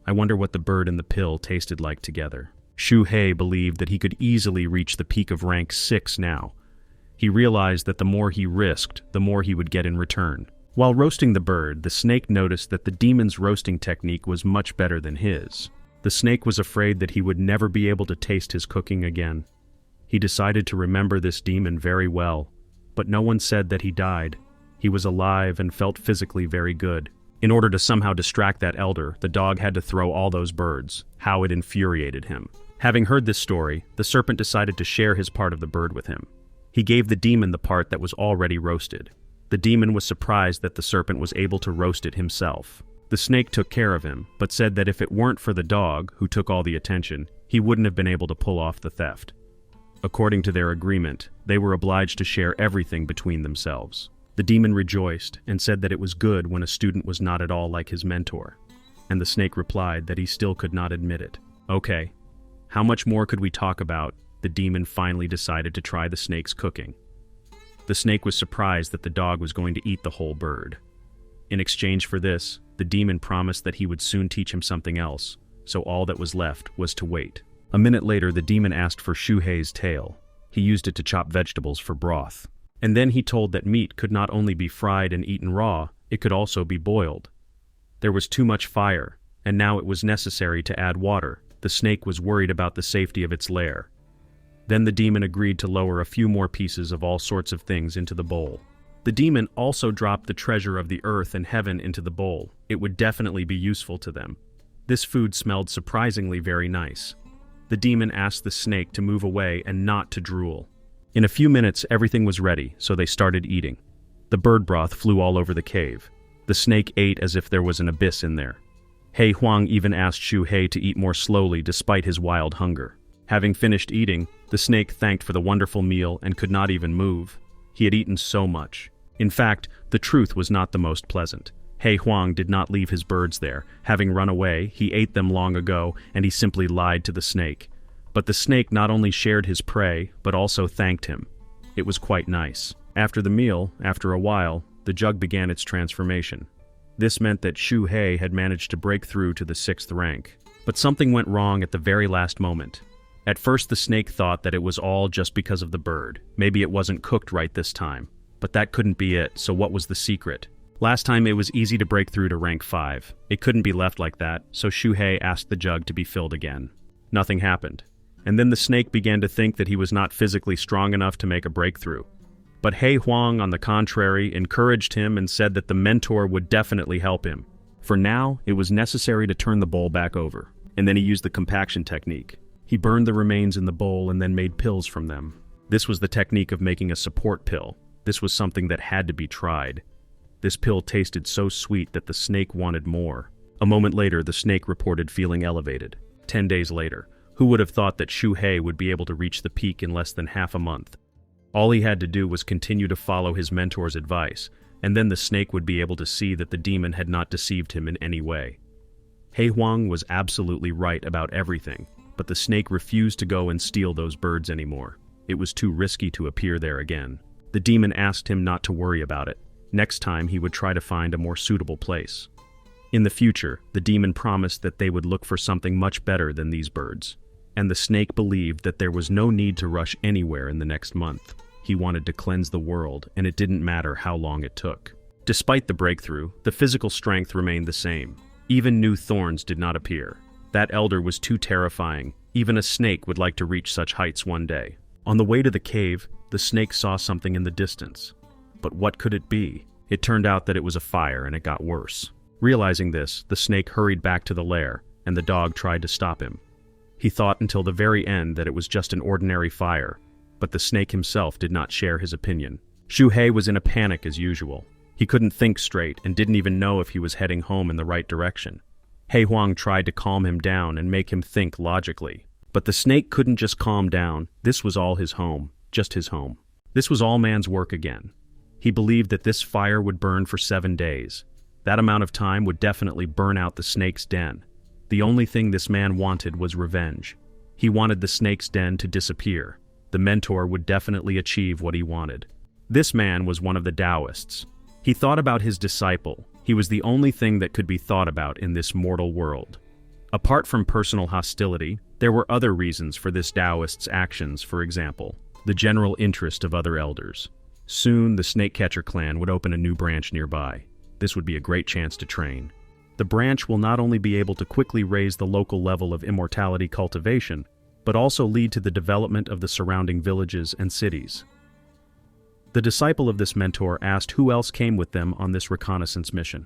I wonder what the bird and the pill tasted like together. Shu Hei believed that he could easily reach the peak of rank 6 now. He realized that the more he risked, the more he would get in return. While roasting the bird, the snake noticed that the demon's roasting technique was much better than his. The snake was afraid that he would never be able to taste his cooking again. He decided to remember this demon very well, but no one said that he died. He was alive and felt physically very good. In order to somehow distract that elder, the dog had to throw all those birds. How it infuriated him. Having heard this story, the serpent decided to share his part of the bird with him. He gave the demon the part that was already roasted. The demon was surprised that the serpent was able to roast it himself. The snake took care of him, but said that if it weren't for the dog, who took all the attention, he wouldn't have been able to pull off the theft. According to their agreement, they were obliged to share everything between themselves. The demon rejoiced and said that it was good when a student was not at all like his mentor. And the snake replied that he still could not admit it. Okay, how much more could we talk about? The demon finally decided to try the snake's cooking. The snake was surprised that the dog was going to eat the whole bird. In exchange for this, the demon promised that he would soon teach him something else, so all that was left was to wait. A minute later, the demon asked for Shu Hei's tail. He used it to chop vegetables for broth. And then he told that meat could not only be fried and eaten raw, it could also be boiled. There was too much fire, and now it was necessary to add water. The snake was worried about the safety of its lair. Then the demon agreed to lower a few more pieces of all sorts of things into the bowl. The demon also dropped the treasure of the earth and heaven into the bowl. It would definitely be useful to them. This food smelled surprisingly very nice. The demon asked the snake to move away and not to drool. In a few minutes, everything was ready, so they started eating. The bird broth flew all over the cave. The snake ate as if there was an abyss in there. Hei Huang even asked Shu Hei to eat more slowly despite his wild hunger. Having finished eating, the snake thanked for the wonderful meal and could not even move. He had eaten so much. In fact, the truth was not the most pleasant. Hei Huang did not leave his birds there. Having run away, he ate them long ago, and he simply lied to the snake. But the snake not only shared his prey, but also thanked him. It was quite nice. After the meal, after a while, the jug began its transformation. This meant that Shu Hei had managed to break through to the 6th rank. But something went wrong at the very last moment. At first the snake thought that it was all just because of the bird. Maybe it wasn't cooked right this time. But that couldn't be it, so what was the secret? Last time it was easy to break through to rank 5. It couldn't be left like that, so Shu Hei asked the jug to be filled again. Nothing happened. And then the snake began to think that he was not physically strong enough to make a breakthrough. But Hei Huang, on the contrary, encouraged him and said that the mentor would definitely help him. For now, it was necessary to turn the bowl back over. And then he used the compaction technique. He burned the remains in the bowl and then made pills from them. This was the technique of making a support pill. This was something that had to be tried. This pill tasted so sweet that the snake wanted more. A moment later, the snake reported feeling elevated. 10 days later, who would have thought that Shu Hei would be able to reach the peak in less than half a month? All he had to do was continue to follow his mentor's advice, and then the snake would be able to see that the demon had not deceived him in any way. He Huang was absolutely right about everything, but the snake refused to go and steal those birds anymore. It was too risky to appear there again. The demon asked him not to worry about it. Next time he would try to find a more suitable place. In the future, the demon promised that they would look for something much better than these birds. And the snake believed that there was no need to rush anywhere in the next month. He wanted to cleanse the world, and it didn't matter how long it took. Despite the breakthrough, the physical strength remained the same. Even new thorns did not appear. That elder was too terrifying. Even a snake would like to reach such heights one day. On the way to the cave, the snake saw something in the distance. But what could it be? It turned out that it was a fire, and it got worse. Realizing this, the snake hurried back to the lair, and the dog tried to stop him. He thought until the very end that it was just an ordinary fire, but the snake himself did not share his opinion. Xu He was in a panic as usual. He couldn't think straight and didn't even know if he was heading home in the right direction. He Huang tried to calm him down and make him think logically. But the snake couldn't just calm down. This was all his home, just his home. This was all man's work again. He believed that this fire would burn for 7 days. That amount of time would definitely burn out the snake's den. The only thing this man wanted was revenge. He wanted the snake's den to disappear. The mentor would definitely achieve what he wanted. This man was one of the Taoists. He thought about his disciple. He was the only thing that could be thought about in this mortal world. Apart from personal hostility, there were other reasons for this Taoist's actions, for example, the general interest of other elders. Soon, the Snake Catcher clan would open a new branch nearby. This would be a great chance to train. The branch will not only be able to quickly raise the local level of immortality cultivation, but also lead to the development of the surrounding villages and cities. The disciple of this mentor asked who else came with them on this reconnaissance mission.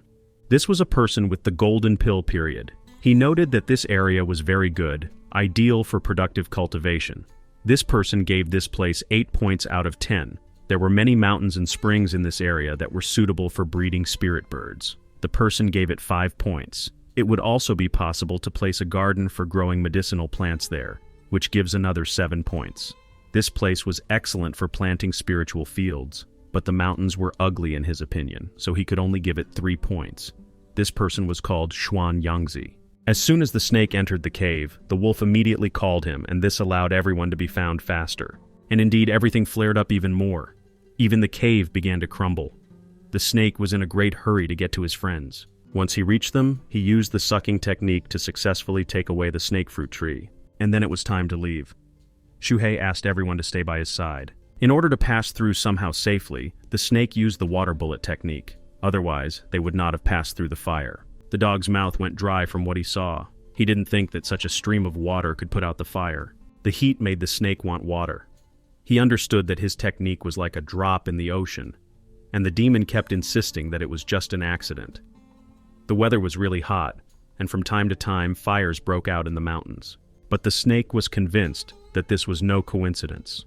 This was a person with the golden pill period. He noted that this area was very good, ideal for productive cultivation. This person gave this place 8 points out of 10. There were many mountains and springs in this area that were suitable for breeding spirit birds. The person gave it 5 points. It would also be possible to place a garden for growing medicinal plants there, which gives another 7 points. This place was excellent for planting spiritual fields, but the mountains were ugly in his opinion, so he could only give it 3 points. This person was called Xuan Yangzi. As soon as the snake entered the cave, the wolf immediately called him, and this allowed everyone to be found faster. And indeed, everything flared up even more. Even the cave began to crumble. The snake was in a great hurry to get to his friends. Once he reached them, he used the sucking technique to successfully take away the snake fruit tree. And then it was time to leave. Xu He asked everyone to stay by his side. In order to pass through somehow safely, the snake used the water bullet technique. Otherwise, they would not have passed through the fire. The dog's mouth went dry from what he saw. He didn't think that such a stream of water could put out the fire. The heat made the snake want water. He understood that his technique was like a drop in the ocean, and the demon kept insisting that it was just an accident. The weather was really hot, and from time to time fires broke out in the mountains. But the snake was convinced that this was no coincidence.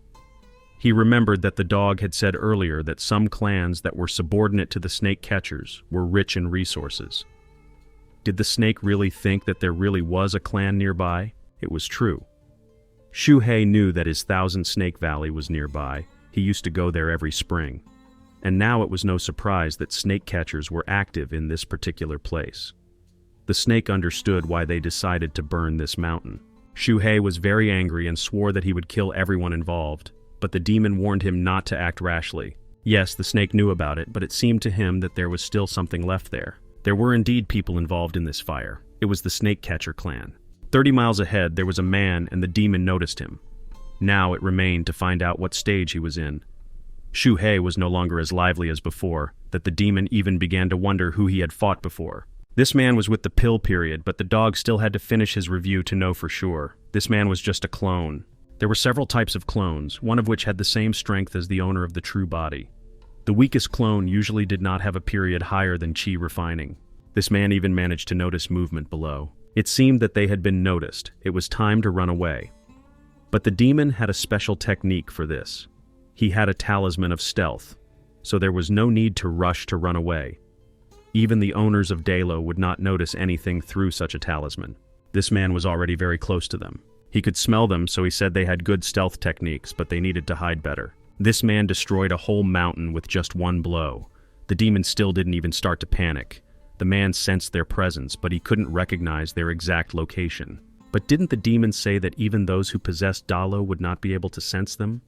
He remembered that the dog had said earlier that some clans that were subordinate to the snake catchers were rich in resources. Did the snake really think that there really was a clan nearby? It was true. Xu He knew that his Thousand Snake Valley was nearby. He used to go there every spring. And now it was no surprise that snake catchers were active in this particular place. The snake understood why they decided to burn this mountain. Xu He was very angry and swore that he would kill everyone involved, but the demon warned him not to act rashly. Yes, the snake knew about it, but it seemed to him that there was still something left there. There were indeed people involved in this fire. It was the Snake Catcher clan. 30 miles ahead, there was a man, and the demon noticed him. Now it remained to find out what stage he was in. Xu He was no longer as lively as before, that the demon even began to wonder who he had fought before. This man was with the pill period, but the dog still had to finish his review to know for sure. This man was just a clone. There were several types of clones, one of which had the same strength as the owner of the true body. The weakest clone usually did not have a period higher than chi refining. This man even managed to notice movement below. It seemed that they had been noticed. It was time to run away. But the demon had a special technique for this. He had a talisman of stealth, so there was no need to rush to run away. Even the owners of Dalo would not notice anything through such a talisman. This man was already very close to them. He could smell them, so he said they had good stealth techniques, but they needed to hide better. This man destroyed a whole mountain with just one blow. The demon still didn't even start to panic. The man sensed their presence, but he couldn't recognize their exact location. But didn't the demon say that even those who possessed Dalo would not be able to sense them?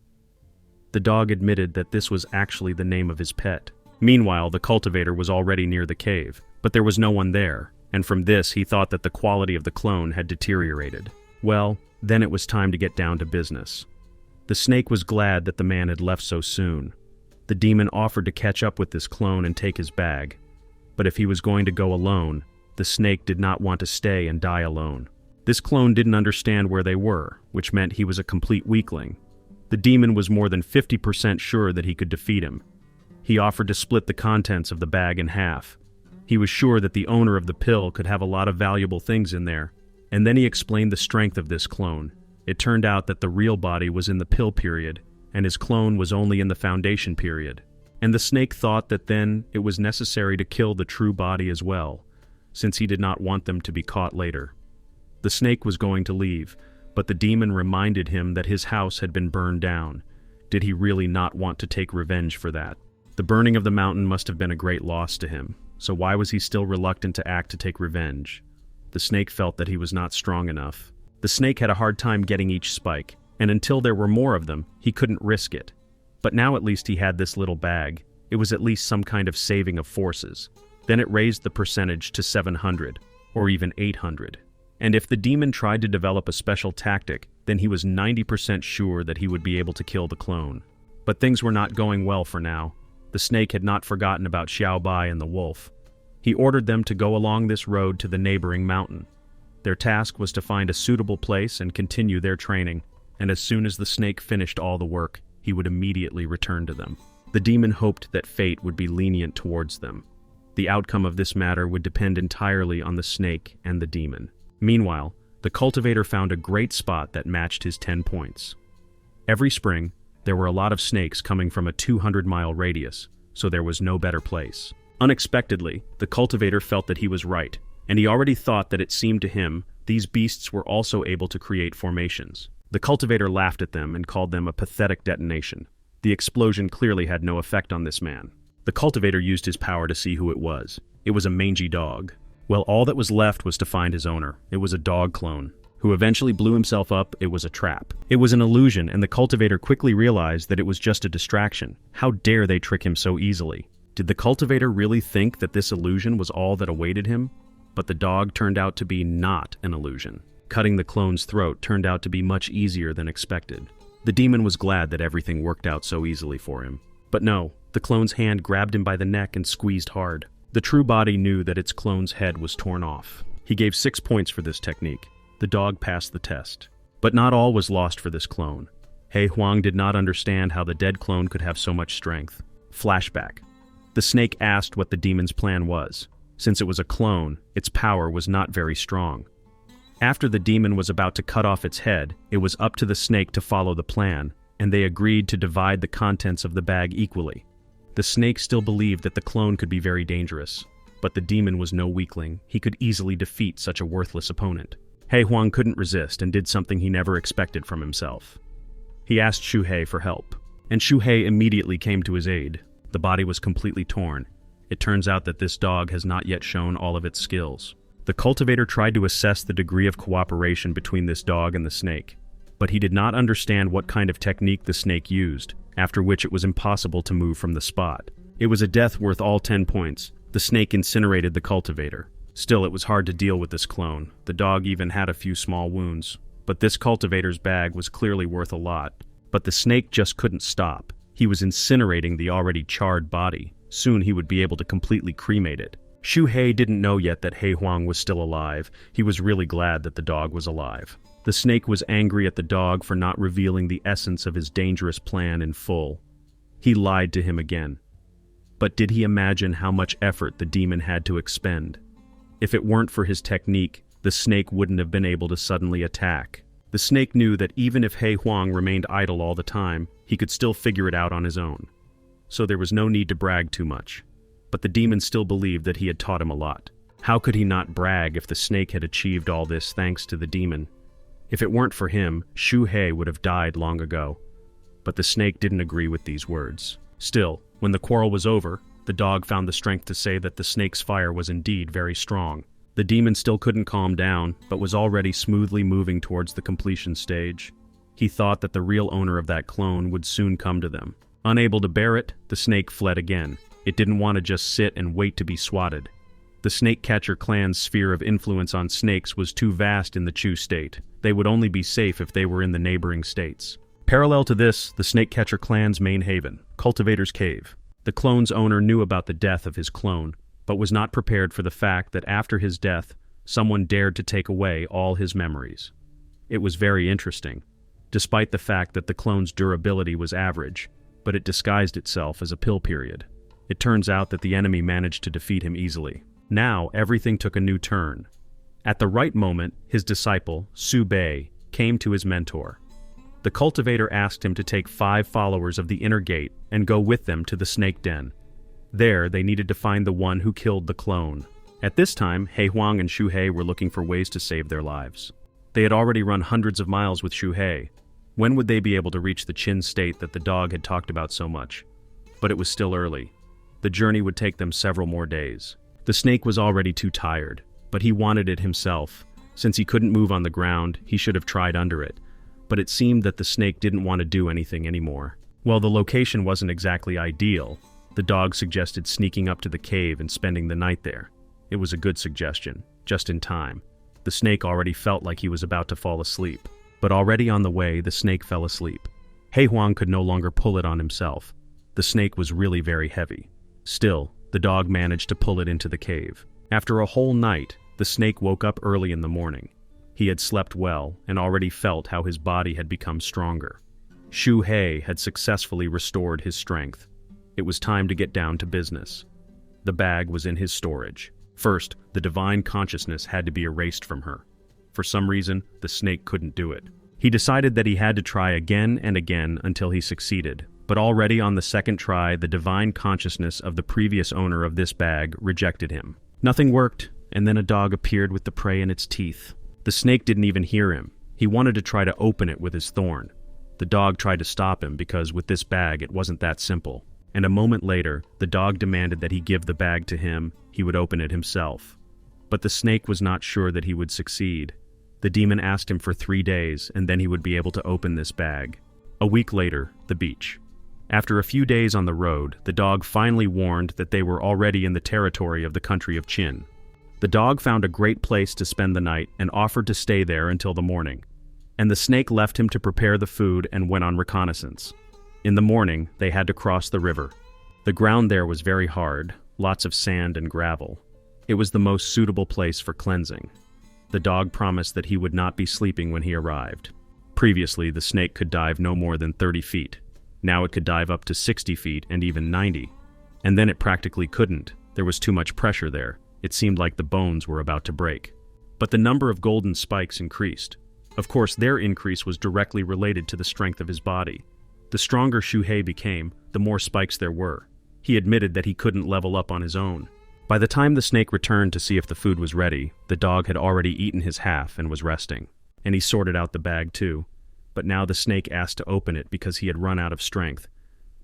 The dog admitted that this was actually the name of his pet. Meanwhile, the cultivator was already near the cave, but there was no one there, and from this he thought that the quality of the clone had deteriorated. Well, then it was time to get down to business. The snake was glad that the man had left so soon. The demon offered to catch up with this clone and take his bag. But if he was going to go alone, the snake did not want to stay and die alone. This clone didn't understand where they were, which meant he was a complete weakling. The demon was more than 50% sure that he could defeat him. He offered to split the contents of the bag in half. He was sure that the owner of the pill could have a lot of valuable things in there, and then he explained the strength of this clone. It turned out that the real body was in the pill period, and his clone was only in the foundation period. And the snake thought that then it was necessary to kill the true body as well, since he did not want them to be caught later. The snake was going to leave, but the demon reminded him that his house had been burned down. Did he really not want to take revenge for that? The burning of the mountain must have been a great loss to him, so why was he still reluctant to act to take revenge? The snake felt that he was not strong enough. The snake had a hard time getting each spike, and until there were more of them, he couldn't risk it. But now at least he had this little bag. It was at least some kind of saving of forces. Then it raised the percentage to 700, or even 800. And if the demon tried to develop a special tactic, then he was 90% sure that he would be able to kill the clone. But things were not going well for now. The snake had not forgotten about Xiao Bai and the wolf. He ordered them to go along this road to the neighboring mountain. Their task was to find a suitable place and continue their training, and as soon as the snake finished all the work, he would immediately return to them. The demon hoped that fate would be lenient towards them. The outcome of this matter would depend entirely on the snake and the demon. Meanwhile, the cultivator found a great spot that matched his 10 points. Every spring, there were a lot of snakes coming from a 200-mile radius, so there was no better place. Unexpectedly, the cultivator felt that he was right, and he already thought that it seemed to him these beasts were also able to create formations. The cultivator laughed at them and called them a pathetic detonation. The explosion clearly had no effect on this man. The cultivator used his power to see who it was. It was a mangy dog. Well, all that was left was to find his owner. It was a dog clone, who eventually blew himself up. It was a trap. It was an illusion, and the cultivator quickly realized that it was just a distraction. How dare they trick him so easily? Did the cultivator really think that this illusion was all that awaited him? But the dog turned out to be not an illusion. Cutting the clone's throat turned out to be much easier than expected. The demon was glad that everything worked out so easily for him. But no, the clone's hand grabbed him by the neck and squeezed hard. The true body knew that its clone's head was torn off. He gave 6 points for this technique. The dog passed the test. But not all was lost for this clone. He Huang did not understand how the dead clone could have so much strength. Flashback. The snake asked what the demon's plan was. Since it was a clone, its power was not very strong. After the demon was about to cut off its head, it was up to the snake to follow the plan, and they agreed to divide the contents of the bag equally. The snake still believed that the clone could be very dangerous, but the demon was no weakling. He could easily defeat such a worthless opponent. He Huang couldn't resist and did something he never expected from himself. He asked Shu He for help, and Shu He immediately came to his aid. The body was completely torn. It turns out that this dog has not yet shown all of its skills. The cultivator tried to assess the degree of cooperation between this dog and the snake, but he did not understand what kind of technique the snake used, after which it was impossible to move from the spot. It was a death worth all 10 points. The snake incinerated the cultivator. Still, it was hard to deal with this clone. The dog even had a few small wounds. But this cultivator's bag was clearly worth a lot. But the snake just couldn't stop. He was incinerating the already charred body. Soon he would be able to completely cremate it. Shu He didn't know yet that He Huang was still alive. He was really glad that the dog was alive. The snake was angry at the dog for not revealing the essence of his dangerous plan in full. He lied to him again. But did he imagine how much effort the demon had to expend? If it weren't for his technique, the snake wouldn't have been able to suddenly attack. The snake knew that even if He Huang remained idle all the time, he could still figure it out on his own. So there was no need to brag too much. But the demon still believed that he had taught him a lot. How could he not brag if the snake had achieved all this thanks to the demon? If it weren't for him, Shu He would have died long ago. but the snake didn't agree with these words. Still, when the quarrel was over, the dog found the strength to say that the snake's fire was indeed very strong. The demon still couldn't calm down, but was already smoothly moving towards the completion stage. He thought that the real owner of that clone would soon come to them. Unable to bear it, the snake fled again. It didn't want to just sit and wait to be swatted. The Snake Catcher clan's sphere of influence on snakes was too vast in the Chu state. They would only be safe if they were in the neighboring states. Parallel to this, the Snake Catcher clan's main haven, Cultivator's Cave. The clone's owner knew about the death of his clone, but was not prepared for the fact that after his death, someone dared to take away all his memories. It was very interesting, despite the fact that the clone's durability was average, but it disguised itself as a pill period. It turns out that the enemy managed to defeat him easily. Now, everything took a new turn. At the right moment, his disciple, Su Bei, came to his mentor. The cultivator asked him to take 5 followers of the inner gate and go with them to the snake den. There, they needed to find the one who killed the clone. At this time, He Huang and Shu He were looking for ways to save their lives. They had already run hundreds of miles with Shu He. When would they be able to reach the Qin state that the dog had talked about so much? But it was still early. The journey would take them several more days. The snake was already too tired, but he wanted it himself. Since he couldn't move on the ground, he should have tried under it. But it seemed that the snake didn't want to do anything anymore. While the location wasn't exactly ideal, the dog suggested sneaking up to the cave and spending the night there. It was a good suggestion, just in time. The snake already felt like he was about to fall asleep. But already on the way, the snake fell asleep. He Huang could no longer pull it on himself. The snake was really very heavy. Still, the dog managed to pull it into the cave. After a whole night, the snake woke up early in the morning. He had slept well and already felt how his body had become stronger. Shu He had successfully restored his strength. It was time to get down to business. The bag was in his storage. First, the divine consciousness had to be erased from her. For some reason, the snake couldn't do it. He decided that he had to try again and again until he succeeded. But already on the second try, the divine consciousness of the previous owner of this bag rejected him. Nothing worked, and then a dog appeared with the prey in its teeth. The snake didn't even hear him. He wanted to try to open it with his thorn. The dog tried to stop him because with this bag it wasn't that simple. And a moment later, the dog demanded that he give the bag to him. He would open it himself. But the snake was not sure that he would succeed. The demon asked him for 3 days, and then he would be able to open this bag. A week later, the beach. After a few days on the road, the dog finally warned that they were already in the territory of the country of Qin. The dog found a great place to spend the night and offered to stay there until the morning. And the snake left him to prepare the food and went on reconnaissance. In the morning, they had to cross the river. The ground there was very hard, lots of sand and gravel. It was the most suitable place for cleansing. The dog promised that he would not be sleeping when he arrived. Previously, the snake could dive no more than 30 feet. Now it could dive up to 60 feet and even 90. And then it practically couldn't. There was too much pressure there. It seemed like the bones were about to break. But the number of golden spikes increased. Of course, their increase was directly related to the strength of his body. The stronger Shu He became, the more spikes there were. He admitted that he couldn't level up on his own. By the time the snake returned to see if the food was ready, the dog had already eaten his half and was resting. And he sorted out the bag too. But now the snake asked to open it because he had run out of strength.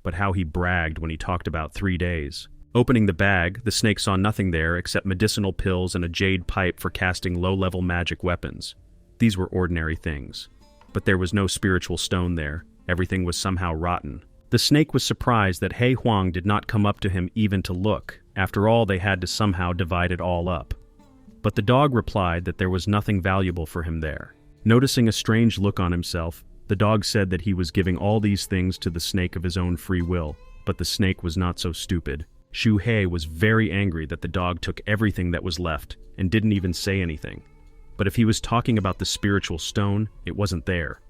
But how he bragged when he talked about 3 days. Opening the bag, the snake saw nothing there except medicinal pills and a jade pipe for casting low-level magic weapons. These were ordinary things. But there was no spiritual stone there. Everything was somehow rotten. The snake was surprised that He Huang did not come up to him even to look. After all, they had to somehow divide it all up. But the dog replied that there was nothing valuable for him there. Noticing a strange look on himself, the dog said that he was giving all these things to the snake of his own free will, but the snake was not so stupid. Shu He was very angry that the dog took everything that was left and didn't even say anything. But if he was talking about the spiritual stone, it wasn't there.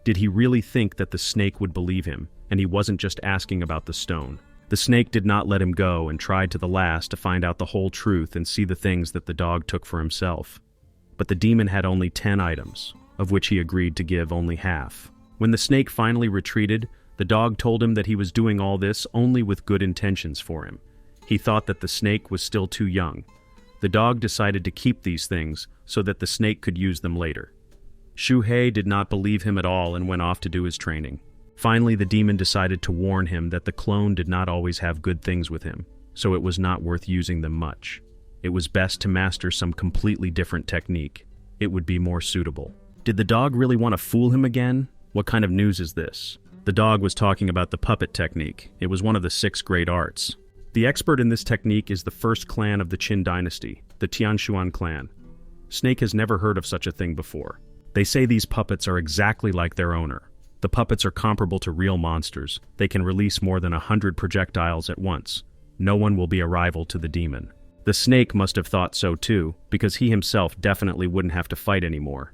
Did he really think that the snake would believe him, and he wasn't just asking about the stone? The snake did not let him go and tried to the last to find out the whole truth and see the things that the dog took for himself. But the demon had only 10 items, of which he agreed to give only half. When the snake finally retreated, the dog told him that he was doing all this only with good intentions for him. He thought that the snake was still too young. The dog decided to keep these things so that the snake could use them later. Shu He did not believe him at all and went off to do his training. Finally, the demon decided to warn him that the clone did not always have good things with him, so it was not worth using them much. It was best to master some completely different technique. It would be more suitable. Did the dog really want to fool him again? What kind of news is this? The dog was talking about the puppet technique. It was one of the 6 great arts. The expert in this technique is the first clan of the Qin dynasty, the Tianshuan clan. Snake has never heard of such a thing before. They say these puppets are exactly like their owner. The puppets are comparable to real monsters. They can release more than 100 projectiles at once. No one will be a rival to the demon. The snake must have thought so too, because he himself definitely wouldn't have to fight anymore.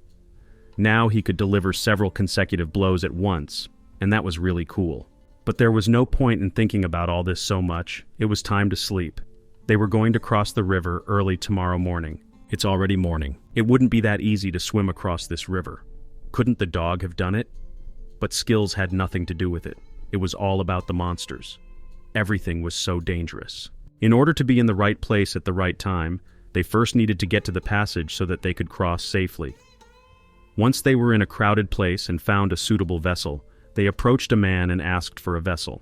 Now he could deliver several consecutive blows at once, and that was really cool. But there was no point in thinking about all this so much. It was time to sleep. They were going to cross the river early tomorrow morning. It's already morning. It wouldn't be that easy to swim across this river. Couldn't the dog have done it? But skills had nothing to do with it. It was all about the monsters. Everything was so dangerous. In order to be in the right place at the right time, they first needed to get to the passage so that they could cross safely. Once they were in a crowded place and found a suitable vessel, they approached a man and asked for a vessel.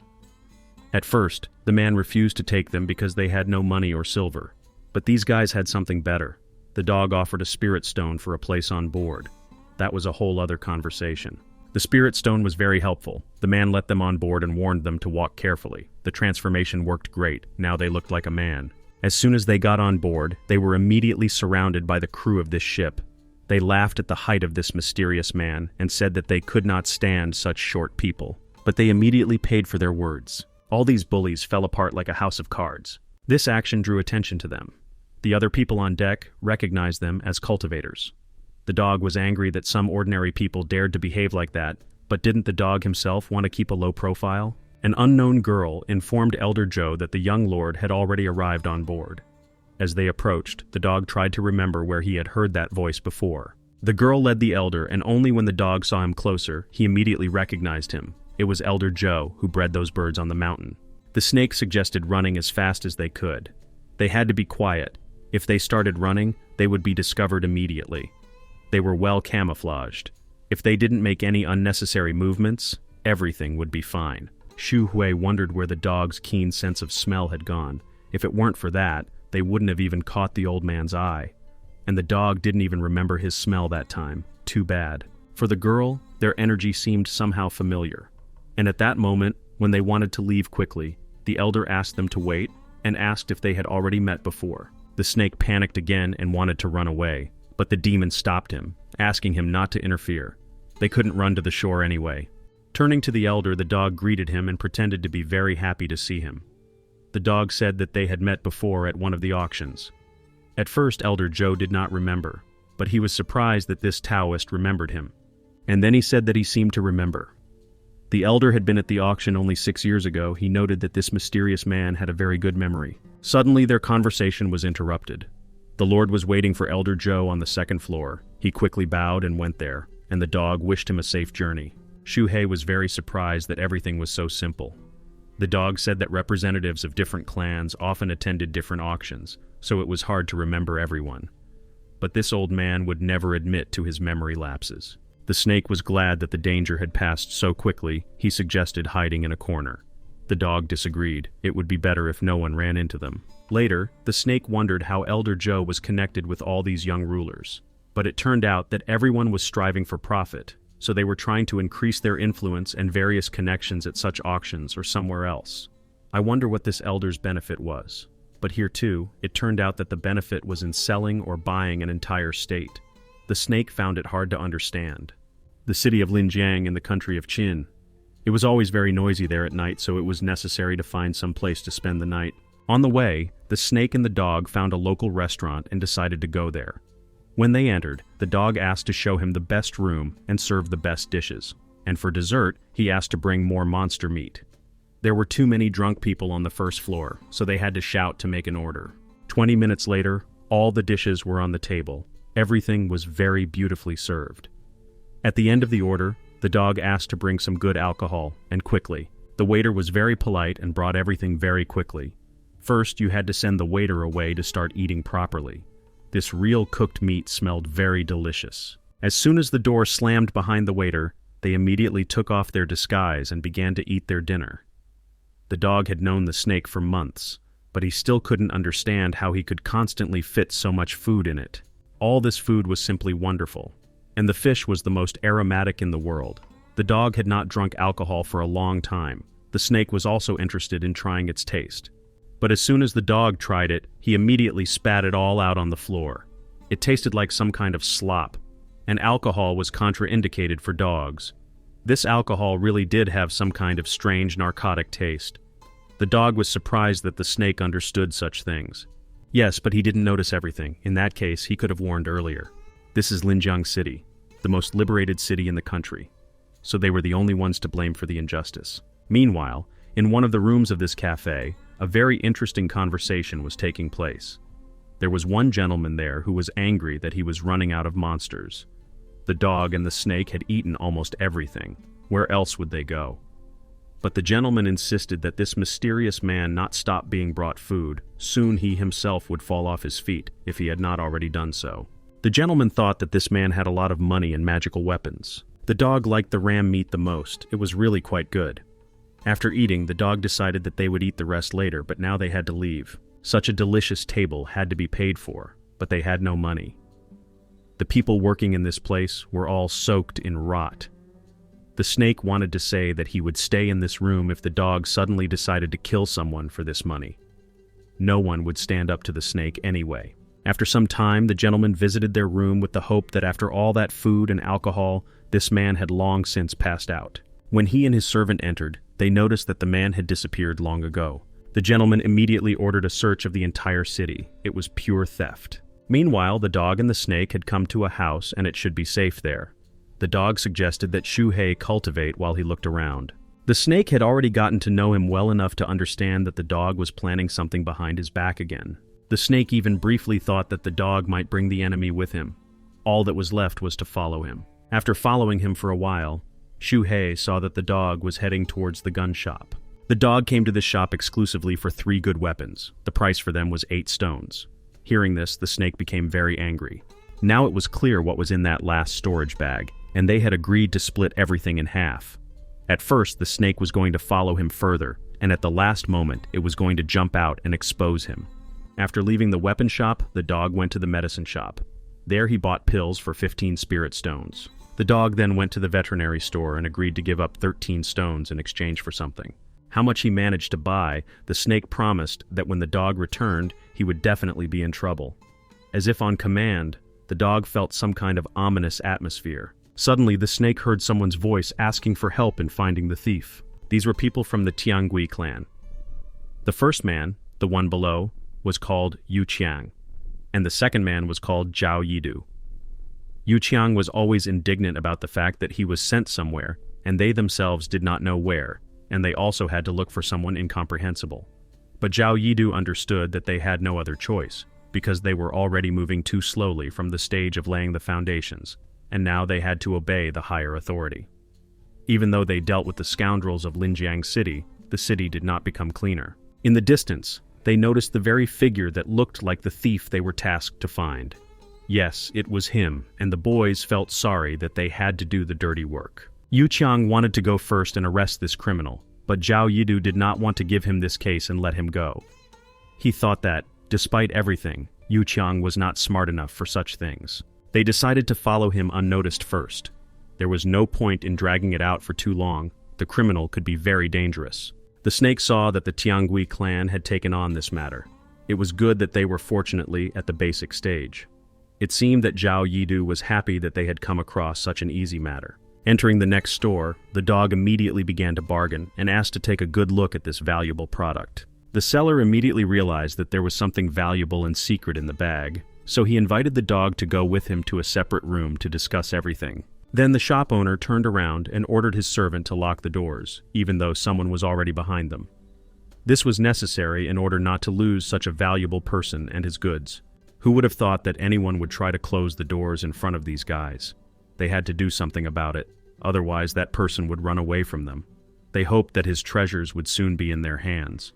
At first, the man refused to take them because they had no money or silver. But these guys had something better. The dog offered a spirit stone for a place on board. That was a whole other conversation. The spirit stone was very helpful. The man let them on board and warned them to walk carefully. The transformation worked great. Now they looked like a man. As soon as they got on board, they were immediately surrounded by the crew of this ship. They laughed at the height of this mysterious man and said that they could not stand such short people. But they immediately paid for their words. All these bullies fell apart like a house of cards. This action drew attention to them. The other people on deck recognized them as cultivators. The dog was angry that some ordinary people dared to behave like that, but didn't the dog himself want to keep a low profile? An unknown girl informed Elder Joe that the young lord had already arrived on board. As they approached, the dog tried to remember where he had heard that voice before. The girl led the elder, and only when the dog saw him closer, he immediately recognized him. It was Elder Joe who bred those birds on the mountain. The snake suggested running as fast as they could. They had to be quiet. If they started running, they would be discovered immediately. They were well camouflaged. If they didn't make any unnecessary movements, everything would be fine. Xu Hui wondered where the dog's keen sense of smell had gone. If it weren't for that, they wouldn't have even caught the old man's eye. And the dog didn't even remember his smell that time. Too bad. For the girl, their energy seemed somehow familiar. And at that moment, when they wanted to leave quickly, the elder asked them to wait and asked if they had already met before. The snake panicked again and wanted to run away, but the demon stopped him, asking him not to interfere. They couldn't run to the shore anyway. Turning to the elder, the dog greeted him and pretended to be very happy to see him. The dog said that they had met before at one of the auctions. At first, Elder Joe did not remember, but he was surprised that this Taoist remembered him. And then he said that he seemed to remember. The elder had been at the auction only 6 years ago. He noted that this mysterious man had a very good memory. Suddenly, their conversation was interrupted. The Lord was waiting for Elder Joe on the second floor. He quickly bowed and went there, and the dog wished him a safe journey. Xu Hui was very surprised that everything was so simple. The dog said that representatives of different clans often attended different auctions, so it was hard to remember everyone. But this old man would never admit to his memory lapses. The snake was glad that the danger had passed so quickly. He suggested hiding in a corner. The dog disagreed. It would be better if no one ran into them. Later, the snake wondered how Elder Joe was connected with all these young rulers. But it turned out that everyone was striving for profit, so they were trying to increase their influence and various connections at such auctions or somewhere else. I wonder what this elder's benefit was. But here too, it turned out that the benefit was in selling or buying an entire state. The snake found it hard to understand. The city of Linjiang in the country of Qin. It was always very noisy there at night, so it was necessary to find some place to spend the night. On the way, the snake and the dog found a local restaurant and decided to go there. When they entered, the dog asked to show him the best room and serve the best dishes. And for dessert, he asked to bring more monster meat. There were too many drunk people on the first floor, so they had to shout to make an order. 20 minutes later, all the dishes were on the table. Everything was very beautifully served. At the end of the order, the dog asked to bring some good alcohol, and quickly. The waiter was very polite and brought everything very quickly. First, you had to send the waiter away to start eating properly. This real cooked meat smelled very delicious. As soon as the door slammed behind the waiter, they immediately took off their disguise and began to eat their dinner. The dog had known the snake for months, but he still couldn't understand how he could constantly fit so much food in it. All this food was simply wonderful, and the fish was the most aromatic in the world. The dog had not drunk alcohol for a long time. The snake was also interested in trying its taste. But as soon as the dog tried it, he immediately spat it all out on the floor. It tasted like some kind of slop, and alcohol was contraindicated for dogs. This alcohol really did have some kind of strange narcotic taste. The dog was surprised that the snake understood such things. Yes, but he didn't notice everything. In that case, he could have warned earlier. This is Linjiang City, the most liberated city in the country. So they were the only ones to blame for the injustice. Meanwhile, in one of the rooms of this cafe, a very interesting conversation was taking place. There was one gentleman there who was angry that he was running out of monsters. The dog and the snake had eaten almost everything. Where else would they go? But the gentleman insisted that this mysterious man not stop being brought food. Soon he himself would fall off his feet, if he had not already done so. The gentleman thought that this man had a lot of money and magical weapons. The dog liked the ram meat the most. It was really quite good. After eating, the dog decided that they would eat the rest later, but now they had to leave. Such a delicious table had to be paid for, but they had no money. The people working in this place were all soaked in rot. The snake wanted to say that he would stay in this room if the dog suddenly decided to kill someone for this money. No one would stand up to the snake anyway. After some time, the gentleman visited their room with the hope that after all that food and alcohol, this man had long since passed out. When he and his servant entered, they noticed that the man had disappeared long ago. The gentleman immediately ordered a search of the entire city. It was pure theft. Meanwhile, the dog and the snake had come to a house and it should be safe there. The dog suggested that Shuhei cultivate while he looked around. The snake had already gotten to know him well enough to understand that the dog was planning something behind his back again. The snake even briefly thought that the dog might bring the enemy with him. All that was left was to follow him. After following him for a while, Shuhei saw that the dog was heading towards the gun shop. The dog came to this shop exclusively for 3 good weapons. The price for them was 8 stones. Hearing this, the snake became very angry. Now it was clear what was in that last storage bag, and they had agreed to split everything in half. At first, the snake was going to follow him further, and at the last moment, it was going to jump out and expose him. After leaving the weapon shop, the dog went to the medicine shop. There he bought pills for 15 spirit stones. The dog then went to the veterinary store and agreed to give up 13 stones in exchange for something. How much he managed to buy, the snake promised that when the dog returned, he would definitely be in trouble. As if on command, the dog felt some kind of ominous atmosphere. Suddenly, the snake heard someone's voice asking for help in finding the thief. These were people from the Tiangui clan. The first man, the one below, was called Yu Qiang, and the second man was called Zhao Yidu. Yu Qiang was always indignant about the fact that he was sent somewhere, and they themselves did not know where, and they also had to look for someone incomprehensible. But Zhao Yidu understood that they had no other choice, because they were already moving too slowly from the stage of laying the foundations, and now they had to obey the higher authority. Even though they dealt with the scoundrels of Linjiang City, the city did not become cleaner. In the distance, they noticed the very figure that looked like the thief they were tasked to find. Yes, it was him, and the boys felt sorry that they had to do the dirty work. Yu Qiang wanted to go first and arrest this criminal, but Zhao Yidu did not want to give him this case and let him go. He thought that, despite everything, Yu Qiang was not smart enough for such things. They decided to follow him unnoticed first. There was no point in dragging it out for too long. The criminal could be very dangerous. The snake saw that the Tiangui clan had taken on this matter. It was good that they were fortunately at the basic stage. It seemed that Zhao Yidu was happy that they had come across such an easy matter. Entering the next store, the dog immediately began to bargain and asked to take a good look at this valuable product. The seller immediately realized that there was something valuable and secret in the bag, so he invited the dog to go with him to a separate room to discuss everything. Then the shop owner turned around and ordered his servant to lock the doors, even though someone was already behind them. This was necessary in order not to lose such a valuable person and his goods. Who would have thought that anyone would try to close the doors in front of these guys? They had to do something about it, otherwise that person would run away from them. They hoped that his treasures would soon be in their hands.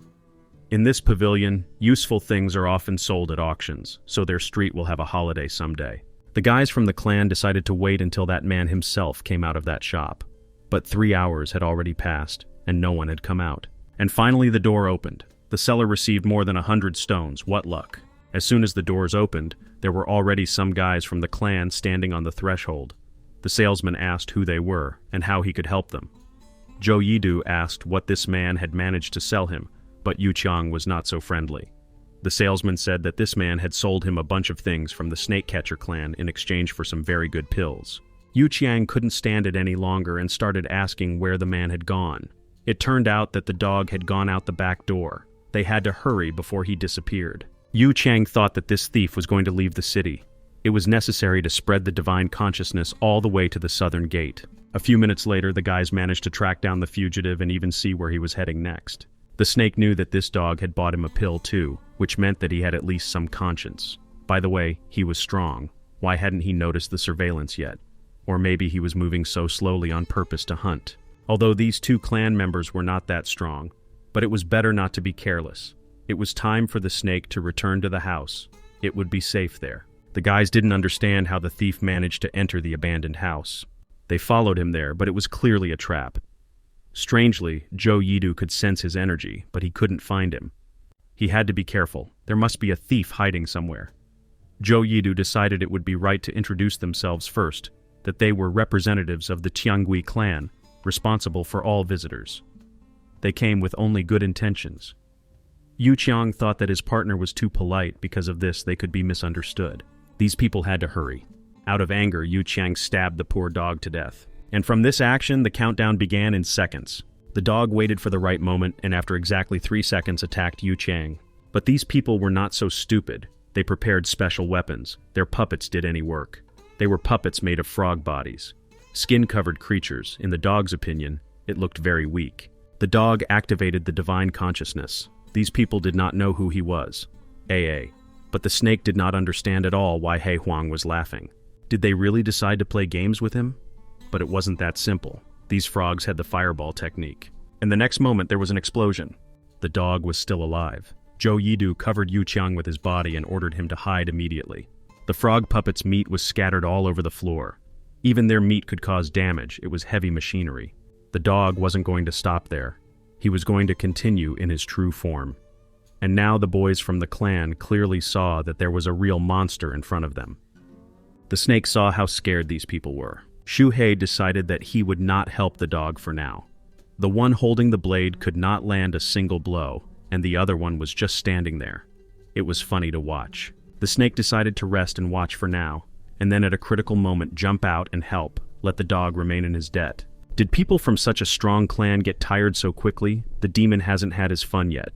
In this pavilion, useful things are often sold at auctions, so their street will have a holiday someday. The guys from the clan decided to wait until that man himself came out of that shop. But 3 hours had already passed, and no one had come out. And finally the door opened. The seller received more than 100 stones. What luck. As soon as the doors opened, there were already some guys from the clan standing on the threshold. The salesman asked who they were, and how he could help them. Zhou Yidu asked what this man had managed to sell him, but Yu Qiang was not so friendly. The salesman said that this man had sold him a bunch of things from the Snake Catcher clan in exchange for some very good pills. Yu Qiang couldn't stand it any longer and started asking where the man had gone. It turned out that the dog had gone out the back door. They had to hurry before he disappeared. Yu Qiang thought that this thief was going to leave the city. It was necessary to spread the divine consciousness all the way to the southern gate. A few minutes later, the guys managed to track down the fugitive and even see where he was heading next. The snake knew that this dog had bought him a pill too, which meant that he had at least some conscience. By the way, he was strong. Why hadn't he noticed the surveillance yet? Or maybe he was moving so slowly on purpose to hunt. Although these two clan members were not that strong, but it was better not to be careless. It was time for the snake to return to the house. It would be safe there. The guys didn't understand how the thief managed to enter the abandoned house. They followed him there, but it was clearly a trap. Strangely, Zhou Yidu could sense his energy, but he couldn't find him. He had to be careful. There must be a thief hiding somewhere. Zhou Yidu decided it would be right to introduce themselves first, that they were representatives of the Tiangui clan, responsible for all visitors. They came with only good intentions. Yu Qiang thought that his partner was too polite. Because of this, they could be misunderstood. These people had to hurry. Out of anger, Yu Qiang stabbed the poor dog to death. And from this action, the countdown began in seconds. The dog waited for the right moment, and after exactly 3 seconds attacked Yu Qiang. But these people were not so stupid. They prepared special weapons. Their puppets did any work. They were puppets made of frog bodies. Skin-covered creatures. In the dog's opinion, it looked very weak. The dog activated the divine consciousness. These people did not know who he was. AA. But the snake did not understand at all why He Huang was laughing. Did they really decide to play games with him? But it wasn't that simple. These frogs had the fireball technique. And the next moment there was an explosion. The dog was still alive. Zhou Yidu covered Yu Qiang with his body and ordered him to hide immediately. The frog puppets' meat was scattered all over the floor. Even their meat could cause damage. It was heavy machinery. The dog wasn't going to stop there. He was going to continue in his true form. And now the boys from the clan clearly saw that there was a real monster in front of them. The snake saw how scared these people were. Shu He decided that he would not help the dog for now. The one holding the blade could not land a single blow, and the other one was just standing there. It was funny to watch. The snake decided to rest and watch for now, and then at a critical moment jump out and help, let the dog remain in his debt. Did people from such a strong clan get tired so quickly? The demon hasn't had his fun yet.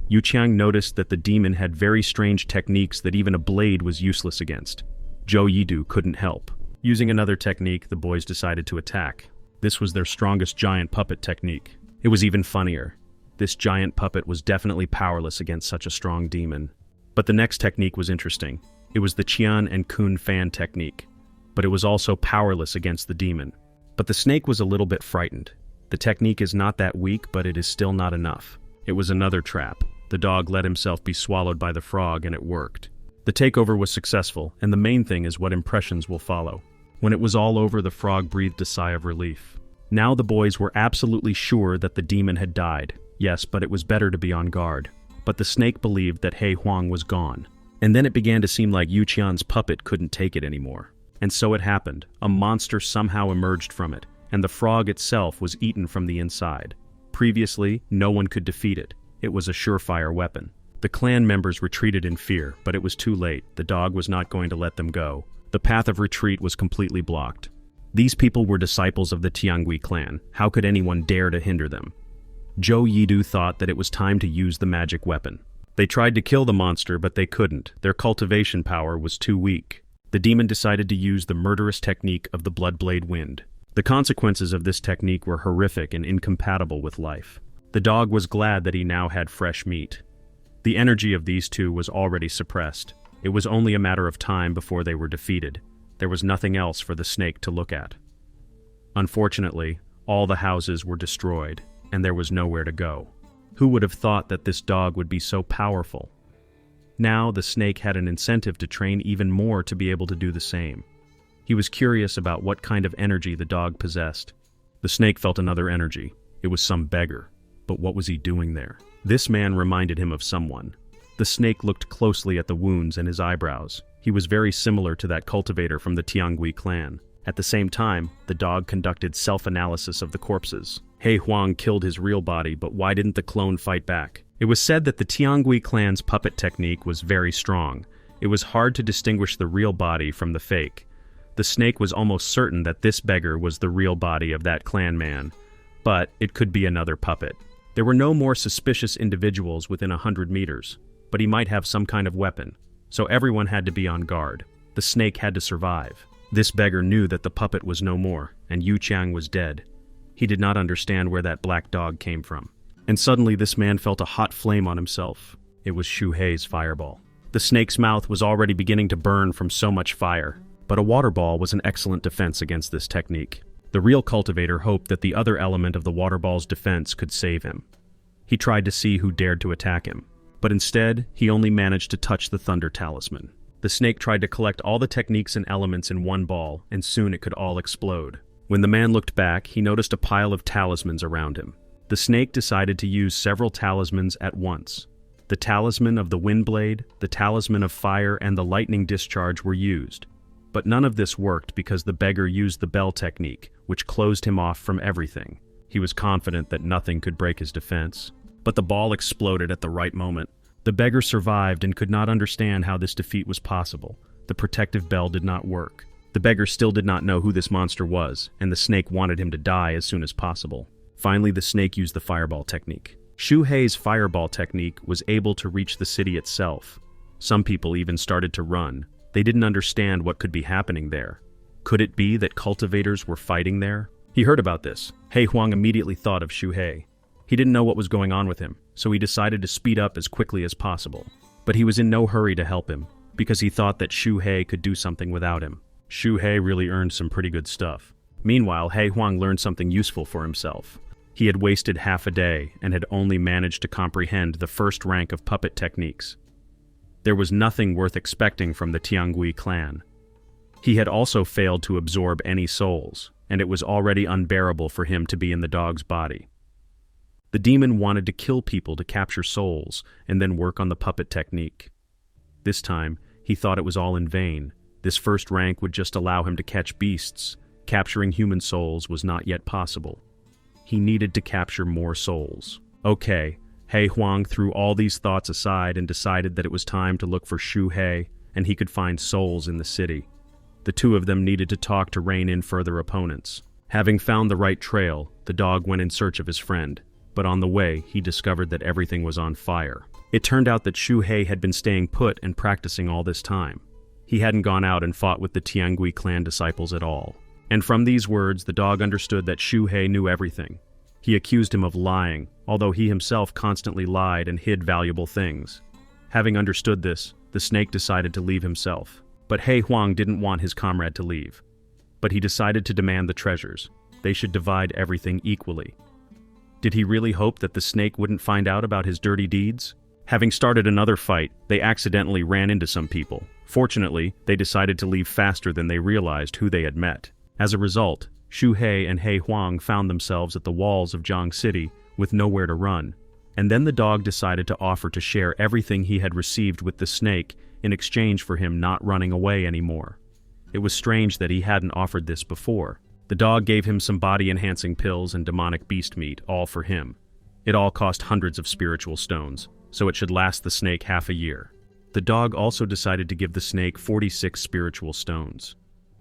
Yu Qiang noticed that the demon had very strange techniques that even a blade was useless against. Zhou Yidu couldn't help. Using another technique, the boys decided to attack. This was their strongest giant puppet technique. It was even funnier. This giant puppet was definitely powerless against such a strong demon. But the next technique was interesting. It was the Qian and Kun fan technique. But it was also powerless against the demon. But the snake was a little bit frightened. The technique is not that weak, but it is still not enough. It was another trap. The dog let himself be swallowed by the frog, and it worked. The takeover was successful, and the main thing is what impressions will follow. When it was all over, the frog breathed a sigh of relief. Now the boys were absolutely sure that the demon had died. Yes, but it was better to be on guard. But the snake believed that He Huang was gone. And then it began to seem like Yu Qiang's puppet couldn't take it anymore. And so it happened. A monster somehow emerged from it, and the frog itself was eaten from the inside. Previously, no one could defeat it. It was a surefire weapon. The clan members retreated in fear, but it was too late. The dog was not going to let them go. The path of retreat was completely blocked. These people were disciples of the Tiangui clan. How could anyone dare to hinder them? Zhou Yidu thought that it was time to use the magic weapon. They tried to kill the monster, but they couldn't. Their cultivation power was too weak. The demon decided to use the murderous technique of the Bloodblade Wind. The consequences of this technique were horrific and incompatible with life. The dog was glad that he now had fresh meat. The energy of these two was already suppressed. It was only a matter of time before they were defeated. There was nothing else for the snake to look at. Unfortunately, all the houses were destroyed, and there was nowhere to go. Who would have thought that this dog would be so powerful? Now the snake had an incentive to train even more to be able to do the same. He was curious about what kind of energy the dog possessed. The snake felt another energy. It was some beggar. But what was he doing there? This man reminded him of someone. The snake looked closely at the wounds and his eyebrows. He was very similar to that cultivator from the Tiangui clan. At the same time, the dog conducted self-analysis of the corpses. He Huang killed his real body, but why didn't the clone fight back? It was said that the Tiangui clan's puppet technique was very strong. It was hard to distinguish the real body from the fake. The snake was almost certain that this beggar was the real body of that clan man, but it could be another puppet. There were no more suspicious individuals within 100 meters, but he might have some kind of weapon, so everyone had to be on guard. The snake had to survive. This beggar knew that the puppet was no more, and Yu Qiang was dead. He did not understand where that black dog came from. And suddenly this man felt a hot flame on himself. It was Xu Hei's fireball. The snake's mouth was already beginning to burn from so much fire, but a water ball was an excellent defense against this technique. The real cultivator hoped that the other element of the water ball's defense could save him. He tried to see who dared to attack him, but instead, he only managed to touch the thunder talisman. The snake tried to collect all the techniques and elements in one ball, and soon it could all explode. When the man looked back, he noticed a pile of talismans around him. The snake decided to use several talismans at once. The talisman of the Windblade, the talisman of Fire, and the Lightning Discharge were used. But none of this worked because the beggar used the bell technique, which closed him off from everything. He was confident that nothing could break his defense. But the ball exploded at the right moment. The beggar survived and could not understand how this defeat was possible. The protective bell did not work. The beggar still did not know who this monster was, and the snake wanted him to die as soon as possible. Finally, the snake used the fireball technique. Xu Hei's fireball technique was able to reach the city itself. Some people even started to run. They didn't understand what could be happening there. Could it be that cultivators were fighting there? He heard about this. He Huang immediately thought of Xu Hei. He didn't know what was going on with him, so he decided to speed up as quickly as possible. But he was in no hurry to help him, because he thought that Xu Hei could do something without him. Xu Hei really earned some pretty good stuff. Meanwhile, He Huang learned something useful for himself. He had wasted half a day and had only managed to comprehend the first rank of puppet techniques. There was nothing worth expecting from the Tiangui clan. He had also failed to absorb any souls, and it was already unbearable for him to be in the dog's body. The demon wanted to kill people to capture souls and then work on the puppet technique. This time, he thought it was all in vain. This first rank would just allow him to catch beasts. Capturing human souls was not yet possible. He needed to capture more souls. Okay, He Huang threw all these thoughts aside and decided that it was time to look for Xu Hei, and he could find souls in the city. The two of them needed to talk to rein in further opponents. Having found the right trail, the dog went in search of his friend. But on the way, he discovered that everything was on fire. It turned out that Xu Hei had been staying put and practicing all this time. He hadn't gone out and fought with the Tiangui clan disciples at all. And from these words, the dog understood that Xu Hei knew everything. He accused him of lying, although he himself constantly lied and hid valuable things. Having understood this, the snake decided to leave himself. But He Huang didn't want his comrade to leave. But he decided to demand the treasures. They should divide everything equally. Did he really hope that the snake wouldn't find out about his dirty deeds? Having started another fight, they accidentally ran into some people. Fortunately, they decided to leave faster than they realized who they had met. As a result, Xu Hei and He Huang found themselves at the walls of Zhang City with nowhere to run. And then the dog decided to offer to share everything he had received with the snake in exchange for him not running away anymore. It was strange that he hadn't offered this before. The dog gave him some body-enhancing pills and demonic beast meat, all for him. It all cost hundreds of spiritual stones, so it should last the snake half a year. The dog also decided to give the snake 46 spiritual stones.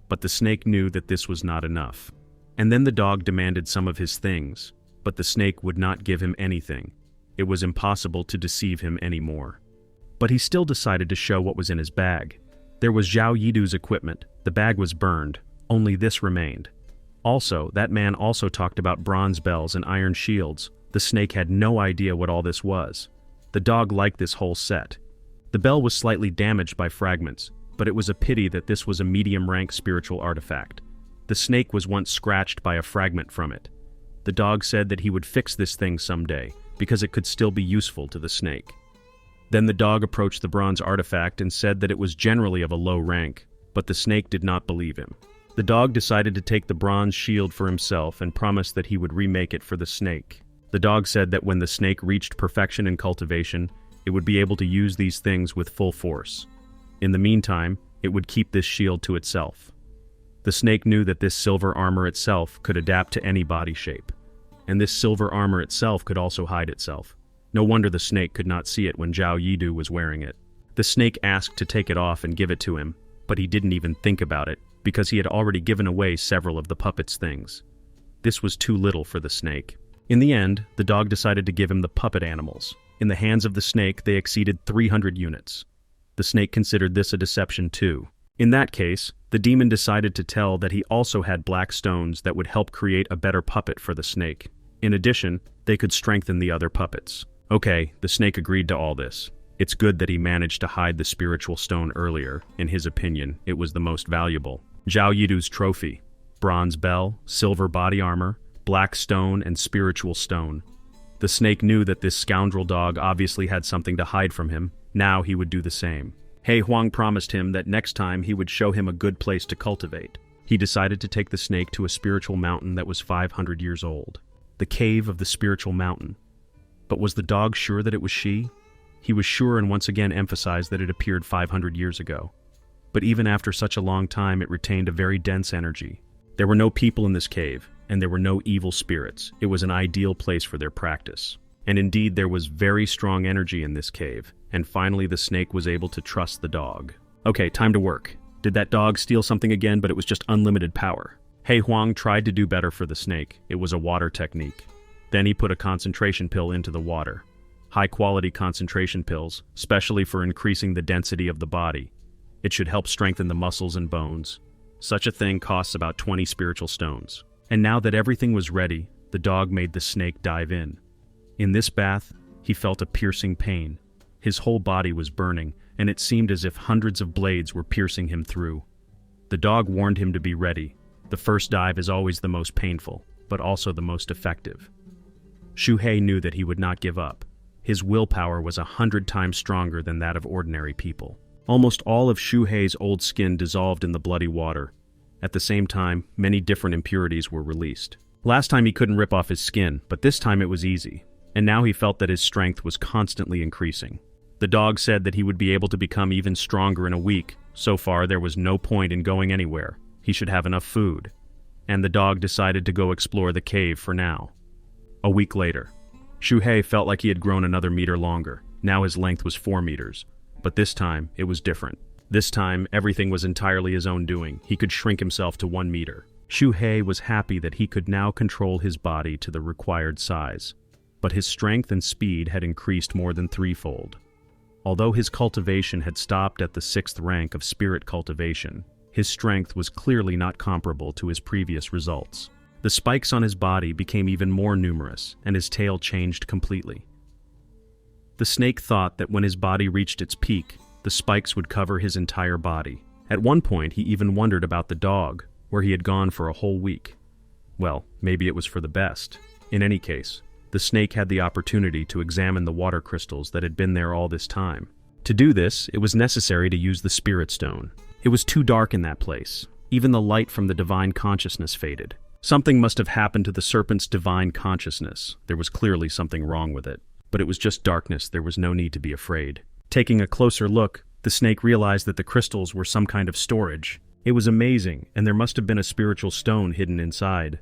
But the snake knew that this was not enough. And then the dog demanded some of his things, but the snake would not give him anything. It was impossible to deceive him anymore. But he still decided to show what was in his bag. There was Zhao Yidu's equipment. The bag was burned. Only this remained. Also, that man also talked about bronze bells and iron shields. The snake had no idea what all this was. The dog liked this whole set. The bell was slightly damaged by fragments, but it was a pity that this was a medium-rank spiritual artifact. The snake was once scratched by a fragment from it. The dog said that he would fix this thing someday, because it could still be useful to the snake. Then the dog approached the bronze artifact and said that it was generally of a low rank, but the snake did not believe him. The dog decided to take the bronze shield for himself and promised that he would remake it for the snake. The dog said that when the snake reached perfection in cultivation, it would be able to use these things with full force. In the meantime, it would keep this shield to itself. The snake knew that this silver armor itself could adapt to any body shape, and this silver armor itself could also hide itself. No wonder the snake could not see it when Zhao Yidu was wearing it. The snake asked to take it off and give it to him, but he didn't even think about it, because he had already given away several of the puppet's things. This was too little for the snake. In the end, the dog decided to give him the puppet animals. In the hands of the snake, they exceeded 300 units. The snake considered this a deception too. In that case, the demon decided to tell that he also had black stones that would help create a better puppet for the snake. In addition, they could strengthen the other puppets. Okay, the snake agreed to all this. It's good that he managed to hide the spiritual stone earlier. In his opinion, it was the most valuable. Zhao Yidu's trophy: bronze bell, silver body armor, black stone, and spiritual stone. The snake knew that this scoundrel dog obviously had something to hide from him. Now he would do the same. He Huang promised him that next time he would show him a good place to cultivate. He decided to take the snake to a spiritual mountain that was 500 years old. The cave of the spiritual mountain. But was the dog sure that it was she? He was sure and once again emphasized that it appeared 500 years ago. But even after such a long time, it retained a very dense energy. There were no people in this cave, and there were no evil spirits. It was an ideal place for their practice. And indeed, there was very strong energy in this cave, and finally the snake was able to trust the dog. Okay, time to work. Did that dog steal something again, but it was just unlimited power? Huang tried to do better for the snake. It was a water technique. Then he put a concentration pill into the water. High-quality concentration pills, specially for increasing the density of the body. It should help strengthen the muscles and bones. Such a thing costs about 20 spiritual stones. And now that everything was ready, the dog made the snake dive in. In this bath, he felt a piercing pain. His whole body was burning, and it seemed as if hundreds of blades were piercing him through. The dog warned him to be ready. The first dive is always the most painful, but also the most effective. Shu He knew that he would not give up. His willpower was 100 times stronger than that of ordinary people. Almost all of Shu Hei's old skin dissolved in the bloody water. At the same time, many different impurities were released. Last time he couldn't rip off his skin, but this time it was easy. And now he felt that his strength was constantly increasing. The dog said that he would be able to become even stronger in a week. So far, there was no point in going anywhere. He should have enough food. And the dog decided to go explore the cave for now. A week later, Shu He felt like he had grown another meter longer. Now his length was 4 meters. But this time, it was different. This time, everything was entirely his own doing. He could shrink himself to 1 meter. Shu He was happy that he could now control his body to the required size. But his strength and speed had increased more than threefold. Although his cultivation had stopped at the 6th rank of spirit cultivation, his strength was clearly not comparable to his previous results. The spikes on his body became even more numerous, and his tail changed completely. The snake thought that when his body reached its peak, the spikes would cover his entire body. At one point, he even wondered about the dog, where he had gone for a whole week. Well, maybe it was for the best. In any case, the snake had the opportunity to examine the water crystals that had been there all this time. To do this, it was necessary to use the spirit stone. It was too dark in that place. Even the light from the divine consciousness faded. Something must have happened to the serpent's divine consciousness. There was clearly something wrong with it. But it was just darkness. There was no need to be afraid. Taking a closer look, the snake realized that the crystals were some kind of storage. It was amazing, and there must have been a spiritual stone hidden inside.